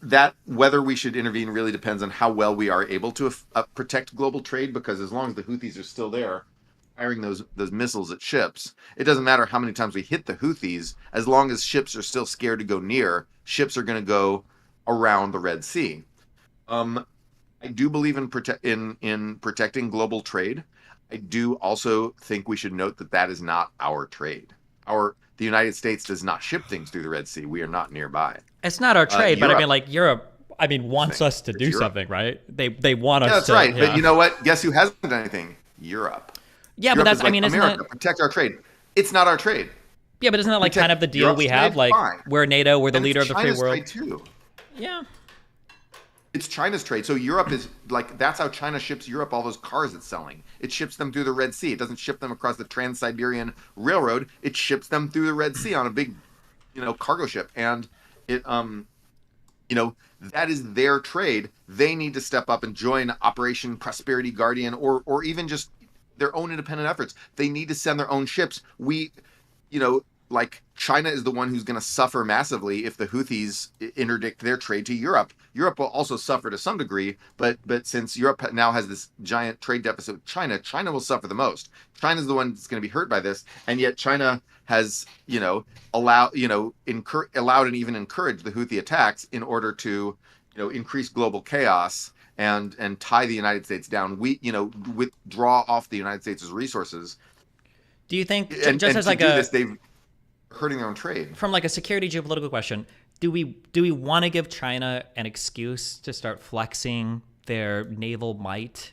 that whether we should intervene really depends on how well we are able to protect global trade, because as long as the Houthis are still there firing those missiles at ships, it doesn't matter how many times we hit the Houthis. As long as ships are still scared to go near, ships are going to go around the Red Sea. I do believe in protecting global trade. I do also think we should note that that is not our trade. The United States does not ship things through the Red Sea. We are not nearby. It's not our trade, but I mean, like Europe, wants us to do Europe. something, right? They want us. Yeah, that's to, right. Yeah. But you know what? Guess who hasn't done anything? Europe. Yeah, Europe but that's is like, I mean, isn't America, that protect our trade? It's not our trade. Yeah, but isn't that like kind of the deal Europe's we have? trade? Like Fine. we're NATO, we're the And leader of it's the free China's world. trade too. Yeah. It's China's trade. So Europe is like, that's how China ships Europe all those cars it's selling. It ships them through the Red Sea. It doesn't ship them across the Trans-Siberian Railroad. It ships them through the Red Sea on a big, cargo ship. And it, that is their trade. They need to step up and join Operation Prosperity Guardian or even just their own independent efforts. They need to send their own ships. Like China is the one who's going to suffer massively if the Houthis interdict their trade to Europe. Europe will also suffer to some degree, but since Europe now has this giant trade deficit with China, China will suffer the most. China's the one that's going to be hurt by this, and yet China has, allowed and even encouraged the Houthi attacks in order to, increase global chaos and tie the United States down. Withdraw off the United States' resources. Do you think And just as to like do this, they've hurting their own trade. From like a security geopolitical question, do we want to give China an excuse to start flexing their naval might,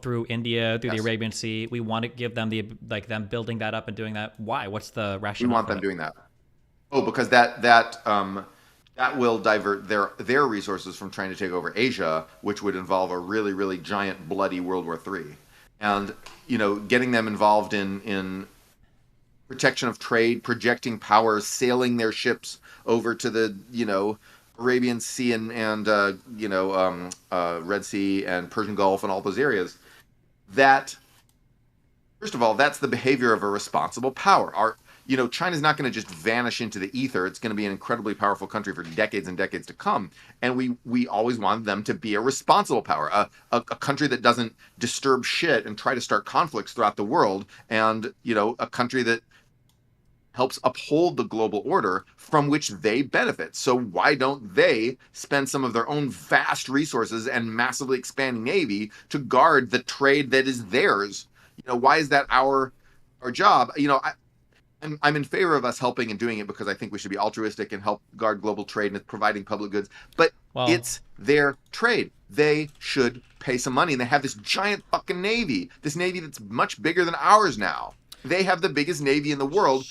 through India, through the Arabian Sea? We want to give them them building that up and doing that. Why? What's the rationale? We want them doing that. Oh, because that will divert their resources from trying to take over Asia, which would involve a really, really giant, bloody World War III. And, getting them involved in protection of trade, projecting power, sailing their ships over to the, Arabian Sea and Red Sea and Persian Gulf and all those areas. That, first of all, that's the behavior of a responsible power. China's not going to just vanish into the ether. It's going to be an incredibly powerful country for decades and decades to come. And we always want them to be a responsible power, a country that doesn't disturb shit and try to start conflicts throughout the world, and, a country that helps uphold the global order from which they benefit. So why don't they spend some of their own vast resources and massively expanding navy to guard the trade that is theirs? Why is that our job? I'm in favor of us helping and doing it because I think we should be altruistic and help guard global trade and providing public goods. But it's their trade. They should pay some money, and they have this giant fucking navy. This navy that's much bigger than ours now. They have the biggest navy in the world.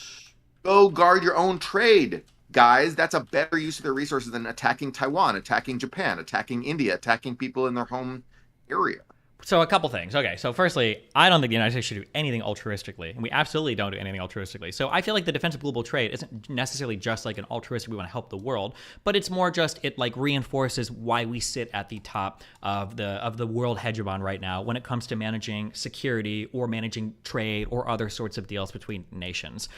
Go guard your own trade, guys. That's a better use of their resources than attacking Taiwan, attacking Japan, attacking India, attacking people in their home area. So a couple things. Okay, so firstly, I don't think the United States should do anything altruistically, and we absolutely don't do anything altruistically. So I feel like the defense of global trade isn't necessarily just like an altruistic, we want to help the world, but it's more just it like reinforces why we sit at the top of the world hegemon right now when it comes to managing security or managing trade or other sorts of deals between nations.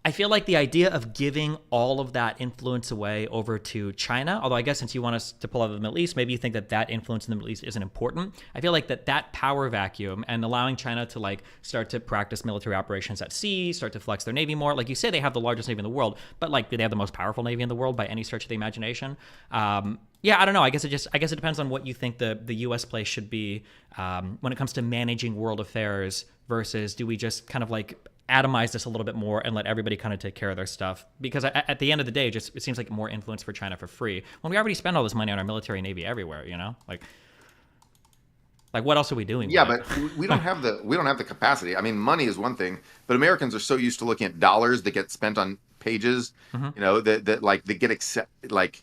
I feel like the idea of giving all of that influence away over to China, although I guess since you want us to pull out of the Middle East, maybe you think that influence in the Middle East isn't important. I feel like that power vacuum and allowing China to like start to practice military operations at sea, start to flex their navy more. Like you say, they have the largest navy in the world, but like they have the most powerful navy in the world by any stretch of the imagination. Yeah, I don't know. I guess it depends on what you think the U.S. place should be when it comes to managing world affairs versus do we just kind of like atomize this a little bit more and let everybody kind of take care of their stuff, because at the end of the day, it seems like more influence for China for free when we already spend all this money on our military navy everywhere. Like what else are we doing? Yeah, but we don't have the capacity. I mean, money is one thing, but Americans are so used to looking at dollars that get spent on pages, that get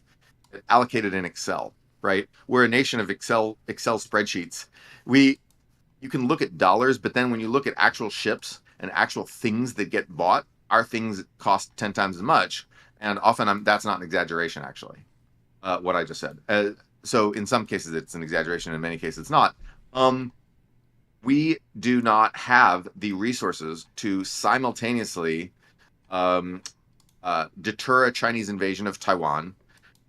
allocated in Excel, right? We're a nation of Excel spreadsheets. You can look at dollars, but then when you look at actual ships and actual things that get bought, our things cost 10 times as much. And often that's not an exaggeration, actually, what I just said. So in some cases it's an exaggeration, in many cases it's not. We do not have the resources to simultaneously deter a Chinese invasion of Taiwan,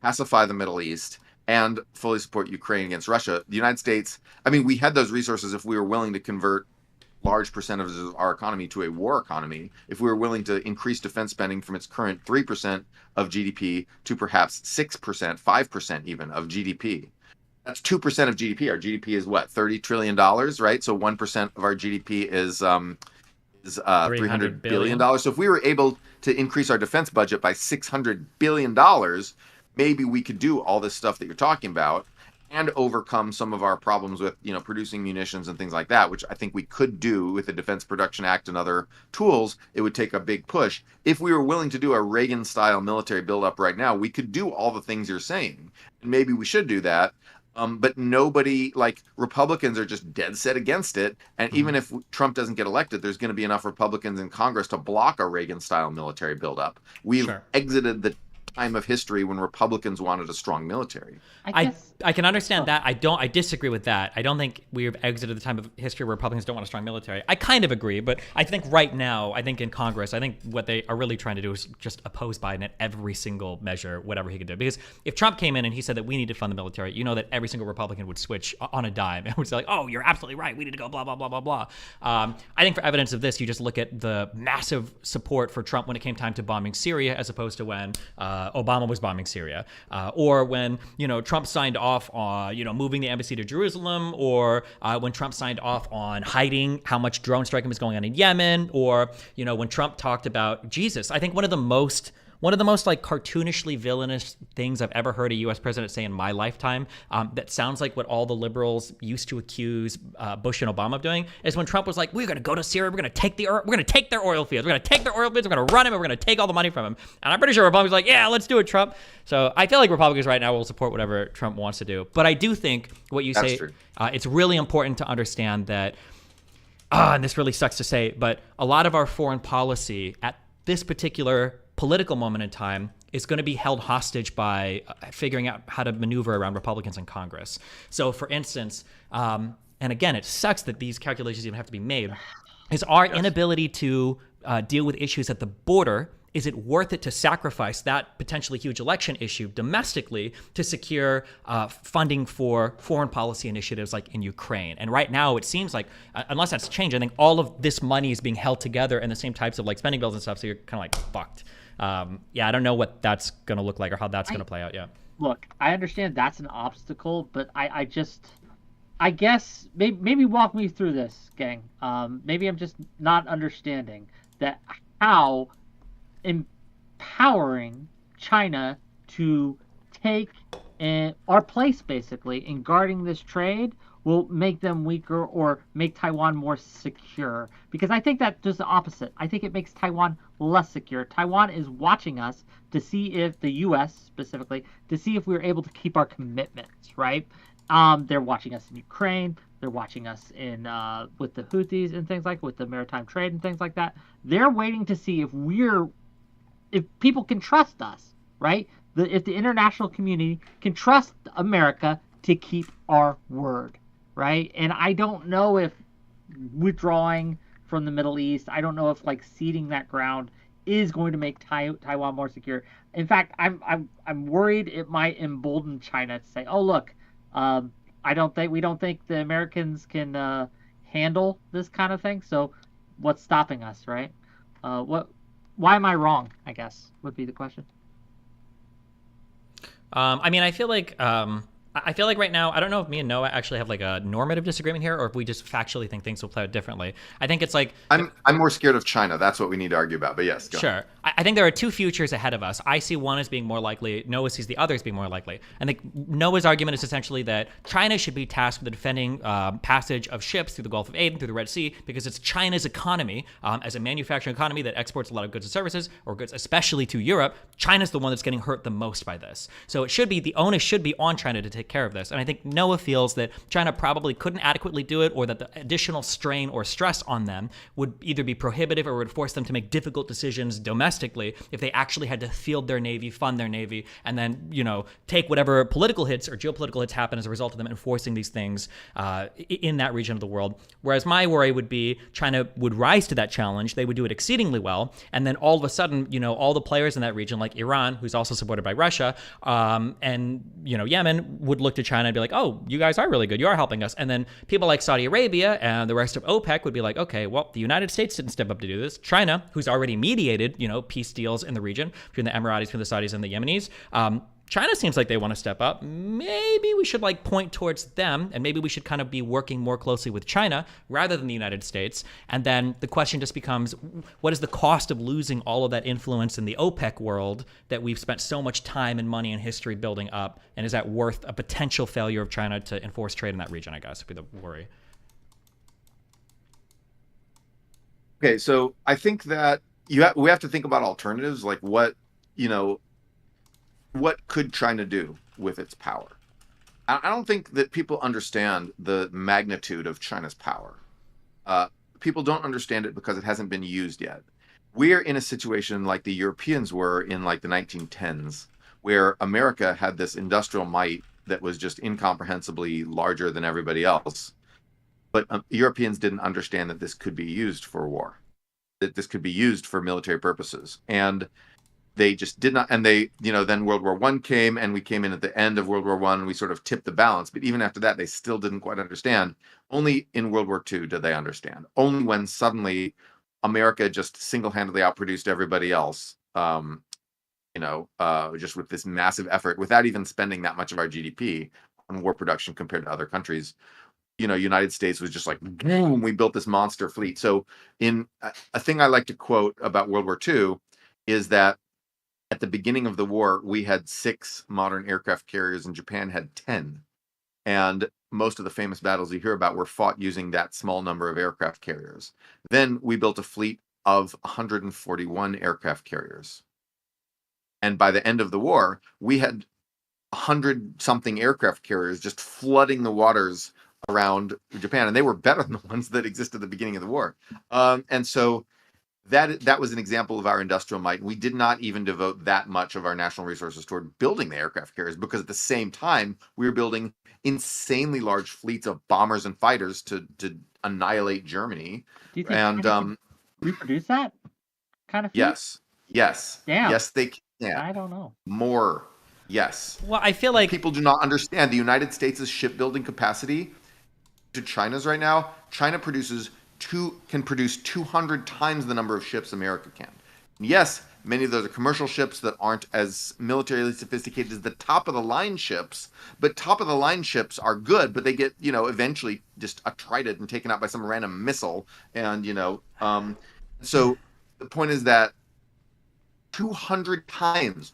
pacify the Middle East, and fully support Ukraine against Russia. The United States, I mean, we had those resources if we were willing to convert large percentage of our economy to a war economy, if we were willing to increase defense spending from its current 3% of GDP to perhaps 6%, 5% even of GDP. That's 2% of GDP. Our GDP is what, $30 trillion, right? So 1% of our GDP is $300 billion. So if we were able to increase our defense budget by $600 billion, maybe we could do all this stuff that you're talking about and overcome some of our problems with, producing munitions and things like that, which I think we could do with the Defense Production Act and other tools. It would take a big push. If we were willing to do a Reagan-style military buildup right now, we could do all the things you're saying. And maybe we should do that. But nobody, like Republicans, are just dead set against it. And even if Trump doesn't get elected, there's going to be enough Republicans in Congress to block a Reagan-style military buildup. We've exited the time of history when Republicans wanted a strong military. I can understand that. I disagree with that. I don't think we've exited the time of history where Republicans don't want a strong military. I kind of agree, but I think right now, I think in Congress, I think what they are really trying to do is just oppose Biden at every single measure, whatever he could do. Because if Trump came in and he said that we need to fund the military, that every single Republican would switch on a dime and would say like, oh, you're absolutely right. We need to go blah, blah, blah, blah, blah. I think for evidence of this, you just look at the massive support for Trump when it came time to bombing Syria as opposed to when Obama was bombing Syria, or when Trump signed off on moving the embassy to Jerusalem, or when Trump signed off on hiding how much drone striking was going on in Yemen, or when Trump talked about Jesus. I think one of the most like cartoonishly villainous things I've ever heard a U.S. president say in my lifetime, that sounds like what all the liberals used to accuse Bush and Obama of doing, is when Trump was like, "We're going to go to Syria, we're going to take their oil fields, we're going to take their oil fields, we're going to run them, and we're going to take all the money from them." And I'm pretty sure Republicans are like, "Yeah, let's do it, Trump." So I feel like Republicans right now will support whatever Trump wants to do. But I do think what you say, it's really important to understand that, and this really sucks to say, but a lot of our foreign policy at this particular political moment in time is going to be held hostage by figuring out how to maneuver around Republicans in Congress. So, for instance, and again, it sucks that these calculations even have to be made, is our inability to deal with issues at the border. Is it worth it to sacrifice that potentially huge election issue domestically to secure funding for foreign policy initiatives like in Ukraine? And right now, it seems like, unless that's changed, I think all of this money is being held together in the same types of like spending bills and stuff. So you're kind of like fucked. I don't know what that's going to look like or how that's going to play out. Yeah. Look, I understand that's an obstacle, but I guess maybe walk me through this, gang. Maybe I'm just not understanding that how empowering China to take our place basically in guarding this trade will make them weaker or make Taiwan more secure. Because I think that does the opposite. I think it makes Taiwan less secure. Taiwan is watching us to see if the U.S. specifically, to see if we're able to keep our commitments, right? They're watching us in Ukraine. They're watching us in with the Houthis and things like, with the maritime trade and things like that. They're waiting to see if people can trust us, right? If the international community can trust America to keep our word, right? And I don't know if withdrawing from the Middle East, I don't know if like ceding that ground is going to make Taiwan more secure. In fact, I'm worried it might embolden China to say, "Oh, look, we don't think the Americans can handle this kind of thing. So, what's stopping us, right? Why am I wrong? I guess would be the question." I feel like right now, I don't know if me and Noah actually have like a normative disagreement here, or if we just factually think things will play out differently. I think it's like I'm more scared of China. That's what we need to argue about. But yes, go sure. I think there are two futures ahead of us. I see one as being more likely. Noah sees the other as being more likely. I think Noah's argument is essentially that China should be tasked with the defending passage of ships through the Gulf of Aden, through the Red Sea, because it's China's economy as a manufacturing economy that exports a lot of goods and services, or goods especially to Europe. China's the one that's getting hurt the most by this. So it should be, the onus should be on China to take care of this. And I think Noah feels that China probably couldn't adequately do it, or that the additional strain or stress on them would either be prohibitive or would force them to make difficult decisions domestically if they actually had to field their navy, fund their navy, and then, take whatever political hits or geopolitical hits happen as a result of them enforcing these things in that region of the world. Whereas my worry would be China would rise to that challenge. They would do it exceedingly well. And then all of a sudden, all the players in that region, like Iran, who's also supported by Russia, and, Yemen, would look to China and be like, oh, you guys are really good. You are helping us. And then people like Saudi Arabia and the rest of OPEC would be like, okay, well, the United States didn't step up to do this. China, who's already mediated, peace deals in the region between the Emiratis, between the Saudis and the Yemenis, China seems like they want to step up. Maybe we should point towards them, and maybe we should kind of be working more closely with China rather than the United States. And then the question just becomes, what is the cost of losing all of that influence in the OPEC world that we've spent so much time and money and history building up? And is that worth a potential failure of China to enforce trade in that region, I guess, would be the worry. Okay, so I think that we have to think about alternatives, like what could China do with its power? I don't think that people understand the magnitude of China's power. People don't understand it because it hasn't been used yet. We're in a situation like the Europeans were in the 1910s, where America had this industrial might that was just incomprehensibly larger than everybody else. But Europeans didn't understand that this could be used for war, that this could be used for military purposes. And they just did not, and then World War I came, and we came in at the end of World War I, and we sort of tipped the balance. But even after that, they still didn't quite understand. Only in World War II did they understand. Only when suddenly America just single-handedly outproduced everybody else, just with this massive effort, without even spending that much of our GDP on war production compared to other countries. United States was just like, boom, we built this monster fleet. So in a thing I like to quote about World War II is that at the beginning of the war, we had 6 modern aircraft carriers and Japan had 10. And most of the famous battles you hear about were fought using that small number of aircraft carriers. Then we built a fleet of 141 aircraft carriers. And by the end of the war, we had 100-something aircraft carriers just flooding the waters around Japan. And they were better than the ones that existed at the beginning of the war. And so that was an example of our industrial might. We did not even devote that much of our national resources toward building the aircraft carriers, because at the same time, we were building insanely large fleets of bombers and fighters to annihilate Germany. Do you think reproduce that kind of fleet? Yes. Damn. Yes, they can. I don't know. More. Yes. Well, I feel like people do not understand the United States' shipbuilding capacity to China's right now. China can produce 200 times the number of ships America can. Yes, many of those are commercial ships that aren't as militarily sophisticated as the top-of-the-line ships, but top-of-the-line ships are good, but they get, eventually just attrited and taken out by some random missile. And, so the point is that 200 times,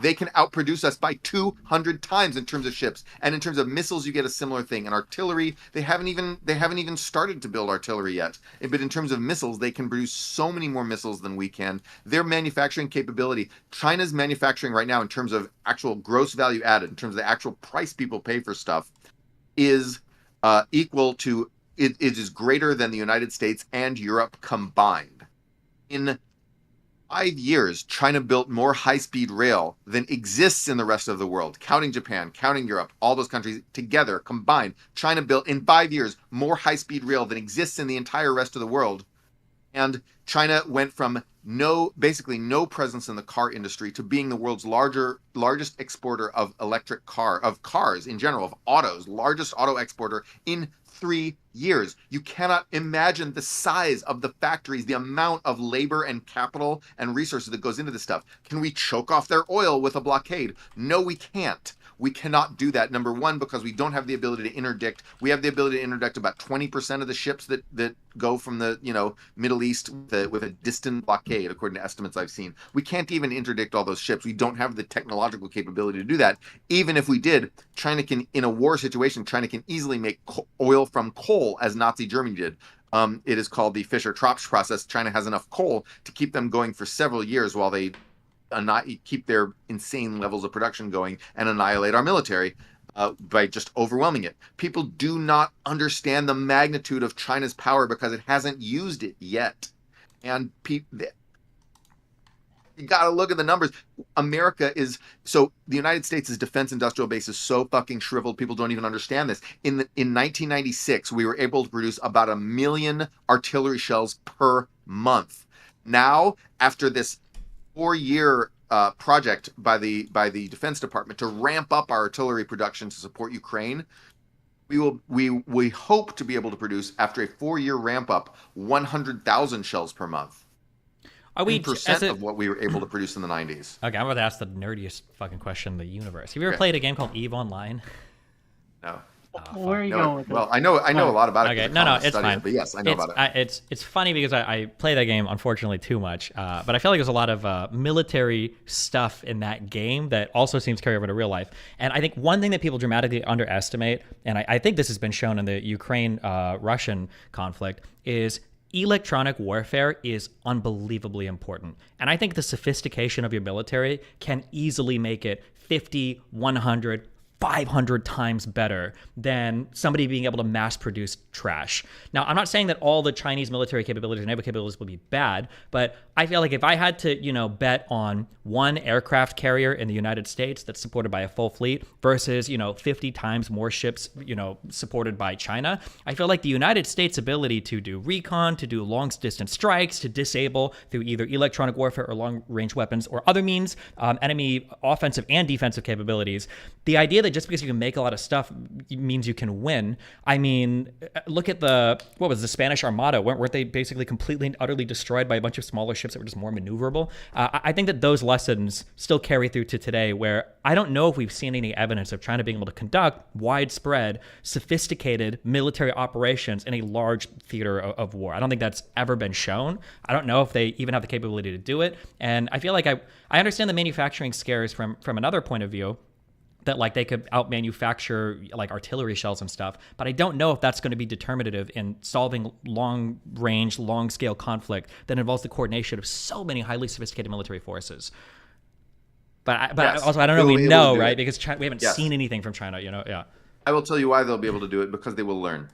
they can outproduce us by 200 times in terms of ships. And in terms of missiles, you get a similar thing. And artillery, they haven't even started to build artillery yet. But in terms of missiles, they can produce so many more missiles than we can. Their manufacturing capability, China's manufacturing right now in terms of actual gross value added, in terms of the actual price people pay for stuff, is equal to, it is greater than the United States and Europe combined. In 5 years, China built more high-speed rail than exists in the rest of the world, counting Japan, counting Europe, all those countries together, combined. China built, in 5 years, more high-speed rail than exists in the entire rest of the world. And China went from basically no presence in the car industry to being the world's largest exporter of cars in general, of autos, largest auto exporter in 3 years. You cannot imagine the size of the factories, the amount of labor and capital and resources that goes into this stuff. Can we choke off their oil with a blockade? No, we can't. We cannot do that. Number one, because we don't have the ability to interdict. We have the ability to interdict about 20% of the ships that go from the Middle East with a distant blockade, according to estimates I've seen. We can't even interdict all those ships. We don't have the technological capability to do that. Even if we did, China can, in a war situation, China can easily make oil from coal, as Nazi Germany did. It is called the Fischer-Tropsch process. China has enough coal to keep them going for several years while they keep their insane levels of production going and annihilate our military by just overwhelming it. People do not understand the magnitude of China's power because it hasn't used it yet. And you got to look at the numbers. The United States' defense industrial base is so fucking shriveled, people don't even understand this. In 1996, we were able to produce about 1 million artillery shells per month. Now, after this 4-year project by the Defense Department to ramp up our artillery production to support Ukraine. We hope to be able to produce, after a 4-year ramp up, 100,000 shells per month. Are we percent of what we were able to produce in the 90s? Okay, I'm about to ask the nerdiest fucking question in the universe. Have you ever played a game called EVE Online? No. Where are you going with this? Well, I know a lot about it. Okay, no, it's fine. But yes, I know about it. It's funny because I play that game, unfortunately, too much. But I feel like there's a lot of military stuff in that game that also seems to carry over to real life. And I think one thing that people dramatically underestimate, and I think this has been shown in the Ukraine-Russian conflict, is electronic warfare is unbelievably important. And I think the sophistication of your military can easily make it 50, 100, 500 times better than somebody being able to mass produce trash. Now, I'm not saying that all the Chinese military capabilities or naval capabilities will be bad, but I feel like if I had to, bet on one aircraft carrier in the United States that's supported by a full fleet versus, 50 times more ships, supported by China, I feel like the United States' ability to do recon, to do long distance strikes, to disable through either electronic warfare or long range weapons or other means, enemy offensive and defensive capabilities, the idea that just because you can make a lot of stuff means you can win. I mean, look at the Spanish Armada? Weren't they basically completely and utterly destroyed by a bunch of smaller ships that were just more maneuverable? I think that those lessons still carry through to today, where I don't know if we've seen any evidence of China being able to conduct widespread, sophisticated military operations in a large theater of war. I don't think that's ever been shown. I don't know if they even have the capability to do it. And I feel like I understand the manufacturing scares from another point of view, that like they could out-manufacture like artillery shells and stuff, but I don't know if that's going to be determinative in solving long-range, long-scale conflict that involves the coordination of so many highly sophisticated military forces. But Yes. also I don't know. They will We be able to know, do right? it. Because we haven't Yes. seen anything from China. Yeah. I will tell you why they'll be able to do it, because they will learn.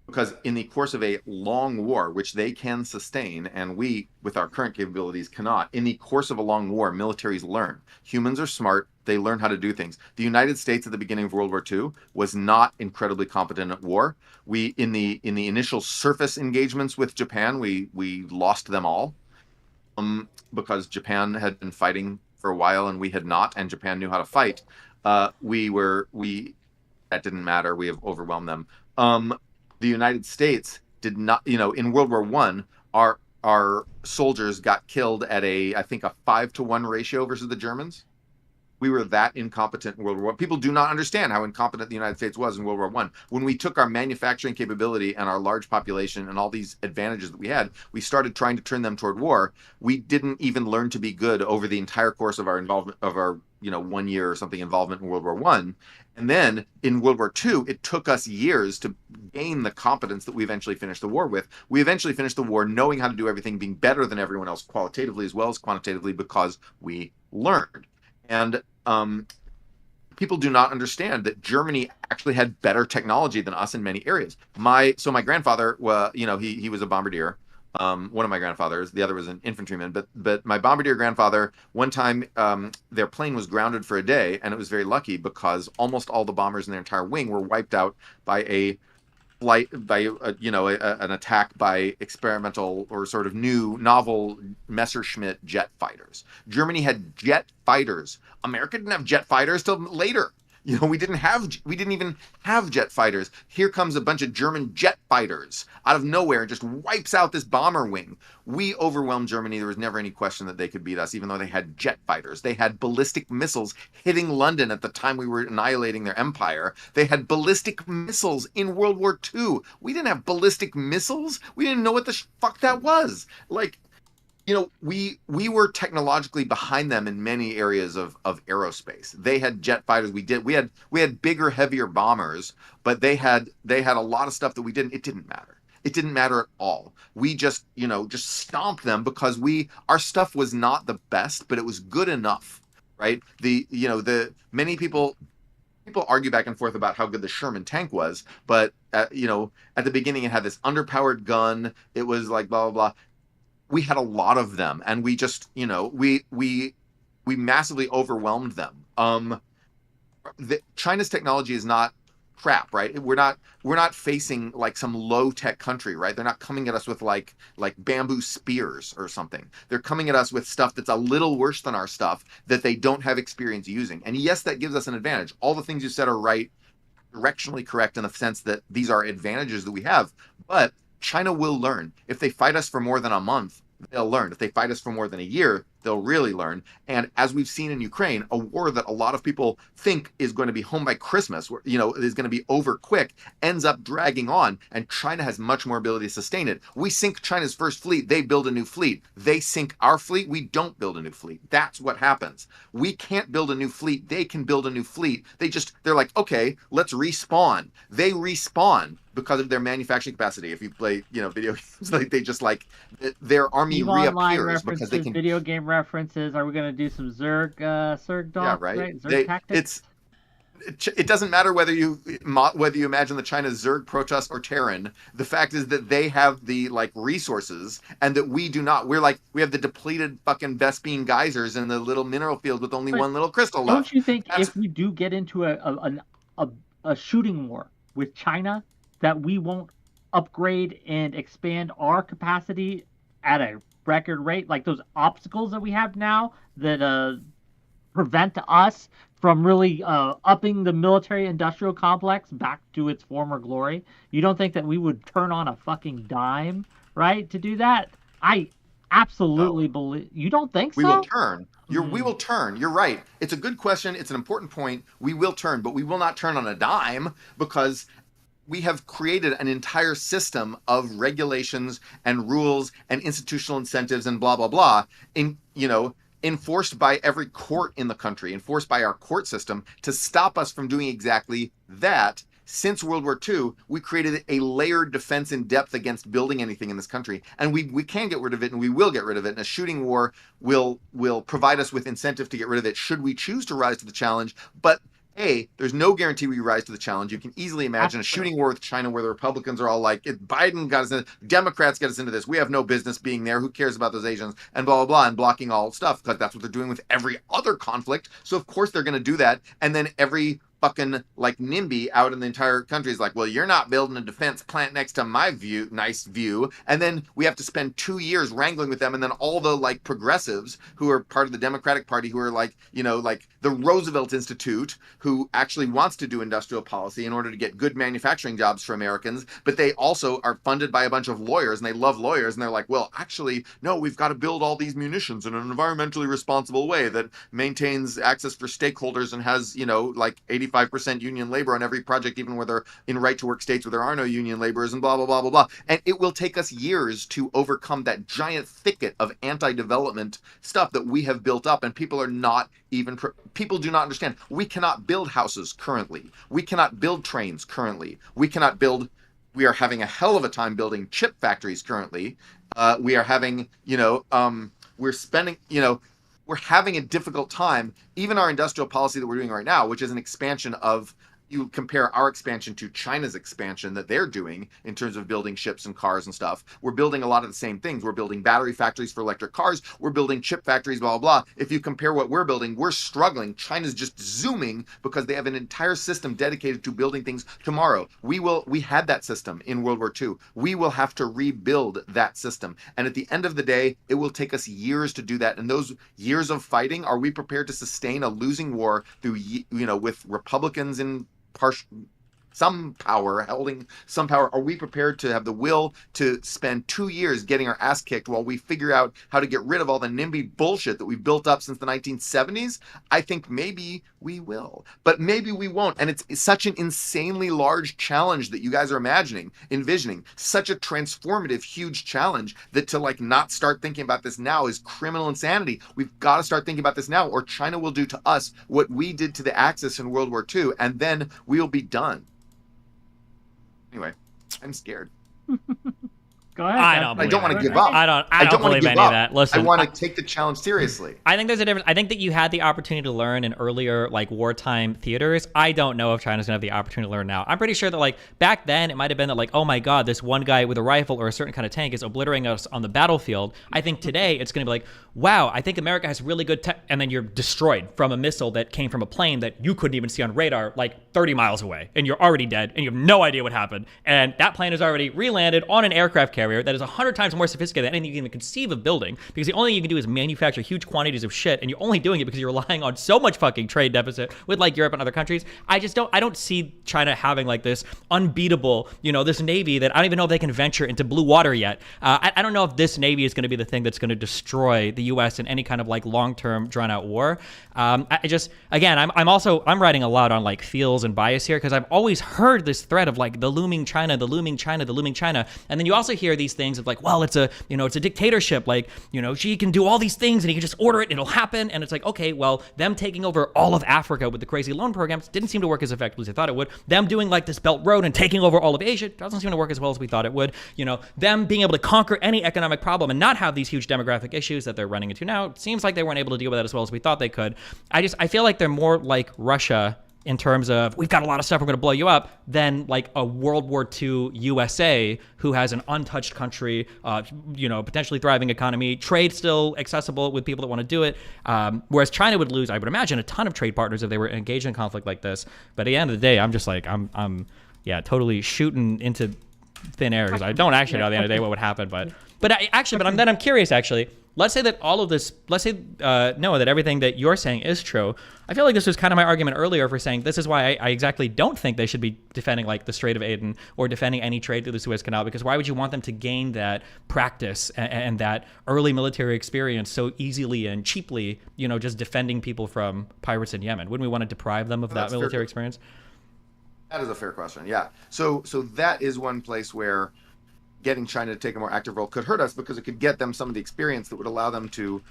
Because in the course of a long war, which they can sustain, and we, with our current capabilities, cannot, in the course of a long war, militaries learn. Humans are smart. They learn how to do things. The United States at the beginning of World War II was not incredibly competent at war. We, in the initial surface engagements with Japan, we lost them all, because Japan had been fighting for a while and we had not, and Japan knew how to fight. That didn't matter. We have overwhelmed them. The United States did not, in World War I, our soldiers got killed at I think a 5-to-1 ratio versus the Germans. We were that incompetent in World War I. People do not understand how incompetent the United States was in World War I. When we took our manufacturing capability and our large population and all these advantages that we had, we started trying to turn them toward war. We didn't even learn to be good over the entire course of our involvement, of our 1 year or something involvement in World War I. And then in World War II, it took us years to gain the competence that we eventually finished the war with. We eventually finished the war knowing how to do everything, being better than everyone else qualitatively as well as quantitatively, because we learned. And people do not understand that Germany actually had better technology than us in many areas. My grandfather, he was a bombardier. One of my grandfathers, the other was an infantryman, but my bombardier grandfather, one time their plane was grounded for a day, and it was very lucky because almost all the bombers in their entire wing were wiped out by an attack by experimental or sort of novel Messerschmitt jet fighters. Germany had jet fighters. America didn't have jet fighters till later. We didn't even have jet fighters. Here comes a bunch of German jet fighters out of nowhere and just wipes out this bomber wing. We overwhelmed Germany. There was never any question that they could beat us, even though they had jet fighters. They had ballistic missiles hitting London at the time we were annihilating their empire. They had ballistic missiles in World War II. We didn't have ballistic missiles. We didn't know what the fuck that was. We were technologically behind them in many areas of aerospace. They had jet fighters. We had bigger, heavier bombers, but they had a lot of stuff that we didn't. It didn't matter. It didn't matter at all. We just stomped them because our stuff was not the best, but it was good enough, right? Many people argue back and forth about how good the Sherman tank was, but at the beginning it had this underpowered gun. It was like blah blah blah. We had a lot of them, and we just, we massively overwhelmed them. China's technology is not crap, right? We're not facing like some low tech country, right? They're not coming at us with like bamboo spears or something. They're coming at us with stuff that's a little worse than our stuff that they don't have experience using. And yes, that gives us an advantage. All the things you said are right, directionally correct in the sense that these are advantages that we have. But China will learn. If they fight us for more than a month, they'll learn. If they fight us for more than a year, they'll really learn. And as we've seen in Ukraine, a war that a lot of people think is going to be home by Christmas, is going to be over quick, ends up dragging on, and China has much more ability to sustain it. We sink China's first fleet, they build a new fleet. They sink our fleet, we don't build a new fleet. That's what happens. We can't build a new fleet, they can build a new fleet. They're like, okay, let's respawn. They respawn because of their manufacturing capacity. If you play, video games, like their army reappears because they can. Video game references. Are we going to do some Zerg dog? Yeah, right. Zerg tactics. It doesn't matter whether you imagine the China's Zerg, Protoss, or Terran. The fact is that they have the resources, and that we do not. We have the depleted fucking Vespine geysers in the little mineral field with only one little crystal left. Don't you think if we do get into a shooting war with China, that we won't upgrade and expand our capacity at a record rate? Like those obstacles that we have now that prevent us from really upping the military-industrial complex back to its former glory. You don't think that we would turn on a fucking dime, right, to do that? I absolutely believe. You don't think so? We will turn. We will turn. You're right. It's a good question. It's an important point. We will turn, but we will not turn on a dime because we have created an entire system of regulations and rules and institutional incentives and blah, blah, blah, enforced by every court in the country, enforced by our court system to stop us from doing exactly that. Since World War II, we created a layered defense in depth against building anything in this country. And we can get rid of it, and we will get rid of it. And a shooting war will provide us with incentive to get rid of it should we choose to rise to the challenge. But there's no guarantee we rise to the challenge. You can easily imagine a shooting war with China where the Republicans are all like, Biden got us in, Democrats get us into this. We have no business being there. Who cares about those Asians? And blah, blah, blah, and blocking all stuff. Because that's what they're doing with every other conflict. So, of course, they're going to do that. And then every fucking NIMBY out in the entire country is like, well, you're not building a defense plant next to my nice view. And then we have to spend 2 years wrangling with them. And then all the progressives who are part of the Democratic Party, who are the Roosevelt Institute, who actually wants to do industrial policy in order to get good manufacturing jobs for Americans. But they also are funded by a bunch of lawyers, and they love lawyers. And they're like, well, actually, no, we've got to build all these munitions in an environmentally responsible way that maintains access for stakeholders and has, 85% union labor on every project, even where they're in right-to-work states where there are no union laborers, and blah, blah, blah, blah, blah. And it will take us years to overcome that giant thicket of anti-development stuff that we have built up, and people are not even... People do not understand. We cannot build houses currently. We cannot build trains currently. We cannot build... We are having a hell of a time building chip factories currently. We are having, we're spending, we're having a difficult time. Even our industrial policy that we're doing right now, which is an expansion of, you compare our expansion to China's expansion that they're doing in terms of building ships and cars and stuff. We're building a lot of the same things. We're building battery factories for electric cars. We're building chip factories, blah, blah, blah. If you compare what we're building, we're struggling. China's just zooming because they have an entire system dedicated to building things tomorrow. We had that system in World War II. We will have to rebuild that system. And at the end of the day, it will take us years to do that. And those years of fighting, are we prepared to sustain a losing war through, with Republicans in some power, holding some power? Are we prepared to have the will to spend 2 years getting our ass kicked while we figure out how to get rid of all the NIMBY bullshit that we've built up since the 1970s? I think maybe we will, but maybe we won't. And it's such an insanely large challenge that you guys are envisioning, such a transformative, huge challenge that to not start thinking about this now is criminal insanity. We've got to start thinking about this now, or China will do to us what we did to the Axis in World War II, and then we'll be done. Anyway, I'm scared. Go ahead. I don't I don't want to give it. up. I don't wanna believe give any up. of that. Listen, I want to take the challenge seriously. I think there's a difference. I think that you had the opportunity to learn in earlier like wartime theaters. I don't know if China's gonna have the opportunity to learn now. I'm pretty sure that like back then it might have been that like, oh my God, this one guy with a rifle or a certain kind of tank is obliterating us on the battlefield. I think today it's gonna be like, wow, I think America has really good tech, and then you're destroyed from a missile that came from a plane that you couldn't even see on radar like 30 miles away, and you're already dead, and you have no idea what happened. And that plane is already re-landed on an aircraft carrier that is 100 times more sophisticated than anything you can even conceive of building, because the only thing you can do is manufacture huge quantities of shit, and you're only doing it because you're relying on so much fucking trade deficit with like Europe and other countries. I don't see China having like this unbeatable, this navy that I don't even know if they can venture into blue water yet. I don't know if this navy is going to be the thing that's going to destroy the U.S. in any kind of like long-term drawn-out war. I'm writing a lot on like feels and bias here, because I've always heard this thread of like the looming China, the looming China, the looming China, and then you also hear these things of like, well, it's a dictatorship, like Xi can do all these things and he can just order it, it'll happen, and it's like, okay, well, them taking over all of Africa with the crazy loan programs didn't seem to work as effectively as I thought it would. Them doing like this Belt Road and taking over all of Asia doesn't seem to work as well as we thought it would. Them being able to conquer any economic problem and not have these huge demographic issues that they're running into now, it seems like they weren't able to deal with that as well as we thought they could. I feel like they're more like Russia in terms of, we've got a lot of stuff, we're going to blow you up, than like a World War II USA who has an untouched country, potentially thriving economy, trade still accessible with people that want to do it. Whereas China would lose, I would imagine, a ton of trade partners if they were engaged in conflict like this. But at the end of the day, I'm just like, I'm totally shooting into thin air, because I don't actually know at the end of the day what would happen. But I'm curious actually. Let's say that all of this, Noah, that everything that you're saying is true. I feel like this was kind of my argument earlier for saying this is why I exactly don't think they should be defending like the Strait of Aden or defending any trade through the Suez Canal, because why would you want them to gain that practice and that early military experience so easily and cheaply, just defending people from pirates in Yemen? Wouldn't we want to deprive them of that military experience? That is a fair question, yeah. So that is one place where getting China to take a more active role could hurt us, because it could get them some of the experience that would allow them to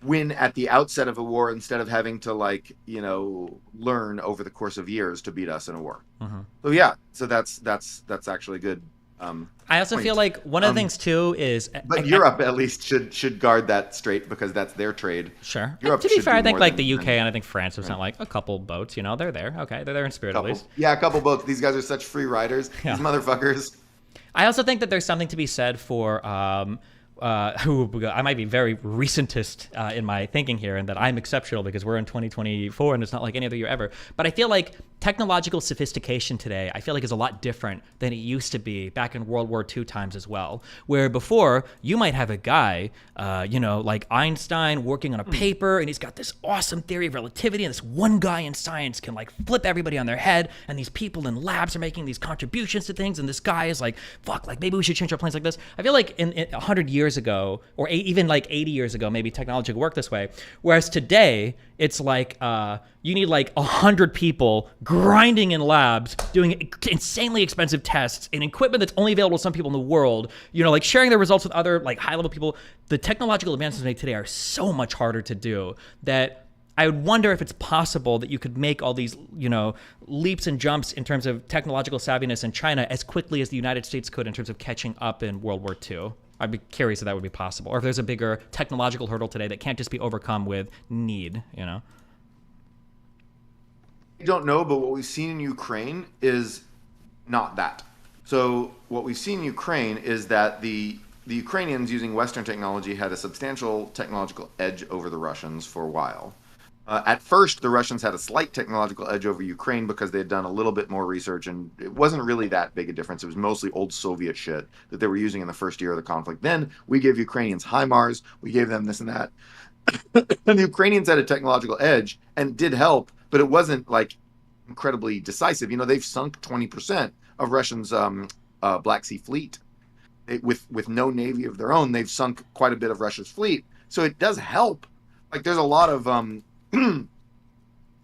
win at the outset of a war instead of having to learn over the course of years to beat us in a war. Mm-hmm. So that's actually good. I also feel like one of the things too is, but Europe at least should guard that strait, because that's their trade. Sure. Europe to be fair, I think like the UK and I think France have sent like a couple boats. They're there. Okay, they're there in spirit at least. Yeah, a couple boats. These guys are such free riders. Yeah. These motherfuckers. I also think that there's something to be said for I might be very recentist in my thinking here, and that I'm exceptional because we're in 2024 and it's not like any other year ever. But I feel like technological sophistication today, I feel like is a lot different than it used to be back in World War II times as well, where before you might have a guy, like Einstein working on a paper, and he's got this awesome theory of relativity, and this one guy in science can like flip everybody on their head, and these people in labs are making these contributions to things, and this guy is like, fuck, like maybe we should change our plans like this. I feel like in 100 years ago, or even like 80 years ago, maybe technology could work this way. Whereas today, it's like you need like 100 people grinding in labs, doing insanely expensive tests in equipment that's only available to some people in the world, like sharing their results with other like high-level people. The technological advances made today are so much harder to do that I would wonder if it's possible that you could make all these, leaps and jumps in terms of technological savviness in China as quickly as the United States could in terms of catching up in World War II. I'd be curious if that would be possible, or if there's a bigger technological hurdle today that can't just be overcome with need, I don't know, but what we've seen in Ukraine is not that. So what we've seen in Ukraine is that the Ukrainians, using Western technology, had a substantial technological edge over the Russians for a while. At first, the Russians had a slight technological edge over Ukraine because they had done a little bit more research, and it wasn't really that big a difference. It was mostly old Soviet shit that they were using in the first year of the conflict. Then we gave Ukrainians HIMARS, we gave them this and that. And the Ukrainians had a technological edge, and it did help, but it wasn't like incredibly decisive. They've sunk 20% of Russians' Black Sea fleet. With no navy of their own, they've sunk quite a bit of Russia's fleet. So it does help. Like there's a lot of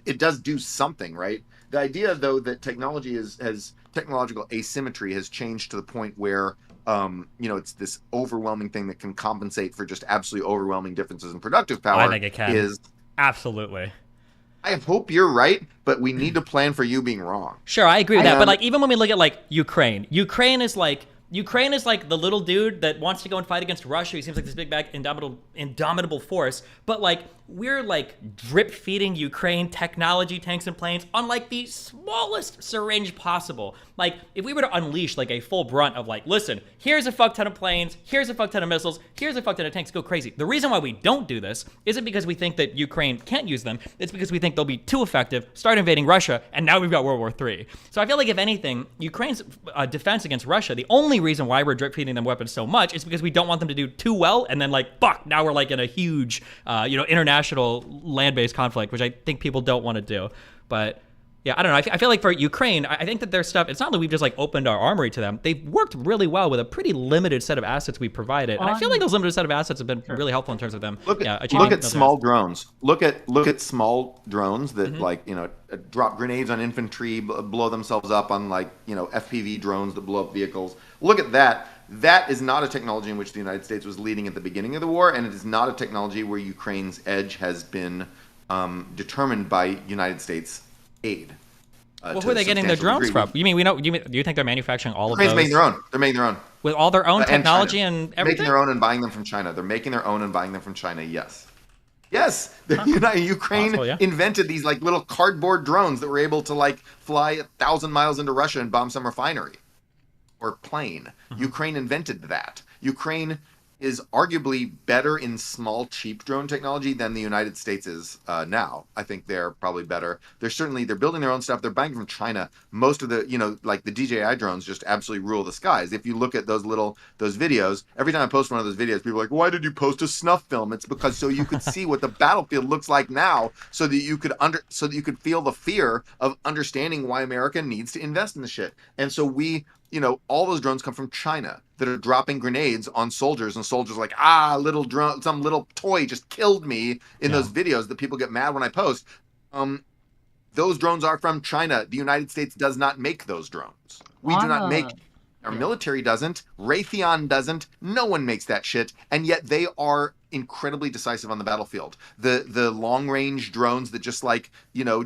it does do something, right? The idea, though, that technology has technological asymmetry has changed to the point where it's this overwhelming thing that can compensate for just absolutely overwhelming differences in productive power. I think it can. Absolutely. I hope you're right, but we need to plan for you being wrong. Sure, I agree with that. But like even when we look at like Ukraine is like Ukraine is like the little dude that wants to go and fight against Russia. He seems like this big bag indomitable force, but like we're like drip feeding Ukraine technology, tanks and planes on like the smallest syringe possible. Like if we were to unleash like a full brunt of like, listen, here's a fuck ton of planes, here's a fuck ton of missiles, here's a fuck ton of tanks, go crazy. The reason why we don't do this isn't because we think that Ukraine can't use them. It's because we think they'll be too effective, start invading Russia, and now we've got World War III. So I feel like if anything, Ukraine's defense against Russia, the only reason why we're drip feeding them weapons so much is because we don't want them to do too well, and then like, fuck, now we're like in a huge, international land-based conflict, which I think people don't want to do. But yeah, I don't know. I feel like for Ukraine, I think that their stuff, it's not that we've just like opened our armory to them. They've worked really well with a pretty limited set of assets we provided. And I feel like those limited set of assets have been really helpful in terms of them. Look at small drones. Look at small drones that like, drop grenades on infantry, blow themselves up on like, FPV drones that blow up vehicles. Look at that. That is not a technology in which the United States was leading at the beginning of the war, and it is not a technology where Ukraine's edge has been determined by United States aid. Well, who are they getting their drones from? Do you think they're manufacturing all of those? Ukraine's making their own. They're making their own. With all their own technology and everything? Making their own and buying them from China. They're making their own and buying them from China, yes. Yes, Ukraine invented these like little cardboard drones that were able to like fly 1,000 miles into Russia and bomb some refinery or plane. Ukraine invented that. Ukraine is arguably better in small, cheap drone technology than the United States is now. I think they're probably better. They're building their own stuff. They're buying from China. Most of the, like the DJI drones just absolutely rule the skies. If you look at those videos, every time I post one of those videos, people are like, why did you post a snuff film? It's because so you could see what the battlefield looks like now, so that you could feel the fear of understanding why America needs to invest in the shit. And so all those drones come from China that are dropping grenades on soldiers, and soldiers are like, little drone, some little toy just killed me in those videos that people get mad when I post. Those drones are from China. The United States does not make those drones. We do not make. Our military doesn't. Raytheon doesn't. No one makes that shit, and yet they are incredibly decisive on the battlefield. The long range drones that just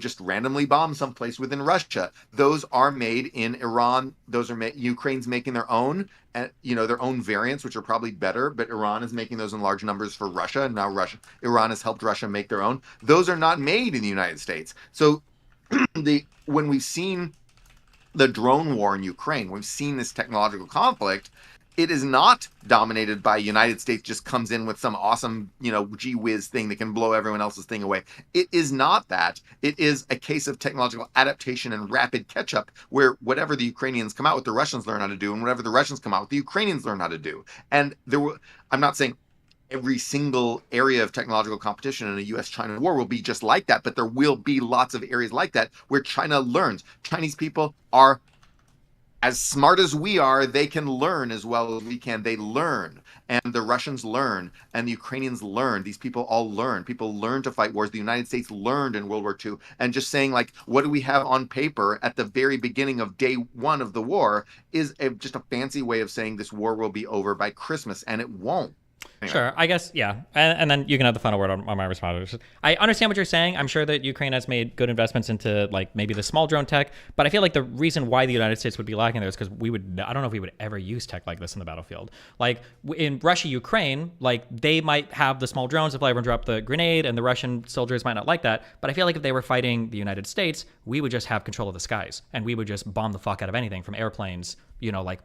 just randomly bomb someplace within Russia, those are made in Iran. Those are Ukraine's making their own, and their own variants, which are probably better. But Iran is making those in large numbers for Russia, and now Iran has helped Russia make their own. Those are not made in the United States. So when we've seen the drone war in Ukraine, we've seen this technological conflict. It is not dominated by United States just comes in with some awesome, gee whiz thing that can blow everyone else's thing away. It is not that. It is a case of technological adaptation and rapid catch up, where whatever the Ukrainians come out with, the Russians learn how to do, and whatever the Russians come out with, the Ukrainians learn how to do. And I'm not saying every single area of technological competition in a U.S.-China war will be just like that, but there will be lots of areas like that where China learns. Chinese people are as smart as we are. They can learn as well as we can. They learn, and the Russians learn, and the Ukrainians learn. These people all learn. People learn to fight wars. The United States learned in World War II. And just saying, what do we have on paper at the very beginning of day one of the war is just a fancy way of saying this war will be over by Christmas, and it won't. Anyway. Sure, I guess, yeah. And then you can have the final word on my response. I understand what you're saying. I'm sure that Ukraine has made good investments into maybe the small drone tech, but I feel like the reason why the United States would be lacking there is because I don't know if we would ever use tech like this in the battlefield. Like in Russia, Ukraine, they might have the small drones to fly over and drop the grenade, and the Russian soldiers might not like that. But I feel like if they were fighting the United States, we would just have control of the skies, and we would just bomb the fuck out of anything from airplanes,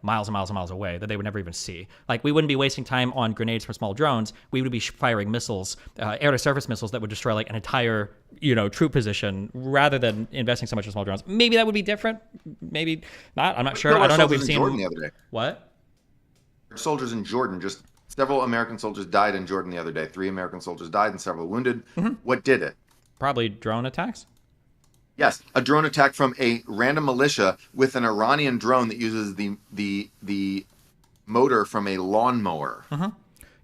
miles and miles and miles away that they would never even see. We wouldn't be wasting time on grenades from small drones. We would be firing missiles, air-to-surface missiles that would destroy an entire, troop position rather than investing so much in small drones. Maybe that would be different. Maybe not. I'm not sure. I don't know if we've seen Jordan the other day. What? Soldiers in Jordan. Just several American soldiers died in Jordan the other day. 3 American soldiers died and several wounded. Mm-hmm. What did it? Probably drone attacks. Yes, a drone attack from a random militia with an Iranian drone that uses the motor from a lawnmower. Mm-hmm.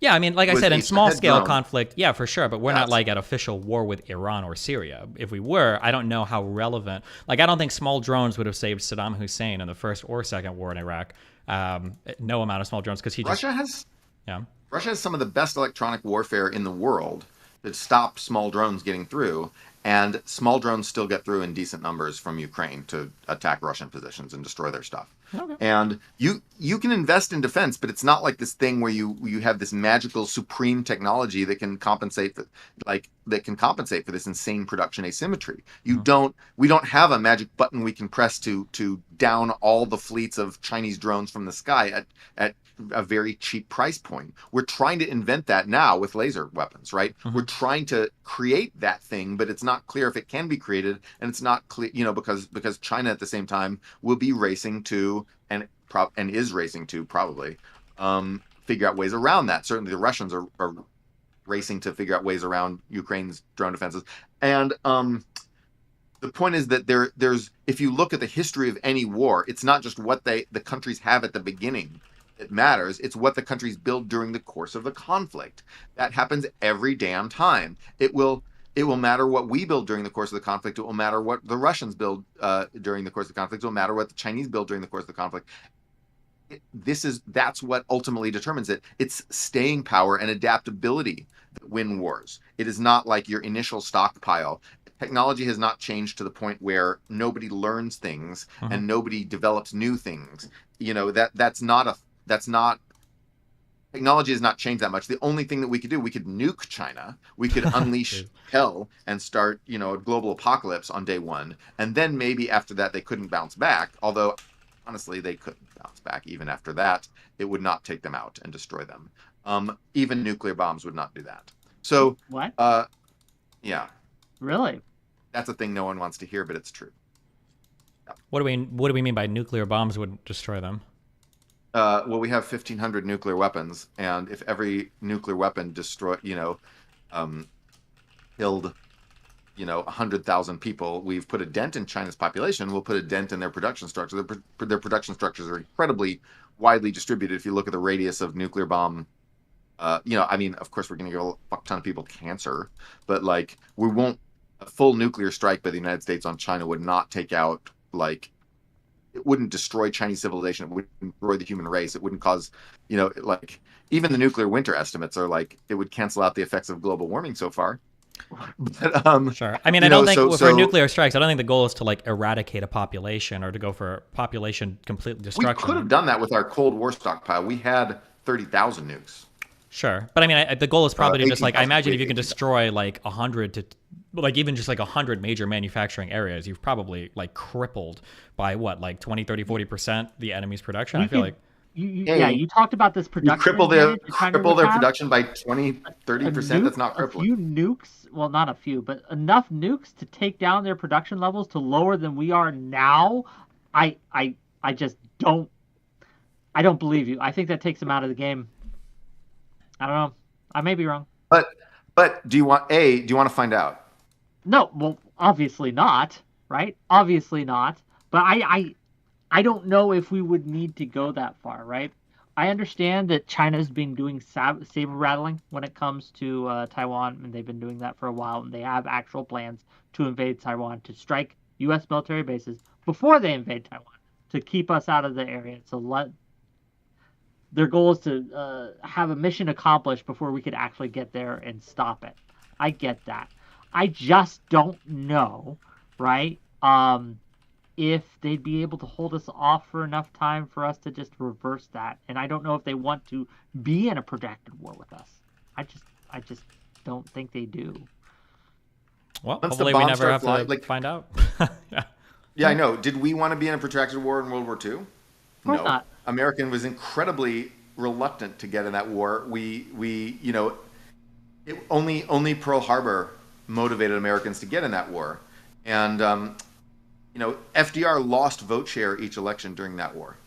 Yeah, I mean, like I said, in small-scale conflict, yeah, for sure, but we're not at official war with Iran or Syria. If we were, I don't know how relevant. I don't think small drones would have saved Saddam Hussein in the first or second war in Iraq. No amount of small drones because Russia has some of the best electronic warfare in the world that stopped small drones getting through. and small drones still get through in decent numbers from Ukraine to attack Russian positions and destroy their stuff. Okay. And you can invest in defense, but it's not like this thing where you have this magical supreme technology that can compensate for this insane production asymmetry. We don't have a magic button we can press to down all the fleets of Chinese drones from the sky at a very cheap price point. We're trying to invent that now with laser weapons, right? We're trying to create that thing, but it's not clear if it can be created, and it's not clear, because China at the same time will be racing to and is racing to probably figure out ways around that. Certainly, the Russians are racing to figure out ways around Ukraine's drone defenses, and the point is that there's if you look at the history of any war, it's not just what the countries have at the beginning that matters. It's what the countries build during the course of the conflict. That happens every damn time. It will matter what we build during the course of the conflict. It will matter what the Russians build during the course of the conflict. It will matter what the Chinese build during the course of the conflict. That's what ultimately determines it. It's staying power and adaptability that win wars. It is not like your initial stockpile. Technology has not changed to the point where nobody learns things and nobody develops new things. Technology has not changed that much. The only thing that we could do, we could nuke China. We could unleash hell and start, a global apocalypse on day one. And then maybe after that, they couldn't bounce back. Although, honestly, they couldn't bounce back. Even after that, it would not take them out and destroy them. Even nuclear bombs would not do that. So, what? Yeah. Really? That's a thing no one wants to hear, but it's true. What do we mean by nuclear bombs would destroy them? Well, we have 1,500 nuclear weapons, and if every nuclear weapon killed, 100,000 people, we've put a dent in China's population. We'll put a dent in their production structure. Their production structures are incredibly widely distributed. If you look at the radius of nuclear bomb, of course, we're going to give a fuck ton of people cancer, but a full nuclear strike by the United States on China would not take out it wouldn't destroy Chinese civilization. It wouldn't destroy the human race. It wouldn't cause, even the nuclear winter estimates are it would cancel out the effects of global warming so far. But, sure. I mean, I don't think for nuclear strikes, I don't think the goal is to eradicate a population or to go for population complete destruction. We could have done that with our Cold War stockpile. We had 30,000 nukes. Sure. But I mean, the goal is probably to just I imagine if you can destroy 100 to even just 100 major manufacturing areas, you've probably crippled by what, 20, 30, 40% the enemy's production. I feel like you talked about this production. You cripple their production by 20, 30%. That's not crippling. A few nukes, well, not a few, but enough nukes to take down their production levels to lower than we are now. I just don't believe you. I think that takes them out of the game. I don't know. I may be wrong. But do you want to find out? No, well, obviously not, right? Obviously not. But I don't know if we would need to go that far, right? I understand that China's been doing saber rattling when it comes to Taiwan, and they've been doing that for a while, and they have actual plans to invade Taiwan, to strike U.S. military bases before they invade Taiwan, to keep us out of the area. So their goal is to have a mission accomplished before we could actually get there and stop it. I get that. I just don't know, right, if they'd be able to hold us off for enough time for us to just reverse that. And I don't know if they want to be in a protracted war with us. I just don't think they do. Well, hopefully we never have to find out. Yeah, I know. Did we want to be in a protracted war in World War II? Of course not. American was incredibly reluctant to get in that war. Only Pearl Harbor motivated Americans to get in that war, and FDR lost vote share each election during that war.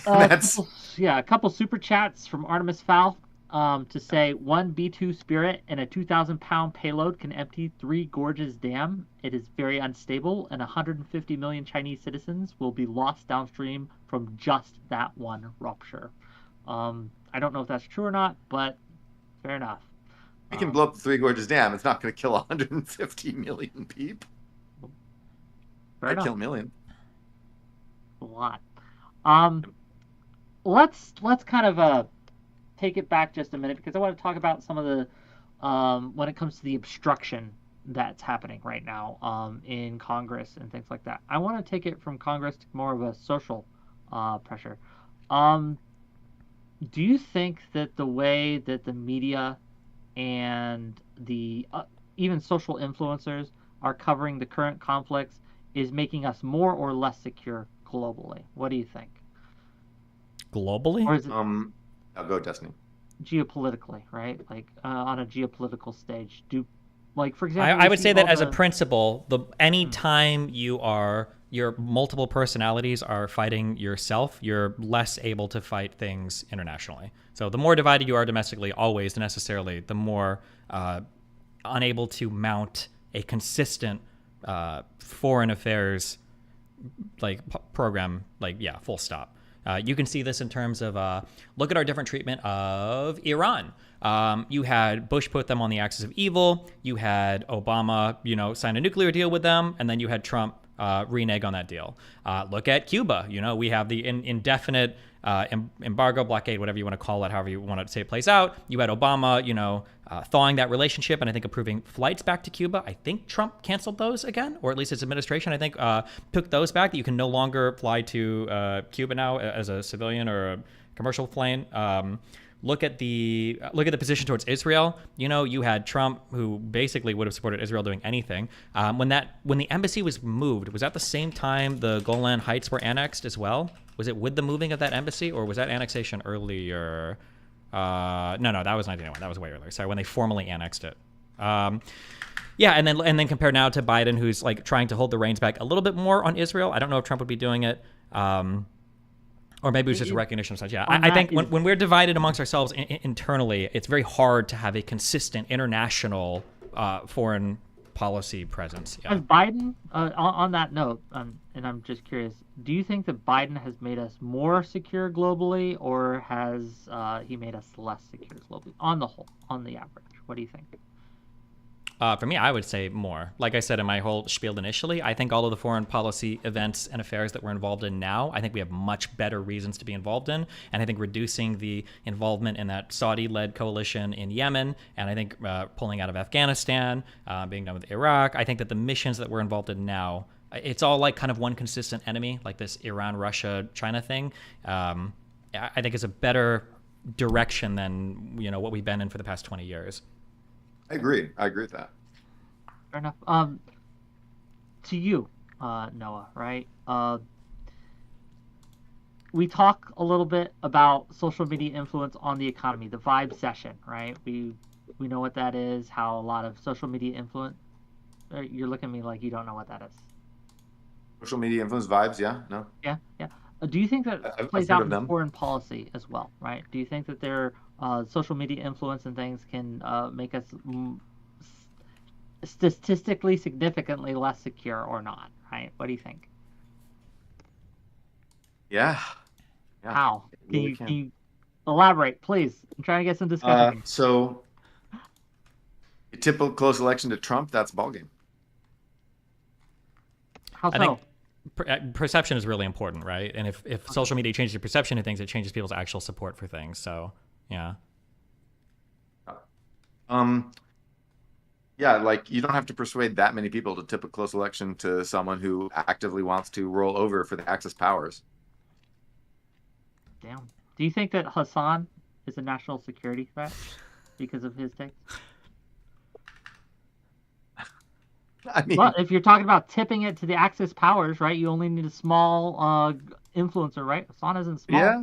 A couple super chats from Artemis Fowl to say 1 B-2 Spirit and a 2,000-pound payload can empty 3 Gorges Dam. It is very unstable, and 150 million Chinese citizens will be lost downstream from just that one rupture. I don't know if that's true or not, but fair enough. We can blow up the 3 Gorges Dam. It's not going to kill 150 million people. I'd kill a million. A lot. Let's kind of take it back just a minute, because I want to talk about some of the when it comes to the obstruction that's happening right now in Congress and things like that. I want to take it from Congress to more of a social pressure. Do you think that the way that the media and the even social influencers are covering the current conflicts is making us more or less secure globally? What do you think? Globally? Or is it I'll go Destiny. geopolitically, right? Like on a geopolitical stage, like for example, I would say that as a principle, any time your multiple personalities are fighting yourself, you're less able to fight things internationally. So the more divided you are domestically, always necessarily, the more unable to mount a consistent foreign affairs program. Full stop. You can see this in terms of look at our different treatment of Iran. You had Bush put them on the axis of evil. You had Obama, sign a nuclear deal with them, and then you had Trump renege on that deal. Look at Cuba. We have the indefinite embargo, blockade, whatever you want to call it, however you want to say it plays out. You had Obama, thawing that relationship and I think approving flights back to Cuba. I think Trump canceled those again, or at least his administration, I think, took those back, that you can no longer fly to Cuba now as a civilian or a commercial plane. Look at the position towards Israel. You had Trump, who basically would have supported Israel doing anything. When the embassy was moved, was that the same time the Golan Heights were annexed as well? Was it with the moving of that embassy, or was that annexation earlier? No, that was 1991. That was way earlier. Sorry, when they formally annexed it. And then compare now to Biden, who's trying to hold the reins back a little bit more on Israel. I don't know if Trump would be doing it. Or maybe it was just a recognition of such. Yeah, I think when we're divided amongst ourselves internally, it's very hard to have a consistent international foreign policy presence. Yeah. Has Biden, on that note, and I'm just curious, do you think that Biden has made us more secure globally, or has he made us less secure globally? On the whole, on the average, what do you think? For me, I would say more. Like I said in my whole spiel initially, I think all of the foreign policy events and affairs that we're involved in now, I think we have much better reasons to be involved in. And I think reducing the involvement in that Saudi-led coalition in Yemen, and I think pulling out of Afghanistan, being done with Iraq, I think that the missions that we're involved in now, it's all kind of one consistent enemy, like this Iran, Russia, China thing. I think is a better direction than what we've been in for the past 20 years. I agree with that. Fair enough. To you, Noah, right? We talk a little bit about social media influence on the economy, the Vibe session, right? We know what that is, how a lot of social media influence. You're looking at me like you don't know what that is. Social media influence vibes, yeah? No? Yeah. Do you think that plays out in foreign policy as well, right? Do you think that their social media influence and things can make us statistically significantly less secure or not, right? What do you think? Yeah. How? Can you elaborate, please? I'm trying to get some discussion. So, a typical close election to Trump, that's ballgame. How so? I think perception is really important, right? And if social media changes your perception of things, it changes people's actual support for things. So, yeah. Yeah, you don't have to persuade that many people to tip a close election to someone who actively wants to roll over for the Axis powers. Damn. Do you think that Hassan is a national security threat because of his takes? I mean, well, if you're talking about tipping it to the Axis powers, right? You only need a small influencer, right? Hassan isn't small. Yeah,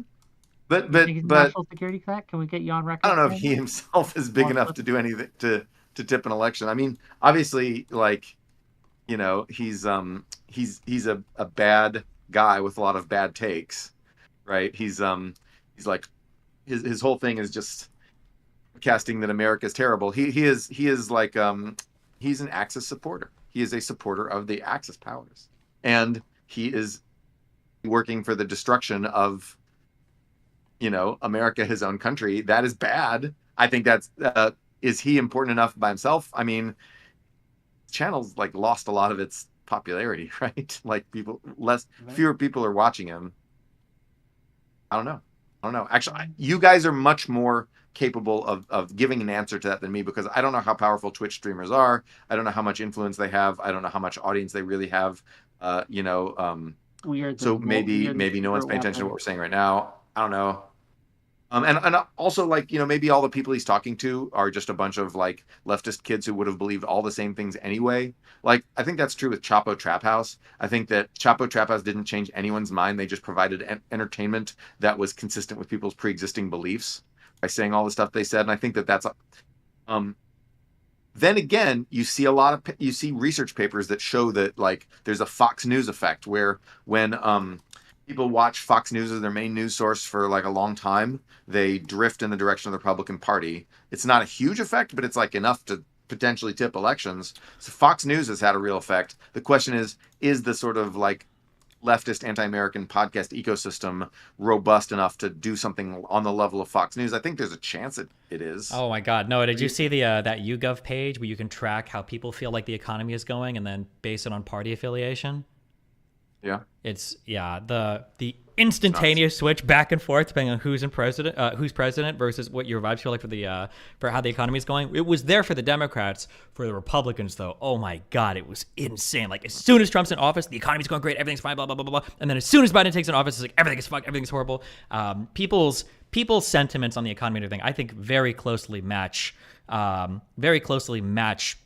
but national security threat. Can we get you on record? I don't know if he himself is big enough to do anything to tip an election. I mean, obviously, he's a bad guy with a lot of bad takes, right? He's like his whole thing is just casting that America is terrible. He is like he's an Axis supporter. He is a supporter of the Axis powers, and he is working for the destruction of America, his own country. That is bad. I think that's is he important enough by himself? I mean, channel's lost a lot of its popularity, right? Fewer people are watching him. I don't know. I don't know. Actually, you guys are much more capable of giving an answer to that than me, because I don't know how powerful Twitch streamers are. I don't know how much influence they have. I don't know how much audience they really have. So maybe no one's paying attention to what we're saying right now. I don't know. And also, like, maybe all the people he's talking to are just a bunch of like leftist kids who would have believed all the same things anyway. Like, I think that's true with Chapo Trap House. I think that Chapo Trap House didn't change anyone's mind. They just provided entertainment that was consistent with people's pre-existing beliefs by saying all the stuff they said. And I think that that's then again, you see research papers that show that, like, there's a Fox News effect, where when people watch Fox News as their main news source for like a long time, they drift in the direction of the Republican Party. It's not a huge effect, but it's like enough to potentially tip elections. So Fox News has had a real effect. The question is the sort of like leftist anti-American podcast ecosystem robust enough to do something on the level of Fox News? I think there's a chance it is. Oh my God, no! Did you see the that YouGov page where you can track how people feel like the economy is going and then base it on party affiliation? Yeah. It's the instantaneous switch back and forth depending on who's president versus what your vibes feel like for how the economy is going. It was there for the Democrats. For the Republicans, though, oh my God, it was insane. Like, as soon as Trump's in office, the economy's going great, everything's fine, blah blah blah blah blah. And then as soon as Biden takes in office, it's like everything is fucked, everything's horrible. People's sentiments on the economy and everything, I think, very closely match the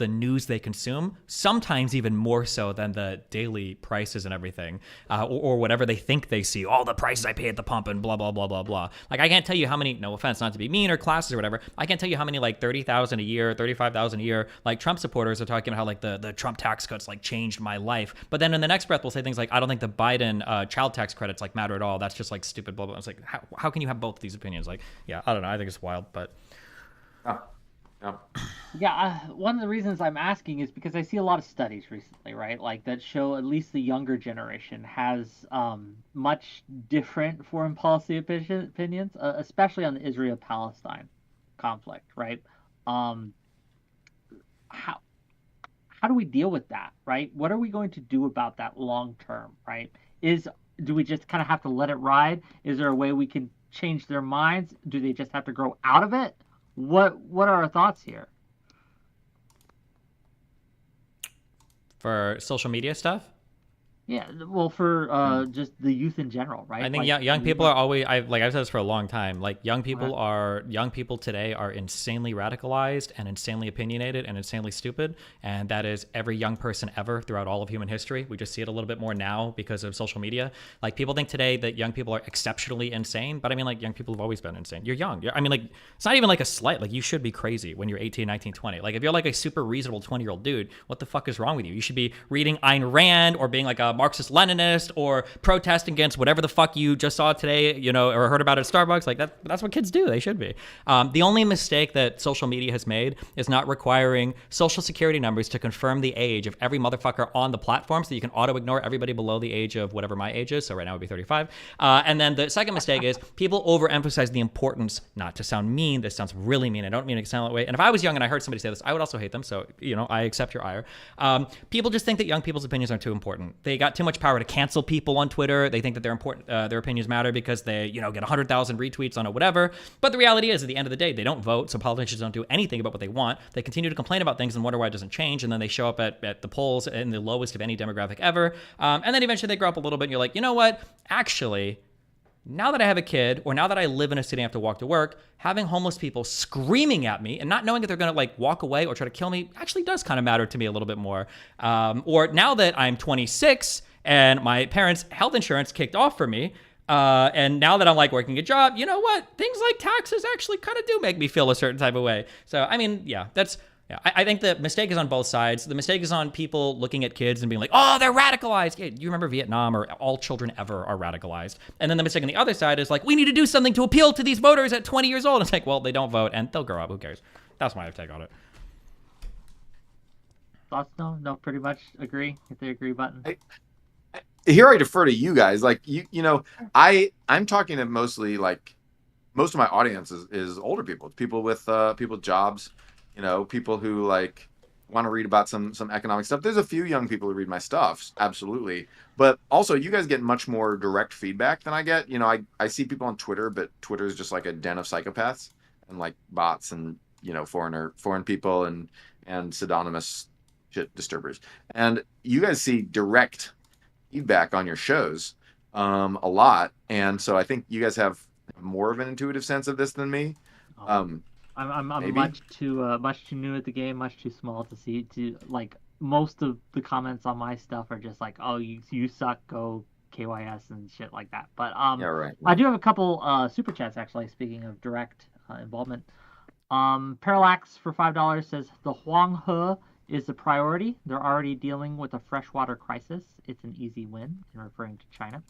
news they consume, sometimes even more so than the daily prices and everything, or whatever they think they see. All the prices I pay at the pump and blah, blah, blah, blah, blah. Like, I can't tell you how many, no offense, not to be mean or classes or whatever, I can't tell you how many, like, 30,000 a year, 35,000 a year, like, Trump supporters are talking about how, like, the Trump tax cuts, like, changed my life. But then in the next breath, we'll say things like, I don't think the Biden child tax credits, like, matter at all. That's just, like, stupid, blah, blah. It's like, how can you have both of these opinions? Like, yeah, I don't know. I think it's wild, but... Yeah, one of the reasons I'm asking is because I see a lot of studies recently, right? Like, that show at least the younger generation has much different foreign policy opinions, especially on the Israel-Palestine conflict, right? How do we deal with that, right? What are we going to do about that long term, right? Do we just kind of have to let it ride? Is there a way we can change their minds? Do they just have to grow out of it? What are our thoughts here? For social media stuff? Yeah, well, for just the youth in general, right? I think, like, young people are always, I've said this for a long time, like, young people today are insanely radicalized and insanely opinionated and insanely stupid, and that is every young person ever throughout all of human history. We just see it a little bit more now because of social media. Like, people think today that young people are exceptionally insane, but I mean, like, young people have always been insane. You're young. I mean, like, it's not even like a slight, like, you should be crazy when you're 18, 19, 20. Like, if you're like a super reasonable 20-year-old dude, what the fuck is wrong with you? You should be reading Ayn Rand or being like a Marxist-Leninist or protesting against whatever the fuck you just saw today, or heard about at Starbucks. Like, that's what kids do. They should be. The only mistake that social media has made is not requiring social security numbers to confirm the age of every motherfucker on the platform, so you can auto-ignore everybody below the age of whatever my age is. So right now it would be 35. And then the second mistake is people overemphasize the importance, not to sound mean, this sounds really mean, I don't mean to sound that way. And if I was young and I heard somebody say this, I would also hate them. So, I accept your ire. People just think that young people's opinions aren't too important. They got too much power to cancel people on Twitter. They think that they're important, their opinions matter because they, get 100,000 retweets on a whatever. But the reality is, at the end of the day, they don't vote, so politicians don't do anything about what they want. They continue to complain about things and wonder why it doesn't change, and then they show up at the polls in the lowest of any demographic ever. And then eventually they grow up a little bit, and you're like, you know what? Actually, now that I have a kid, or now that I live in a city and have to walk to work, having homeless people screaming at me and not knowing if they're going to, like, walk away or try to kill me actually does kind of matter to me a little bit more. Or now that I'm 26 and my parents' health insurance kicked off for me, and now that I'm, like, working a job, you know what? Things like taxes actually kind of do make me feel a certain type of way. So, I mean, yeah, I think the mistake is on both sides. The mistake is on people looking at kids and being like, oh, they're radicalized. Yeah, you remember Vietnam, or all children ever are radicalized. And then the mistake on the other side is like, we need to do something to appeal to these voters at 20 years old. It's like, well, they don't vote and they'll grow up. Who cares? That's my take on it. Thoughts? No, pretty much agree. Hit the agree button. Here I defer to you guys. Like, I'm talking to mostly, like, most of my audience is older people. It's people with jobs. People who, like, want to read about some economic stuff. There's a few young people who read my stuff, absolutely. But also, you guys get much more direct feedback than I get. You know, I see people on Twitter, but Twitter is just like a den of psychopaths and like bots and, you know, foreign people and pseudonymous shit disturbers. And you guys see direct feedback on your shows a lot. And so I think you guys have more of an intuitive sense of this than me. I'm much too new at the game, much too small to see to like. Most of the comments on my stuff are just like, "Oh, you suck, go KYS" and shit like that. But yeah, right. I do have a couple super chats actually. Speaking of direct involvement, Parallax for $5 says the Huanghe is a priority. They're already dealing with a freshwater crisis. It's an easy win, in referring to China.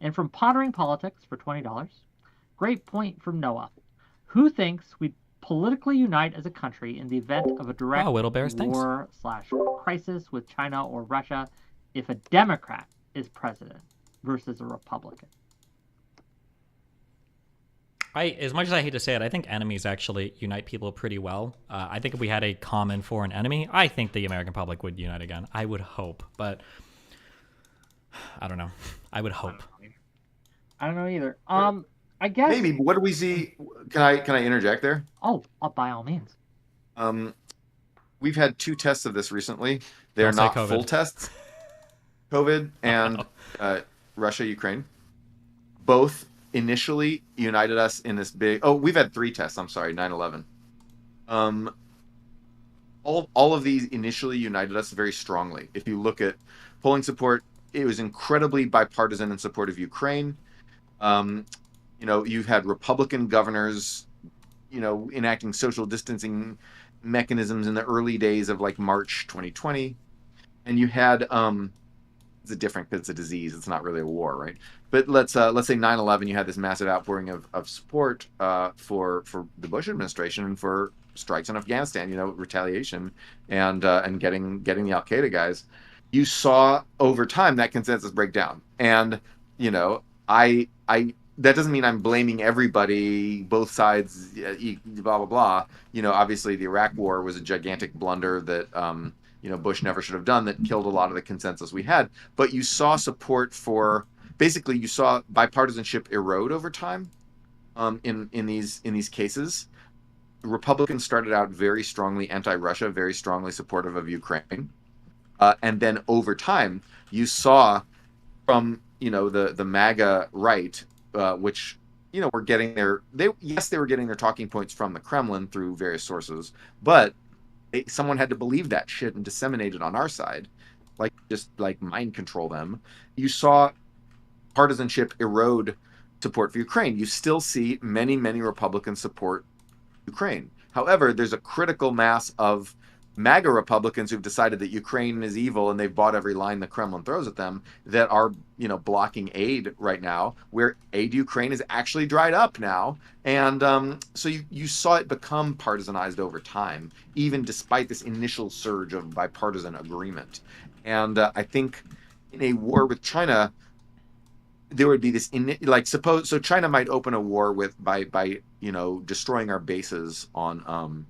And from Pondering Politics for $20, great point from Noah. Who thinks we'd politically unite as a country in the event of a direct war/crisis with China or Russia if a Democrat is president versus a Republican? As much as I hate to say it, I think enemies actually unite people pretty well. I think if we had a common foreign enemy, I think the American public would unite again. I would hope, but I don't know. I would hope. I don't know either. I guess maybe. What do we see? Can I interject there? Oh, by all means. We've had 2 tests of this recently. They're not full tests. COVID and Russia, Ukraine. Both initially united us in this big. Oh, we've had 3 tests. I'm sorry, 9/11. All of these initially united us very strongly. If you look at polling support, it was incredibly bipartisan in support of Ukraine. You know, you've had Republican governors, you know, enacting social distancing mechanisms in the early days of like March 2020. And you had, it's different because it's a disease. It's not really a war, right? But let's say 9/11, you had this massive outpouring of support for the Bush administration and for strikes in Afghanistan, you know, retaliation and getting the Al-Qaeda guys. You saw over time that consensus break down. And, you know, I that doesn't mean I'm blaming everybody, both sides, blah, blah, blah. You know, obviously the Iraq war was a gigantic blunder that, you know, Bush never should have done, that killed a lot of the consensus we had. But you saw support for, basically you saw bipartisanship erode over time in these cases. Republicans started out very strongly anti-Russia, very strongly supportive of Ukraine. And then over time, you saw from, you know, the MAGA right, which, you know, were getting they were getting their talking points from the Kremlin through various sources, but someone had to believe that shit and disseminate it on our side, like just like mind control them. You saw partisanship erode support for Ukraine. You still see many Republicans support Ukraine. However, there's a critical mass of MAGA Republicans who've decided that Ukraine is evil and they've bought every line the Kremlin throws at them, that are, you know, blocking aid right now, where aid to Ukraine is actually dried up now. And so you saw it become partisanized over time, even despite this initial surge of bipartisan agreement. And I think in a war with China, there would be this so China might open a war by you know, destroying our bases on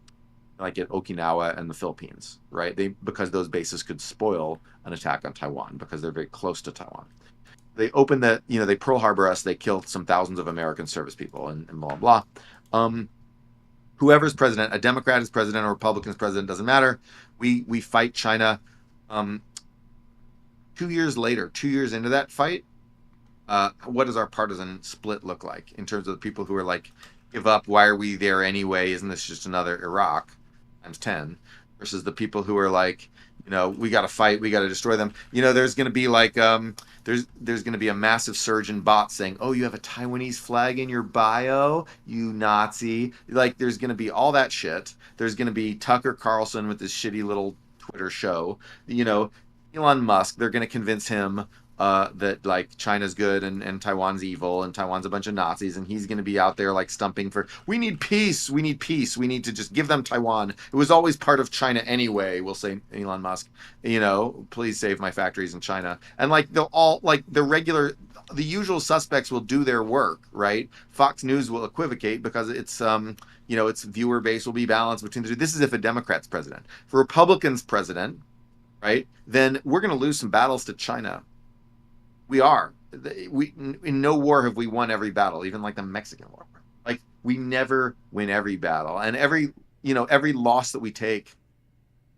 like at Okinawa and the Philippines, right? Because those bases could spoil an attack on Taiwan because they're very close to Taiwan. They open they Pearl Harbor us, they killed some thousands of American service people and blah, blah. Whoever's president, a Democrat is president, a Republican is president, doesn't matter. We fight China. 2 years later, 2 years into that fight, what does our partisan split look like in terms of the people who are like, give up, why are we there anyway? Isn't this just another Iraq times 10? Versus the people who are like, you know, we got to fight, we got to destroy them. You know, there's going to be like, there's going to be a massive surge in bots saying, oh, you have a Taiwanese flag in your bio, you Nazi. Like, there's going to be all that shit. There's going to be Tucker Carlson with this shitty little Twitter show. You know, Elon Musk, they're going to convince him that like China's good and Taiwan's evil and Taiwan's a bunch of Nazis, and he's going to be out there like stumping for, we need peace, we need to just give them Taiwan. It was always part of China anyway, will say Elon Musk, you know, please save my factories in China. And like they'll all, like the regular, the usual suspects will do their work, right? Fox News will equivocate because it's its viewer base will be balanced between the two. This is if a Democrat's president. If a Republican's president, right, then we're going to lose some battles to China. We are. We in no war have we won every battle, even like the Mexican War. Like we never win every battle, and every loss that we take,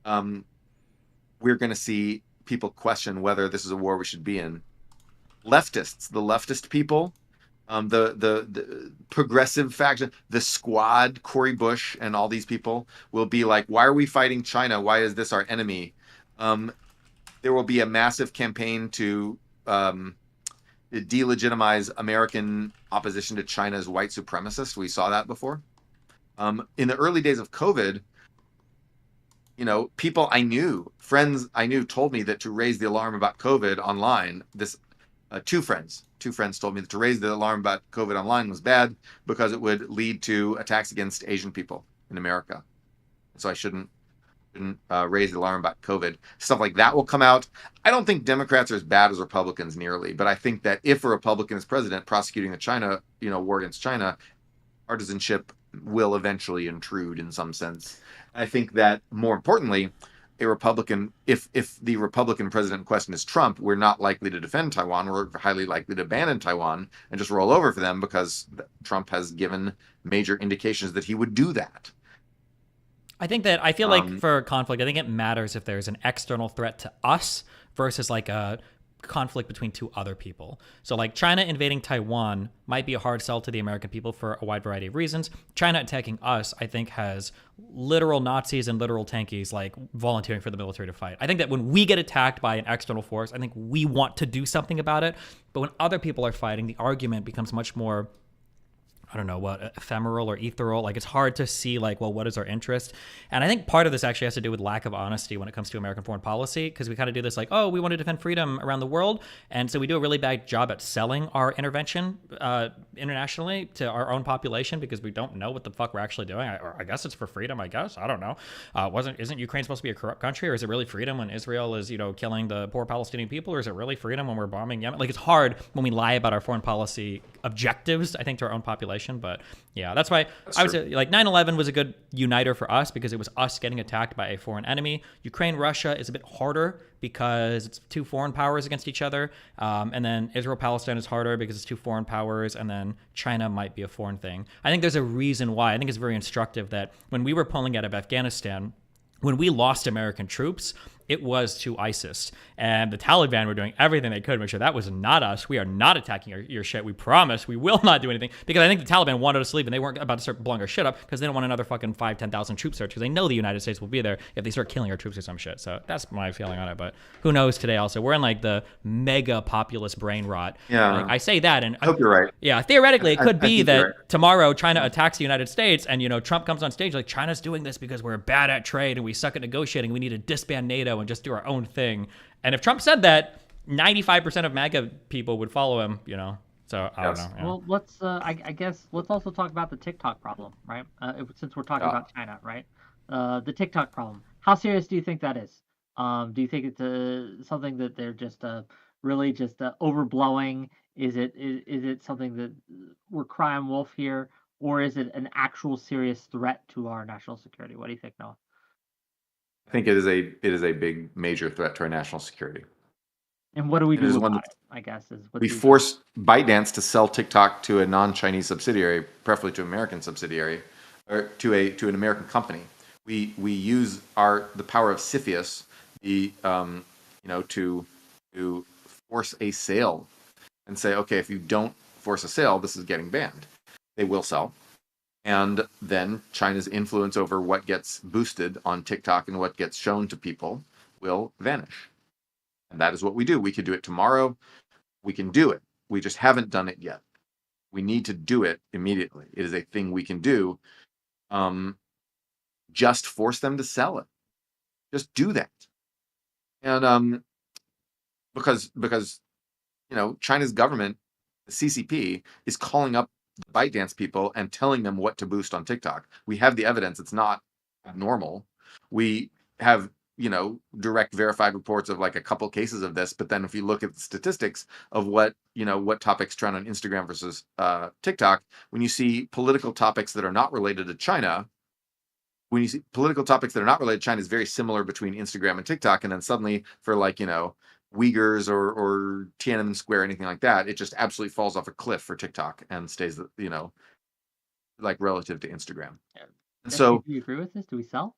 we're going to see people question whether this is a war we should be in. Leftists, the leftist people, the progressive faction, the Squad, Cory Bush, and all these people will be like, why are we fighting China? Why is this our enemy? There will be a massive campaign to delegitimize American opposition to China as white supremacist. We saw that before. In the early days of COVID, people I knew, friends I knew, told me that to raise the alarm about COVID online, two friends told me that to raise the alarm about COVID online was bad because it would lead to attacks against Asian people in America. So I shouldn't raise the alarm about COVID. Stuff like that will come out. I don't think Democrats are as bad as Republicans nearly, but I think that if a Republican is president prosecuting the China, war against China, partisanship will eventually intrude in some sense. I think that more importantly, a Republican, if the Republican president in question is Trump, we're not likely to defend Taiwan. We're highly likely to abandon Taiwan and just roll over for them because Trump has given major indications that he would do that. I feel like for conflict, I think it matters if there's an external threat to us versus like a conflict between two other people. So like China invading Taiwan might be a hard sell to the American people for a wide variety of reasons. China attacking us, I think, has literal Nazis and literal tankies like volunteering for the military to fight. I think that when we get attacked by an external force, I think we want to do something about it. But when other people are fighting, the argument becomes much more, I don't know what, ephemeral or ethereal. Like it's hard to see like, well, what is our interest? And I think part of this actually has to do with lack of honesty when it comes to American foreign policy, because we kind of do this like, oh, we want to defend freedom around the world. And so we do a really bad job at selling our intervention internationally to our own population because we don't know what the fuck we're actually doing. I guess it's for freedom, I guess. I don't know. Isn't Ukraine supposed to be a corrupt country, or is it really freedom when Israel is, killing the poor Palestinian people, or is it really freedom when we're bombing Yemen? Like it's hard when we lie about our foreign policy objectives, I think, to our own population. But yeah, that's why I would say like 9/11 was a good uniter for us because it was us getting attacked by a foreign enemy. Ukraine, Russia is a bit harder because it's two foreign powers against each other. And then Israel, Palestine is harder because it's two foreign powers. And then China might be a foreign thing. I think there's a reason why. I think it's very instructive that when we were pulling out of Afghanistan, when we lost American troops, it was to ISIS. And the Taliban were doing everything they could to make sure that was not us. We are not attacking your shit. We promise we will not do anything. Because I think the Taliban wanted us to leave and they weren't about to start blowing our shit up because they don't want another fucking 10,000 troops there because they know the United States will be there if they start killing our troops or some shit. So that's my feeling on it. But who knows today also. We're in like the mega populist brain rot. Yeah. Like, I say that and I hope you're right. Yeah, theoretically it could be that right. Tomorrow China attacks the United States and Trump comes on stage like China's doing this because we're bad at trade and we suck at negotiating. We need to disband NATO and just do our own thing. And if Trump said that, 95% of MAGA people would follow him, So I don't know. Yeah. Well, let's I guess let's also talk about the TikTok problem, right? Since we're talking about China, right? The TikTok problem. How serious do you think that is? Do you think it's something that they're just really just overblowing? Is it something that we're crying wolf here, or is it an actual serious threat to our national security? What do you think, Noah? I think it is a big major threat to our national security. And what do we do about it? I guess is what we force ByteDance to sell TikTok to a non-Chinese subsidiary, preferably to an American subsidiary, or to an American company. We use the power of CFIUS, to force a sale, and say, okay, if you don't force a sale, this is getting banned. They will sell. And then China's influence over what gets boosted on TikTok and what gets shown to people will vanish. And that is what we do. We could do it tomorrow. We can do it. We just haven't done it yet. We need to do it immediately. It is a thing we can do. Just force them to sell it. Just do that. And because China's government, the CCP, is calling up the ByteDance people and telling them what to boost on TikTok. We have the evidence. It's not abnormal. We have, direct verified reports of like a couple cases of this, but then if you look at the statistics of what topics trend on Instagram versus TikTok, when you see political topics that are not related to China, when you see political topics that are not related to China is very similar between Instagram and TikTok, and then suddenly for like Uyghurs or Tiananmen Square, anything like that, it just absolutely falls off a cliff for TikTok and stays like relative to Instagram. And so, do you agree with this? Do we sell?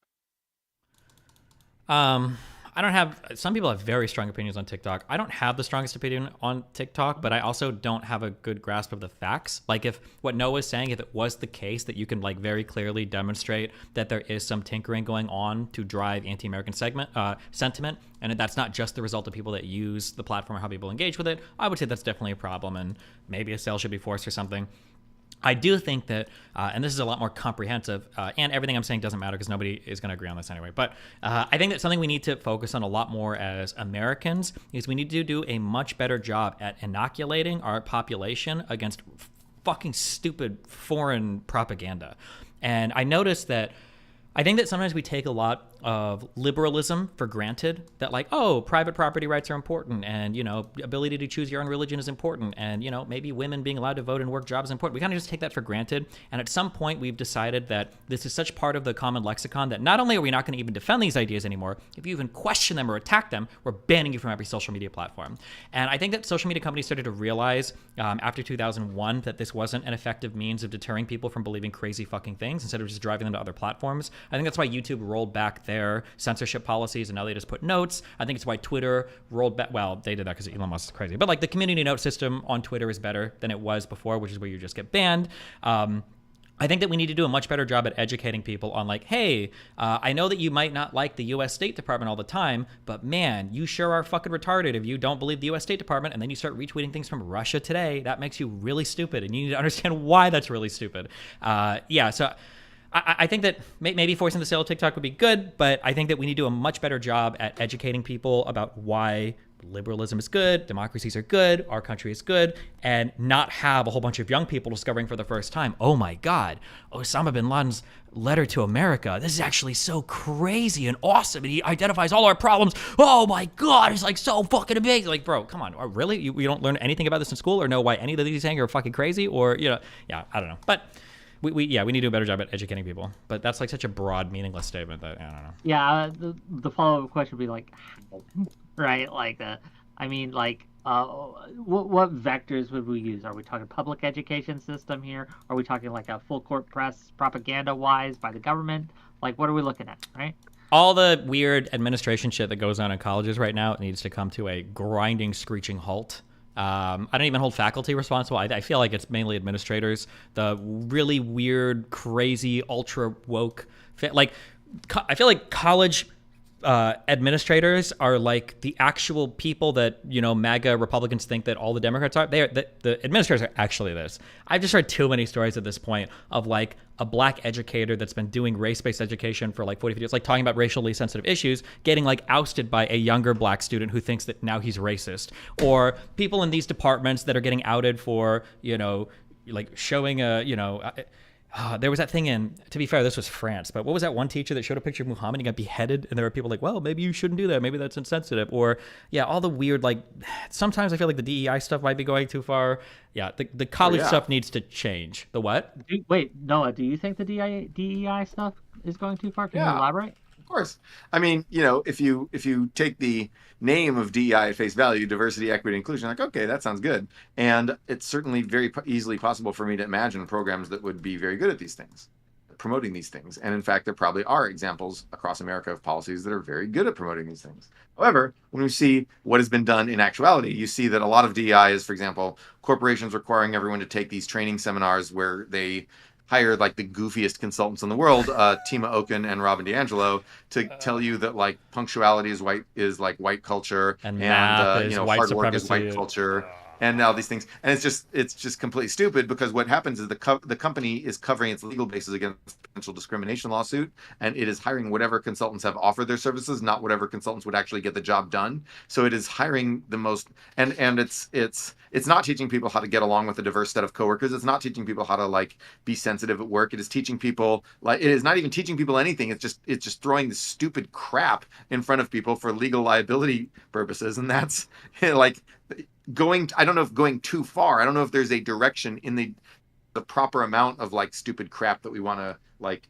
I don't have. Some people have very strong opinions on TikTok. I don't have the strongest opinion on TikTok, but I also don't have a good grasp of the facts. Like if what Noah was saying, if it was the case that you can like very clearly demonstrate that there is some tinkering going on to drive anti-American sentiment, and that's not just the result of people that use the platform or how people engage with it, I would say that's definitely a problem, and maybe a sale should be forced or something. I do think that, and this is a lot more comprehensive, and everything I'm saying doesn't matter because nobody is going to agree on this anyway, but I think that something we need to focus on a lot more as Americans is we need to do a much better job at inoculating our population against fucking stupid foreign propaganda. And I noticed that I think that sometimes we take a lot of liberalism for granted, that like, oh, private property rights are important, and, ability to choose your own religion is important, and, maybe women being allowed to vote and work jobs is important. We kind of just take that for granted. And at some point, we've decided that this is such part of the common lexicon that not only are we not going to even defend these ideas anymore, if you even question them or attack them, we're banning you from every social media platform. And I think that social media companies started to realize after 2001 that this wasn't an effective means of deterring people from believing crazy fucking things instead of just driving them to other platforms. I think that's why YouTube rolled back their censorship policies and now they just put notes. I think it's why Twitter rolled back. Well, they did that because Elon Musk is crazy. But like the community note system on Twitter is better than it was before, which is where you just get banned. I think that we need to do a much better job at educating people on like, hey, I know that you might not like the U.S. State Department all the time, but man, you sure are fucking retarded if you don't believe the U.S. State Department and then you start retweeting things from Russia Today. That makes you really stupid, and you need to understand why that's really stupid. So I think that maybe forcing the sale of TikTok would be good, but I think that we need to do a much better job at educating people about why liberalism is good, democracies are good, our country is good, and not have a whole bunch of young people discovering for the first time, oh my God, Osama bin Laden's letter to America, this is actually so crazy and awesome, and he identifies all our problems. Oh my God, it's like so fucking amazing. Like, bro, come on, really? You don't learn anything about this in school or know why any of the things he's saying are fucking crazy? Or, I don't know. But we need to do a better job at educating people. But that's like such a broad, meaningless statement that I don't know. Yeah, the follow-up question would be like, right? Like, what vectors would we use? Are we talking public education system here? Are we talking like a full court press propaganda-wise by the government? Like, what are we looking at, right? All the weird administration shit that goes on in colleges right now needs to come to a grinding, screeching halt. I don't even hold faculty responsible. I feel like it's mainly administrators. The really weird, crazy, ultra woke, I feel like college administrators are like the actual people that MAGA Republicans think that all the Democrats are. The administrators are actually this. I've just read too many stories at this point of like a black educator that's been doing race-based education for like 40 years, like talking about racially sensitive issues, getting like ousted by a younger black student who thinks that now he's racist, or people in these departments that are getting outed for like showing there was that thing to be fair, this was France, but what was that one teacher that showed a picture of Muhammad and got beheaded? And there were people like, well, maybe you shouldn't do that. Maybe that's insensitive. Or, all the weird, like, sometimes I feel like the DEI stuff might be going too far. Yeah, the college stuff needs to change. The what? Wait, Noah, do you think the DEI stuff is going too far? Can you elaborate? Of course. I mean, if you take the name of DEI at face value, diversity, equity, inclusion, like, okay, that sounds good. And it's certainly very easily possible for me to imagine programs that would be very good at these things, promoting these things. And in fact, there probably are examples across America of policies that are very good at promoting these things. However, when we see what has been done in actuality, you see that a lot of DEI is, for example, corporations requiring everyone to take these training seminars where they hire like the goofiest consultants in the world, Tima Oken and Robin DiAngelo, to tell you that like punctuality is white culture, and math is white hard supremacy. work is white culture. and now these things, and it's just completely stupid, because what happens is the company is covering its legal basis against potential discrimination lawsuit, and it is hiring whatever consultants have offered their services, not whatever consultants would actually get the job done. So it is hiring the most, and it's not teaching people how to get along with a diverse set of coworkers. It's not teaching people how to like be sensitive at work. It is teaching people, like, it is not even teaching people anything. It's just throwing this stupid crap in front of people for legal liability purposes, and that's like going, I don't know if going too far. I don't know if there's a direction in the proper amount of like stupid crap that we want to like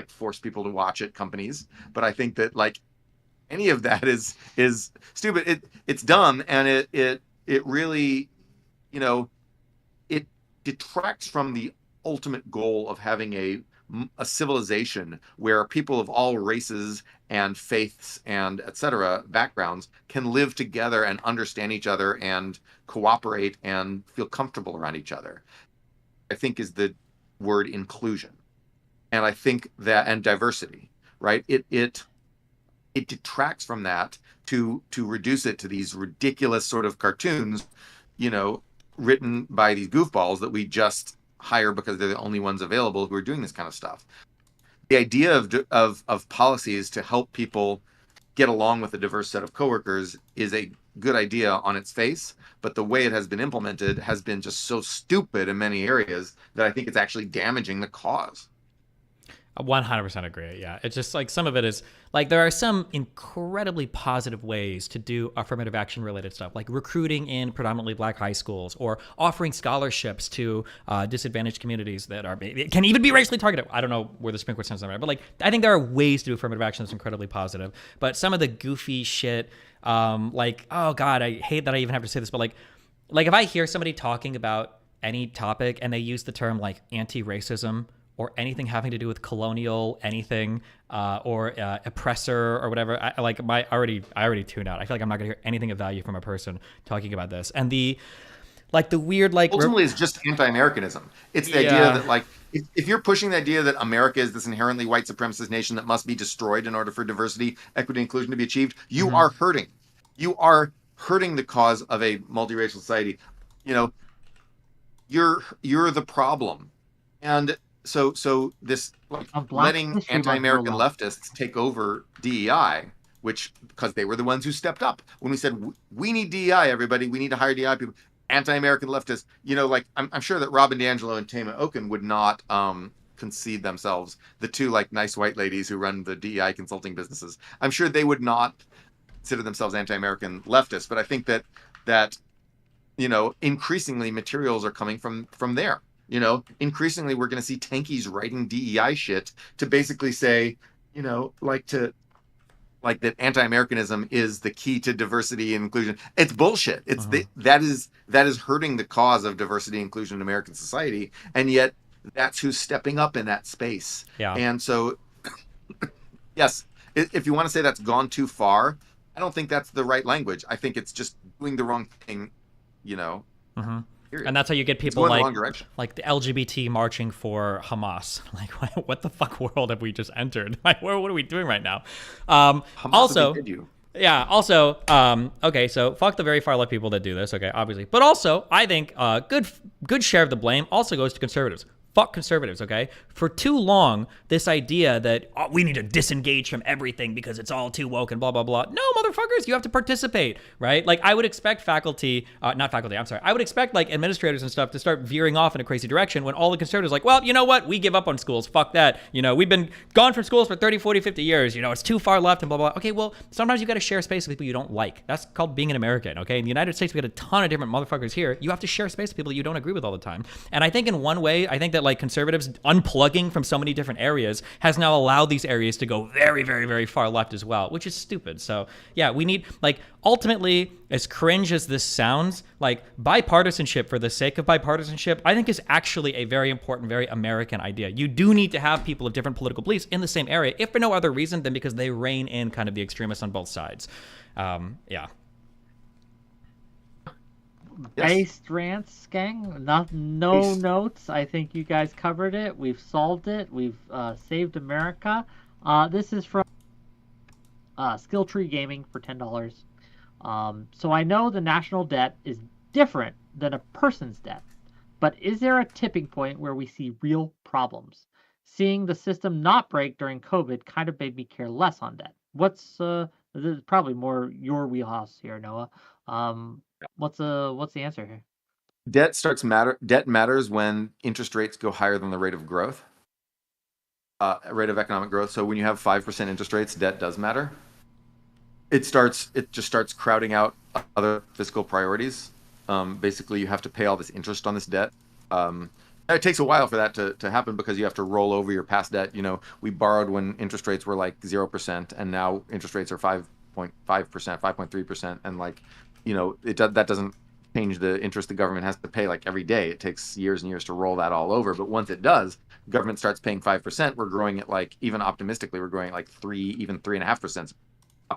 force people to watch at companies. But I think that like any of that is stupid. It's dumb, and it really, you know, it detracts from the ultimate goal of having a civilization where people of all races and faiths and etc. backgrounds can live together and understand each other and cooperate and feel comfortable around each other, I think is the word inclusion. And I think that, and diversity, right? It detracts from that to reduce it to these ridiculous sort of cartoons, you know, written by these goofballs that we just hire because they're the only ones available who are doing this kind of stuff. The idea of policies to help people get along with a diverse set of coworkers is a good idea on its face, but the way it has been implemented has been just so stupid in many areas that I think it's actually damaging the cause. 100% agree. Yeah. It's just like some of it is like there are some incredibly positive ways to do affirmative action related stuff, like recruiting in predominantly black high schools or offering scholarships to disadvantaged communities that are can even be racially targeted. I don't know where the Supreme Court stands on that, but like I think there are ways to do affirmative action that's incredibly positive. But some of the goofy shit, like, oh God, I hate that I even have to say this, but like if I hear somebody talking about any topic and they use the term like anti-racism or anything having to do with colonial anything or oppressor or whatever, I already tuned out. I feel like I'm not gonna hear anything of value from a person talking about this. And the weird ultimately it's just anti-Americanism. It's the idea that like if you're pushing the idea that America is this inherently white supremacist nation that must be destroyed in order for diversity, equity, inclusion to be achieved, you are hurting. You are hurting the cause of a multiracial society. You know, you're the problem. And so this like letting anti-American leftists take over DEI, which because they were the ones who stepped up when we said we need DEI, everybody, we need to hire DEI people. Anti-American leftists, you know, like I'm sure that Robin DiAngelo and Tama Okun would not concede themselves, the two like nice white ladies who run the DEI consulting businesses. I'm sure they would not consider themselves anti-American leftists, but I think that you know, increasingly materials are coming from there. You know, increasingly we're going to see tankies writing DEI shit to basically say, you know, like that anti-Americanism is the key to diversity and inclusion. It's bullshit. It's that is hurting the cause of diversity and inclusion in American society, and yet that's who's stepping up in that space. Yeah. And so, yes, if you want to say that's gone too far, I don't think that's the right language. I think it's just doing the wrong thing. You know. And that's how you get people like the LGBT marching for Hamas. Like, what the fuck world have we just entered? Like, what are we doing right now? Also, okay, so fuck the very far left people that do this. Okay, obviously, but also I think good share of the blame also goes to conservatives. Fuck conservatives, okay? For too long, this idea that we need to disengage from everything because it's all too woke and blah, blah, blah. No, motherfuckers, you have to participate, right? Like, I would expect I would expect, like, administrators and stuff to start veering off in a crazy direction when all the conservatives are like, well, you know what? We give up on schools. Fuck that. You know, we've been gone from schools for 30, 40, 50 years. You know, it's too far left and blah, blah. Okay, well, sometimes you got to share space with people you don't like. That's called being an American, okay? In the United States, we got a ton of different motherfuckers here. You have to share space with people you don't agree with all the time. And I think in one way, I think that like conservatives unplugging from so many different areas has now allowed these areas to go very, very, very far left as well, which is stupid. So yeah, we need, like, ultimately, as cringe as this sounds, like bipartisanship for the sake of bipartisanship, I think is actually a very important, very American idea. You do need to have people of different political beliefs in the same area, if for no other reason than because they rein in kind of the extremists on both sides. Yeah. Based rants, gang. No notes. I think you guys covered it. We've solved it. We've saved America. This is from Skill Tree Gaming for $10. So I know the national debt is different than a person's debt. But is there a tipping point where we see real problems? Seeing the system not break during COVID kind of made me care less on debt. This is probably more your wheelhouse here, Noah. What's the answer here? Debt matters when interest rates go higher than the rate of growth, rate of economic growth. So when you have 5% interest rates, debt does matter. It just starts crowding out other fiscal priorities. Basically, you have to pay all this interest on this debt. It takes a while for that to happen because you have to roll over your past debt. We borrowed when interest rates were like 0%, and now interest rates are 5.5%, 5.3%, and that doesn't change the interest the government has to pay like every day. It takes years and years to roll that all over. But once it does, government starts paying 5%. We're growing at even optimistically, we're growing at 3.5%.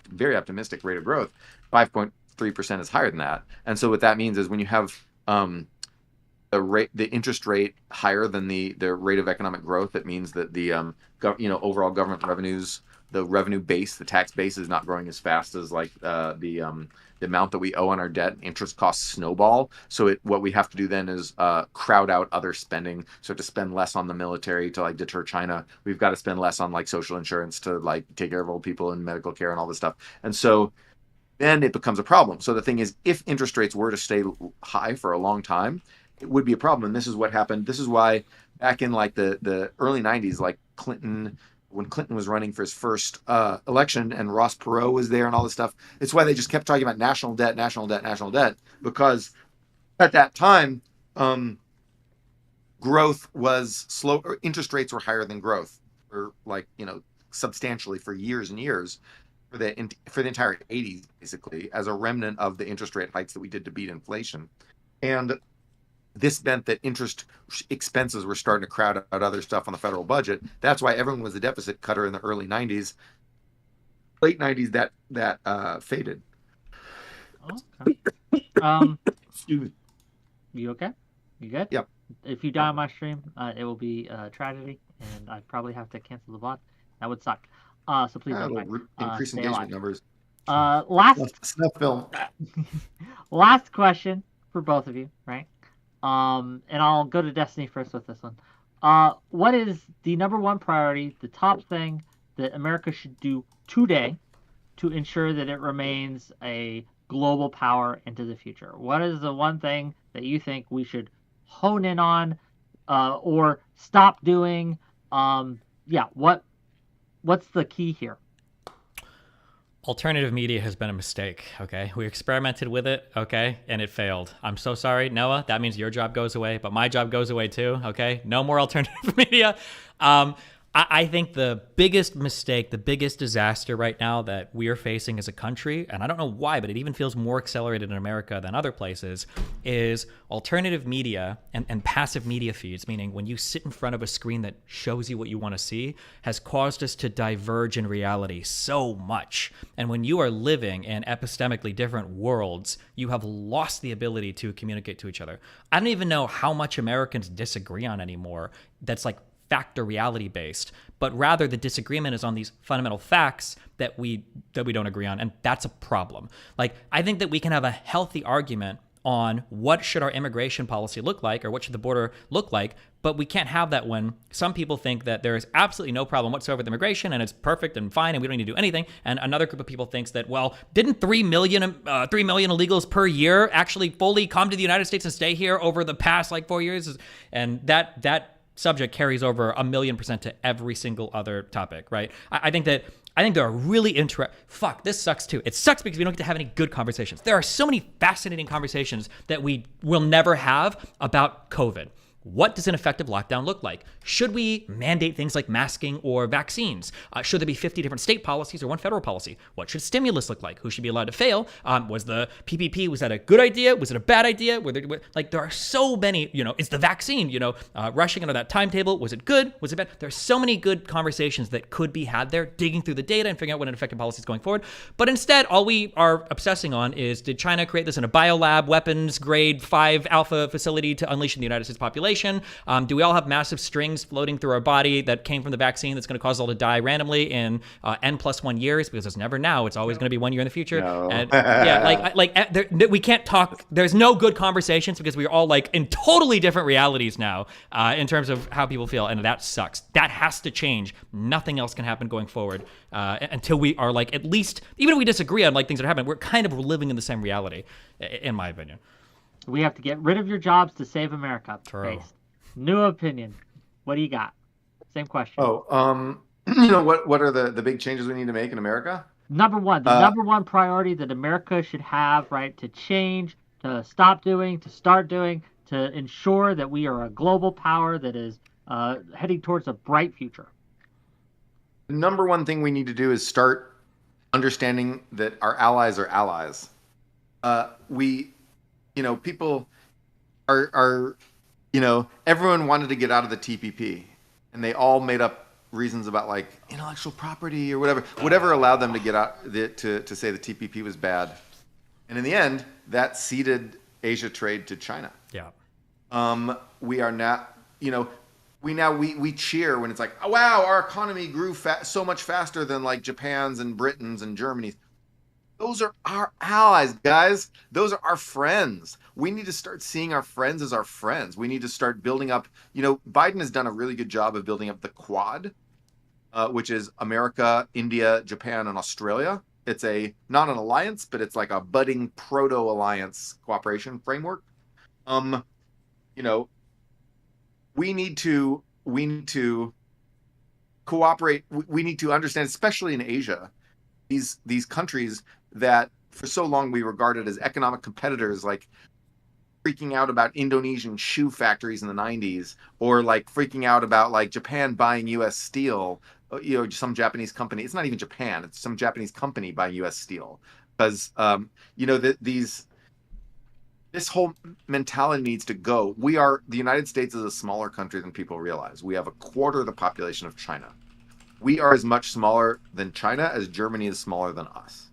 Very optimistic rate of growth. 5.3% is higher than that. And so what that means is when you have the interest rate higher than the rate of economic growth, it means that the overall government revenues, the revenue base, the tax base is not growing as fast as the amount that we owe on our debt. Interest costs snowball. So what we have to do then is crowd out other spending. So to spend less on the military to deter China, we've got to spend less on social insurance to take care of old people and medical care and all this stuff. And so then it becomes a problem. So the thing is, if interest rates were to stay high for a long time, it would be a problem. And this is what happened. This is why back in the early 90s, when Clinton was running for his first election and Ross Perot was there and all this stuff, it's why they just kept talking about national debt, because at that time, growth was slow, or interest rates were higher than growth, or substantially for years and years, for the entire 80s, basically, as a remnant of the interest rate hikes that we did to beat inflation. And this meant that interest expenses were starting to crowd out other stuff on the federal budget. That's why everyone was a deficit cutter in the early 90s. Late 90s, that faded. Okay. You okay? You good? Yep. If you die on my stream, it will be a tragedy, and I probably have to cancel the VOD. That would suck. So please don't die. Increase Stay engagement alive. numbers. Snuff film. Last question for both of you, right? And I'll go to Destiny first with this one. What is the number one priority, the top thing that America should do today to ensure that it remains a global power into the future? What is the one thing that you think we should hone in on or stop doing? What's the key here? Alternative media has been a mistake, okay? We experimented with it, okay? And it failed. I'm so sorry, Noah. That means your job goes away, but my job goes away too, okay? No more alternative media. I think the biggest mistake, the biggest disaster right now that we are facing as a country, and I don't know why, but it even feels more accelerated in America than other places, is alternative media and passive media feeds, meaning when you sit in front of a screen that shows you what you want to see, has caused us to diverge in reality so much. And when you are living in epistemically different worlds, you have lost the ability to communicate to each other. I don't even know how much Americans disagree on anymore. That's fact or reality based, but rather the disagreement is on these fundamental facts that we don't agree on, and that's a problem. I think that we can have a healthy argument on what should our immigration policy look like or what should the border look like, but we can't have that when some people think that there is absolutely no problem whatsoever with immigration and it's perfect and fine and we don't need to do anything, and another group of people thinks that, well, didn't 3 million illegals per year actually fully come to the United States and stay here over the past 4 years? And that subject carries over 1,000,000% to every single other topic, right? I think there are really fuck, this sucks too. It sucks because we don't get to have any good conversations. There are so many fascinating conversations that we will never have about COVID. What does an effective lockdown look like? Should we mandate things like masking or vaccines? Should there be 50 different state policies or one federal policy? What should stimulus look like? Who should be allowed to fail? Was the PPP, was that a good idea? Was it a bad idea? There are so many, is the vaccine, rushing into that timetable, was it good? Was it bad? There's so many good conversations that could be had there, digging through the data and figuring out what an effective policy is going forward. But instead, all we are obsessing on is, did China create this in a biolab, weapons grade 5 alpha facility to unleash in the United States population? population? Do we all have massive strings floating through our body that came from the vaccine that's going to cause us all to die randomly in n+1 years? Because it's never now. It's always going to be 1 year in the future. No. And yeah, we can't talk. There's no good conversations because we're all like in totally different realities now in terms of how people feel. And that sucks. That has to change. Nothing else can happen going forward until we are like, at least, even if we disagree on like things that happen, we're kind of living in the same reality, in my opinion. We have to get rid of your jobs to save America. True. Based. New opinion. What do you got? Same question. What are the big changes we need to make in America? Number one, the number one priority that America should have, right, to change, to stop doing, to start doing, to ensure that we are a global power that is heading towards a bright future. The number one thing we need to do is start understanding that our allies are allies. People are, everyone wanted to get out of the TPP, and they all made up reasons about like intellectual property or whatever allowed them to get out to say the TPP was bad. And in the end, that ceded Asia trade to China. Yeah. We are not, we cheer when it's like, oh, wow, our economy grew so much faster than like Japan's and Britain's and Germany's. Those are our allies, guys. Those are our friends. We need to start seeing our friends as our friends. We need to start building up. Biden has done a really good job of building up the Quad, which is America, India, Japan, and Australia. It's not an alliance, but it's like a budding proto-alliance cooperation framework. We need to cooperate. We need to understand, especially in Asia, these countries that for so long we regarded as economic competitors, like freaking out about Indonesian shoe factories in the 90s, or like freaking out about like Japan buying US steel, some Japanese company. It's not even Japan, it's some Japanese company buying US steel. Because this whole mentality needs to go. The United States is a smaller country than people realize. We have a quarter of the population of China. We are as much smaller than China as Germany is smaller than us.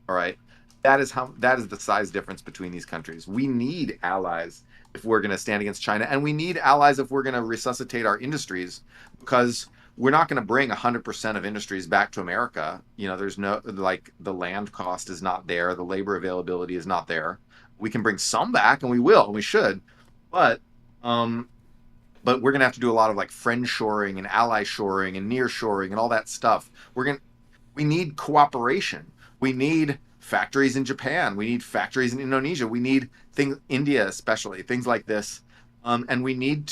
All right. That is the size difference between these countries. We need allies if we're going to stand against China, and we need allies if we're going to resuscitate our industries, because we're not going to bring 100% of industries back to America. There's no, like, the land cost is not there. The labor availability is not there. We can bring some back, and we will, and we should, but we're going to have to do a lot of like friend shoring and ally shoring and near shoring and all that stuff. We need cooperation. We need factories in Japan. We need factories in Indonesia. We need India, especially things like this. And we did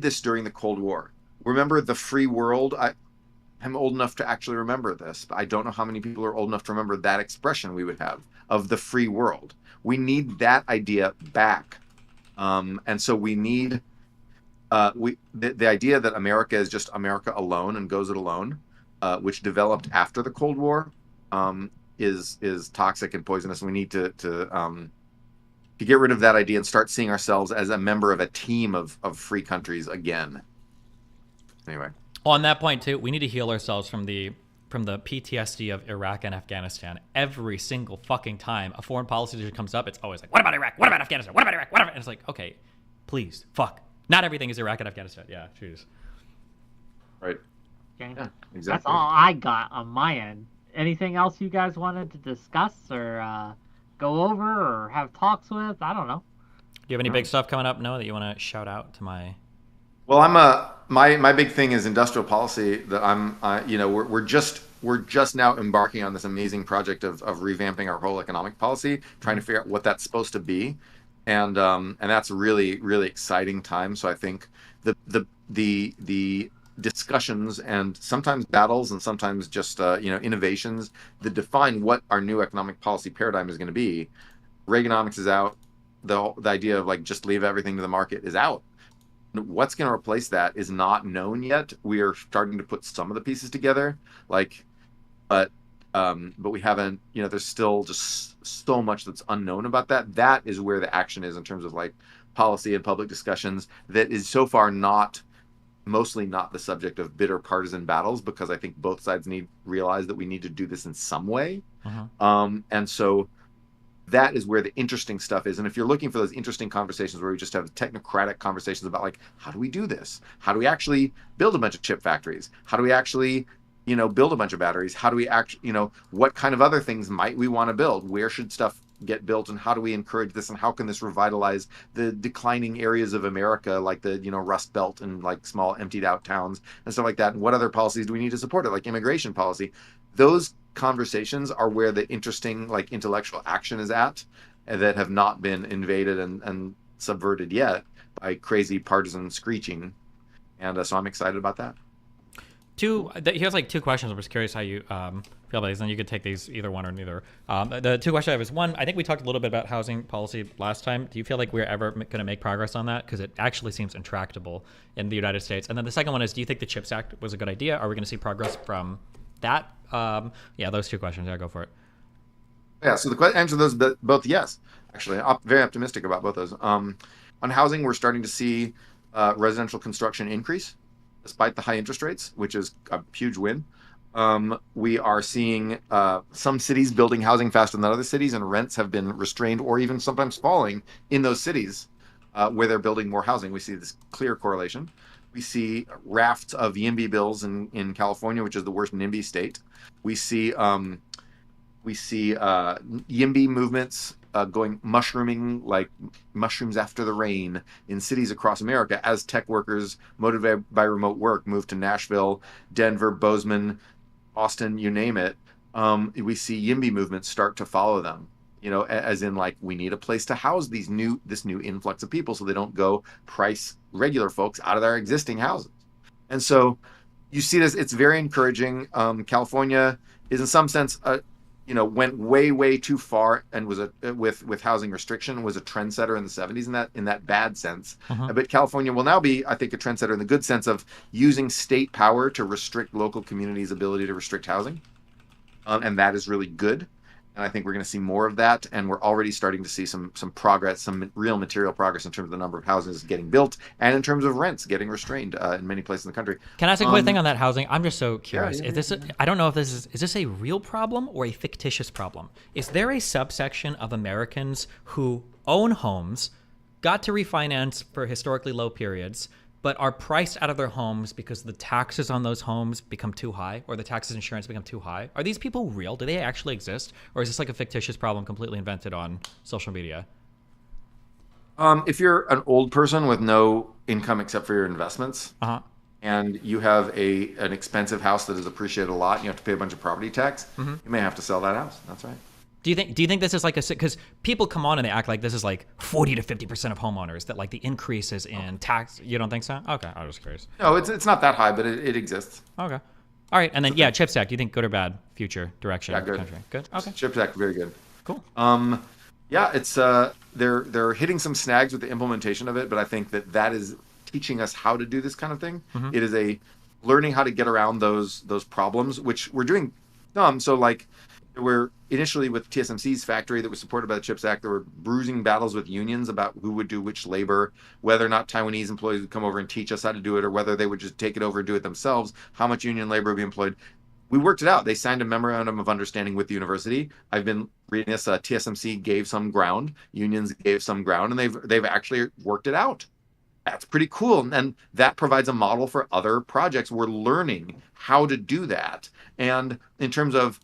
this during the Cold War. Remember the free world? I'm old enough to actually remember this, but I don't know how many people are old enough to remember that expression we would have of the free world. We need that idea back. And so we need the idea that America is just America alone and goes it alone, which developed after the Cold War, is toxic and poisonous. We need to get rid of that idea and start seeing ourselves as a member of a team of free countries again. Anyway. On that point too, we need to heal ourselves from the PTSD of Iraq and Afghanistan. Every single fucking time a foreign policy issue comes up, it's always like, what about Iraq? What about Afghanistan? What about Iraq? What about? And it's like, okay, please, fuck. Not everything is Iraq and Afghanistan. Yeah, jeez. Right. Okay. Yeah, exactly. That's all I got on my end. Anything else you guys wanted to discuss or go over or have talks with? I don't know. Do you have any big stuff coming up, Noah, that you want to shout out to my? Well, my big thing is industrial policy. That we're just now embarking on this amazing project of revamping our whole economic policy, trying to figure out what that's supposed to be, and that's really, really exciting time. So I think the discussions and sometimes battles and sometimes just innovations that define what our new economic policy paradigm is going to be. Reaganomics is out. The idea of like just leave everything to the market is out. What's going to replace that is not known yet. We are starting to put some of the pieces together, but we haven't. There's still just so much that's unknown about that. That is where the action is in terms of like policy and public discussions. That is so far mostly not the subject of bitter partisan battles, because I think both sides realize that we need to do this in some way. Uh-huh. And so that is where the interesting stuff is. And if you're looking for those interesting conversations where we just have technocratic conversations about like, how do we do this? How do we actually build a bunch of chip factories? How do we actually, build a bunch of batteries? How do we actually, what kind of other things might we want to build? Where should stuff get built, and how do we encourage this, and how can this revitalize the declining areas of America, like the Rust Belt and like small emptied out towns and stuff like that? And what other policies do we need to support it, like immigration policy? Those conversations are where the interesting like intellectual action is at, and that have not been invaded and subverted yet by crazy partisan screeching. And so I'm excited about that. Here's like two questions. I'm just curious how you feel about these, and you could take these either one or neither. The two questions I have is, one, I think we talked a little bit about housing policy last time. Do you feel like we're ever going to make progress on that? Because it actually seems intractable in the United States. And then the second one is, do you think the CHIPS Act was a good idea? Are we going to see progress from that? Yeah, those two questions. Yeah, go for it. Yeah, so the answer to those both yes. Actually, I'm very optimistic about both those. On housing, we're starting to see residential construction increase despite the high interest rates, which is a huge win. We are seeing some cities building housing faster than other cities, and rents have been restrained or even sometimes falling in those cities where they're building more housing. We see this clear correlation. We see rafts of YIMBY bills in California, which is the worst NIMBY state. We see YIMBY movements going mushrooming like mushrooms after the rain in cities across America as tech workers motivated by remote work move to Nashville, Denver, Bozeman, Austin, you name it. We see YIMBY movements start to follow them, as in like, we need a place to house this new influx of people so they don't go price regular folks out of their existing houses. And so you see this, it's very encouraging. California is in some sense went way too far and was with housing restriction, was a trendsetter in the 70s in that bad sense. But California will now be, I think, a trendsetter in the good sense of using state power to restrict local communities' ability to restrict housing, and that is really good. And I think we're going to see more of that, and we're already starting to see some progress, some real material progress in terms of the number of houses getting built and in terms of rents getting restrained in many places in the country. Can I ask a quick thing on that housing? I'm just so curious. I don't know if is this a real problem or a fictitious problem? Is there a subsection of Americans who own homes, got to refinance for historically low periods, but are priced out of their homes because the taxes on those homes become too high, or the taxes and insurance become too high? Are these people real? Do they actually exist? Or is this like a fictitious problem completely invented on social media? If you're an old person with no income except for your investments, and you have an expensive house that is appreciated a lot, and you have to pay a bunch of property tax, you may have to sell that house. That's right. Do you think this is like because people come on and they act like this is like 40 to 50% of homeowners, that like the increases in tax? You don't think so? Okay, I was curious. No, it's not that high, but it exists. Okay, all right, and then CHIPS Act. Do you think good or bad? Future direction of the country? Good. Okay. CHIPS Act, very good. Cool. It's they're hitting some snags with the implementation of it, but I think that is teaching us how to do this kind of thing. It is a learning how to get around those problems, which we're doing. So like, we're initially with TSMC's factory that was supported by the CHIPS Act, there were bruising battles with unions about who would do which labor, whether or not Taiwanese employees would come over and teach us how to do it, or whether they would just take it over and do it themselves, how much union labor would be employed. We worked it out. They signed a memorandum of understanding with the university. I've been reading this. TSMC gave some ground, unions gave some ground, and they've actually worked it out. That's pretty cool. And that provides a model for other projects. We're learning how to do that. And in terms of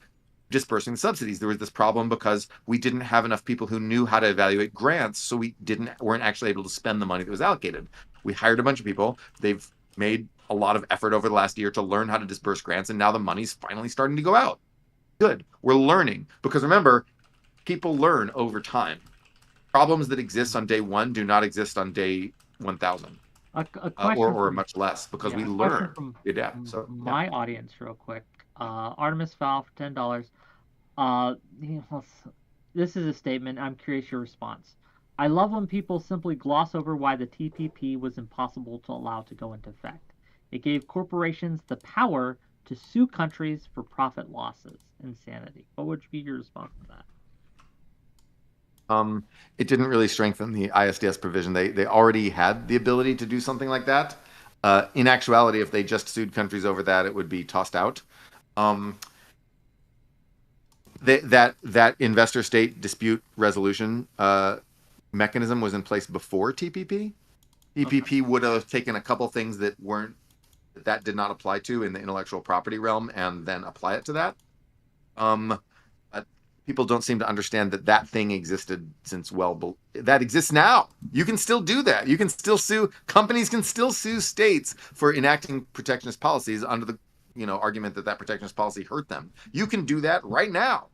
dispersing subsidies, there was this problem because we didn't have enough people who knew how to evaluate grants, so we weren't actually able to spend the money that was allocated. We hired a bunch of people. They've made a lot of effort over the last year to learn how to disperse grants, and now the money's finally starting to go out. Good. We're learning, because remember, people learn over time. Problems that exist on day 1 do not exist on day 1,000. Or much less, because we learn. So my audience, real quick. Artemis Val for $10. This is a statement. I'm curious your response. I love when people simply gloss over why the TPP was impossible to allow to go into effect. It gave corporations the power to sue countries for profit losses. Insanity. What would be your response to that? It didn't really strengthen the ISDS provision. They already had the ability to do something like that. In actuality, if they just sued countries over that, it would be tossed out. that investor state dispute resolution mechanism was in place before TPP. TPP would have taken a couple things that did not apply to in the intellectual property realm and then apply it to that. But people don't seem to understand that thing existed since that exists now. You can still do that. You can still sue. Companies can still sue states for enacting protectionist policies under the argument that protectionist policy hurt them. You can do that right now.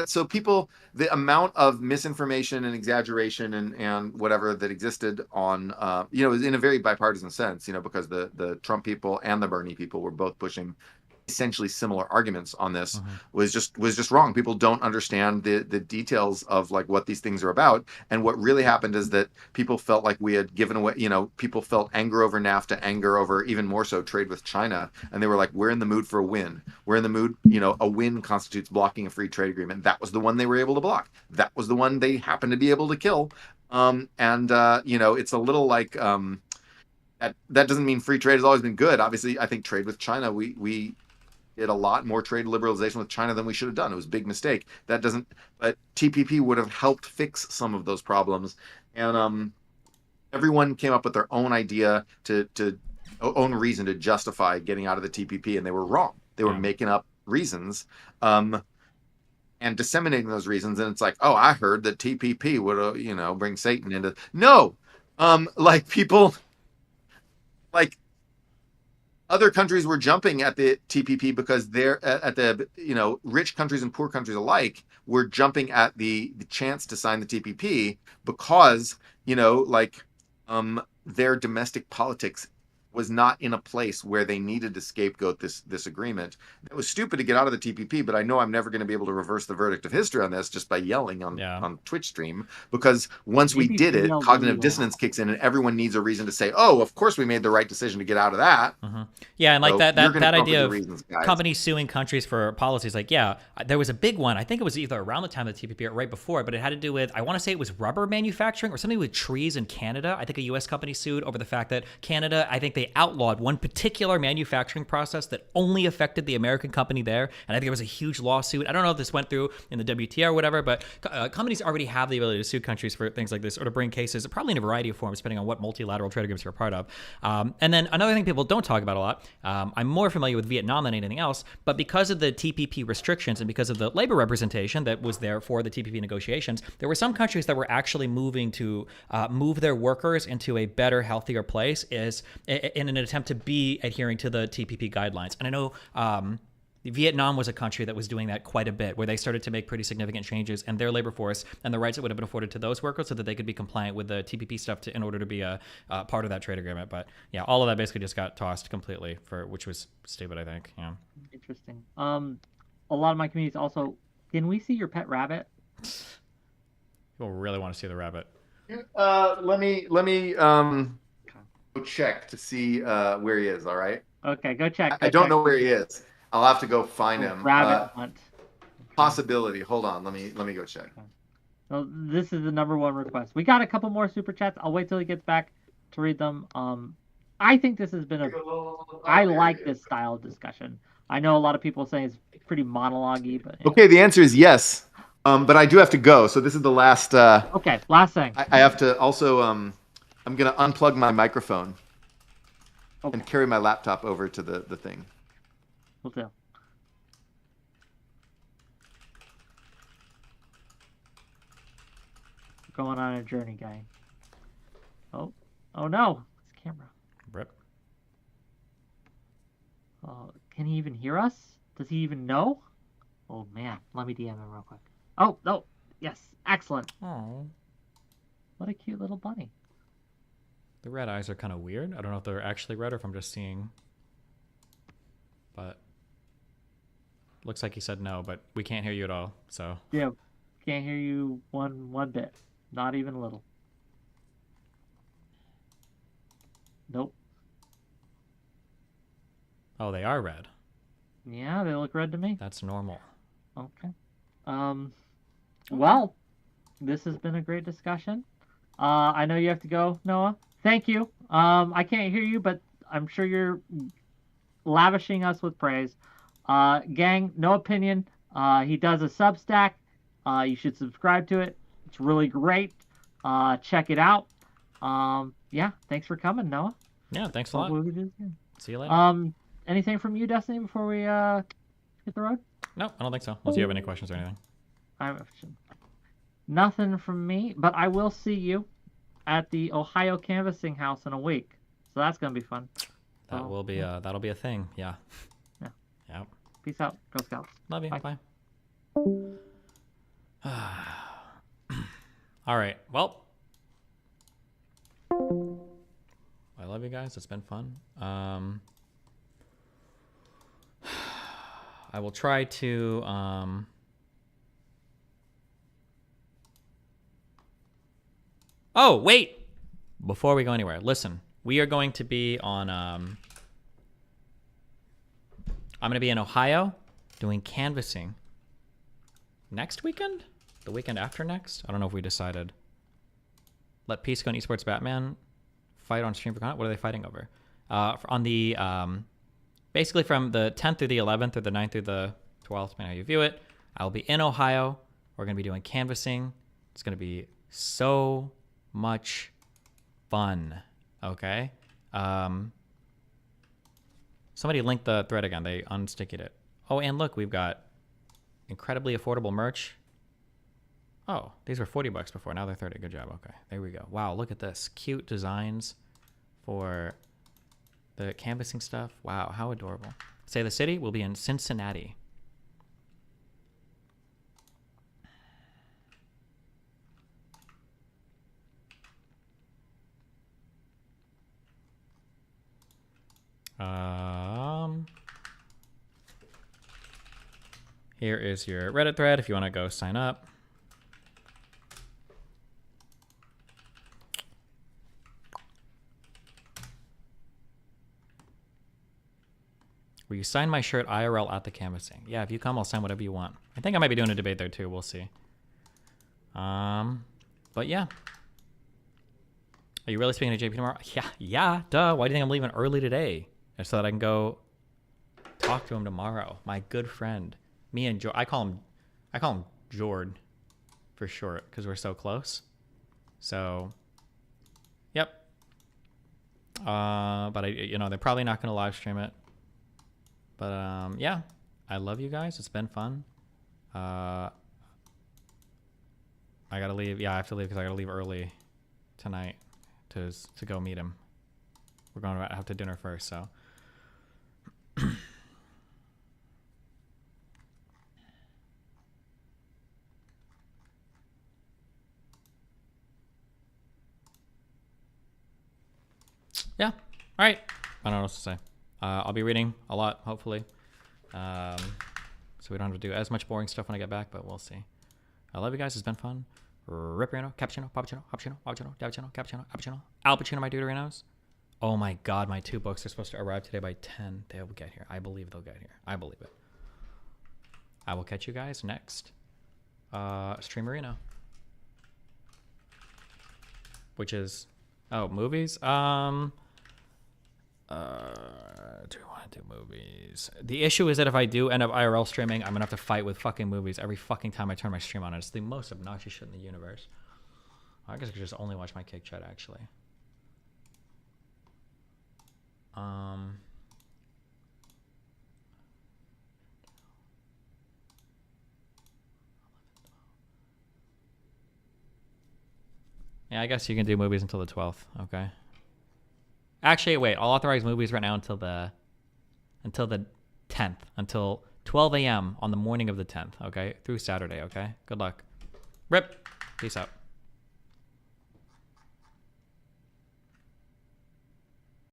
So people, the amount of misinformation and exaggeration and whatever that existed on in a very bipartisan sense, because the Trump people and the Bernie people were both pushing essentially similar arguments on this, was just wrong. People don't understand the details of what these things are about. And what really happened is that people felt like we had given away, people felt anger over NAFTA, anger over even more so trade with China. And they were like, we're in the mood for a win. We're in the mood, a win constitutes blocking a free trade agreement. That was the one they were able to block. That was the one they happened to be able to kill. It's a little like, that doesn't mean free trade has always been good. Obviously, I think trade with China, we did a lot more trade liberalization with China than we should have done. It was a big mistake. But TPP would have helped fix some of those problems. And everyone came up with their own idea own reason to justify getting out of the TPP, and they were wrong. They were making up reasons and disseminating those reasons. And it's like, oh, I heard that TPP would, bring Satan into. No, people. Other countries were jumping at the TPP because they're at the rich countries and poor countries alike were jumping at the chance to sign the TPP because their domestic politics was not in a place where they needed to scapegoat this agreement. It was stupid to get out of the TPP, but I know I'm never going to be able to reverse the verdict of history on this just by yelling on Twitch stream, because once we did it, cognitive dissonance kicks in and everyone needs a reason to say, oh, of course we made the right decision to get out of that. Yeah, and So that idea of reasons, guys. companies suing countries for policies, there was a big one. I think it was either around the time of the TPP or right before, but it had to do with, I want to say it was rubber manufacturing or something with trees in Canada. I think a U.S. company sued over the fact that Canada, I think they outlawed one particular manufacturing process that only affected the American company there, and I think there was a huge lawsuit. I don't know if this went through in the WTO or whatever, but companies already have the ability to sue countries for things like this or to bring cases, probably in a variety of forms, depending on what multilateral trade agreements you're a part of. And then another thing people don't talk about a lot, I'm more familiar with Vietnam than anything else, but because of the TPP restrictions and because of the labor representation that was there for the TPP negotiations, there were some countries that were actually moving to move their workers into a better, healthier place in an attempt to be adhering to the TPP guidelines. And I know Vietnam was a country that was doing that quite a bit, where they started to make pretty significant changes in their labor force and the rights that would have been afforded to those workers so that they could be compliant with the TPP stuff in order to be a part of that trade agreement. But yeah, all of that basically just got tossed completely, which was stupid, I think. Yeah. Interesting. A lot of my communities also, can we see your pet rabbit? People really want to see the rabbit. Let me go check to see where he is. All right. Okay, go check. I don't know where he is. I'll have to go find him. Rabbit hunt. Possibility. Hold on. Let me go check. So this is the #1 request. We got a couple more super chats. I'll wait till he gets back to read them. I think this has been I like this style of discussion. I know a lot of people saying it's pretty monologue-y, but okay. The answer is yes. But I do have to go. So this is the last. Okay. Last thing. I have to also. I'm gonna unplug my microphone. And carry my laptop over to the thing. Will do. Going on a journey, guy. Oh no! It's camera. Rip. Can he even hear us? Does he even know? Oh man, let me DM him real quick. Oh no! Yes, excellent. Oh. What a cute little bunny. The red eyes are kind of weird. I don't know if they're actually red or if I'm just seeing. But looks like he said no, but we can't hear you at all. So yeah, can't hear you one bit. Not even a little. Nope. Oh, they are red. Yeah, they look red to me. That's normal. Okay. Well, this has been a great discussion. I know you have to go, Noah. Thank you. I can't hear you, but I'm sure you're lavishing us with praise. Gang, no opinion. He does a Substack. You should subscribe to it. It's really great. Check it out. Yeah, thanks for coming, Noah. Yeah, thanks a lot. See you later. Anything from you, Destiny, before we hit the road? No, I don't think so. Unless you have any questions or anything. Nothing from me, but I will see you at the Ohio Canvassing House in a week. So that's gonna be fun. That will be that'll be a thing. Yeah. Yeah. Yep. Peace out, Girl Scouts. Love you. Bye. Bye. All right. Well, I love you guys. It's been fun. I will try to Oh, wait. Before we go anywhere, listen. We are going to be on I'm going to be in Ohio doing canvassing next weekend? The weekend after next? I don't know if we decided. Let Peace Go and Esports Batman fight on stream for content. What are they fighting over? On the basically from the 10th through the 11th or the 9th through the 12th, depending on how you view it. I'll be in Ohio. We're going to be doing canvassing. It's going to be so much fun. Okay? Somebody linked the thread again. They unstickied it. Oh, and look, we've got incredibly affordable merch. Oh, these were $40 before. Now they're 30. Good job. Okay, there we go. Wow, look at this. Cute designs for the canvassing stuff. Wow, how adorable. Say the city will be in Cincinnati. Here is your Reddit thread if you want to go sign up. Will you sign my shirt IRL at the canvassing? Yeah, if you come, I'll sign whatever you want. I think I might be doing a debate there too. We'll see. But yeah. Are you really speaking to JP tomorrow? Yeah, duh. Why do you think I'm leaving early today? So that I can go talk to him tomorrow. My good friend. Me and I call him Jord for short because we're so close. So, yep. But they're probably not going to live stream it. But yeah, I love you guys. It's been fun. I gotta leave. Yeah, I have to leave because I gotta leave early tonight to go meet him. We're going to have to dinner first, so. Yeah. All right. I don't know what else to say. I'll be reading a lot, hopefully. So we don't have to do as much boring stuff when I get back, but we'll see. I love you guys. It's been fun. Ripperino, Cappuccino, Pappuccino, Hoppuccino, Wappuccino, Davicino, Cappuccino, Appuccino, Al Pacino, my Deuterinos. Oh my god, my 2 books are supposed to arrive today by 10. They'll get here. I believe they'll get here. I believe it. I will catch you guys next Streamerino. Which is... Oh, movies? Do we want to do movies? The issue is that if I do end up IRL streaming, I'm gonna have to fight with fucking movies every fucking time I turn my stream on. It's the most obnoxious shit in the universe. I guess I could just only watch my Kick Chat, actually. Yeah, I guess you can do movies until the 12th. Okay. Actually, wait. I'll authorize movies right now until the 10th, until 12 a.m. on the morning of the 10th. Okay, through Saturday. Okay. Good luck. Rip. Peace out.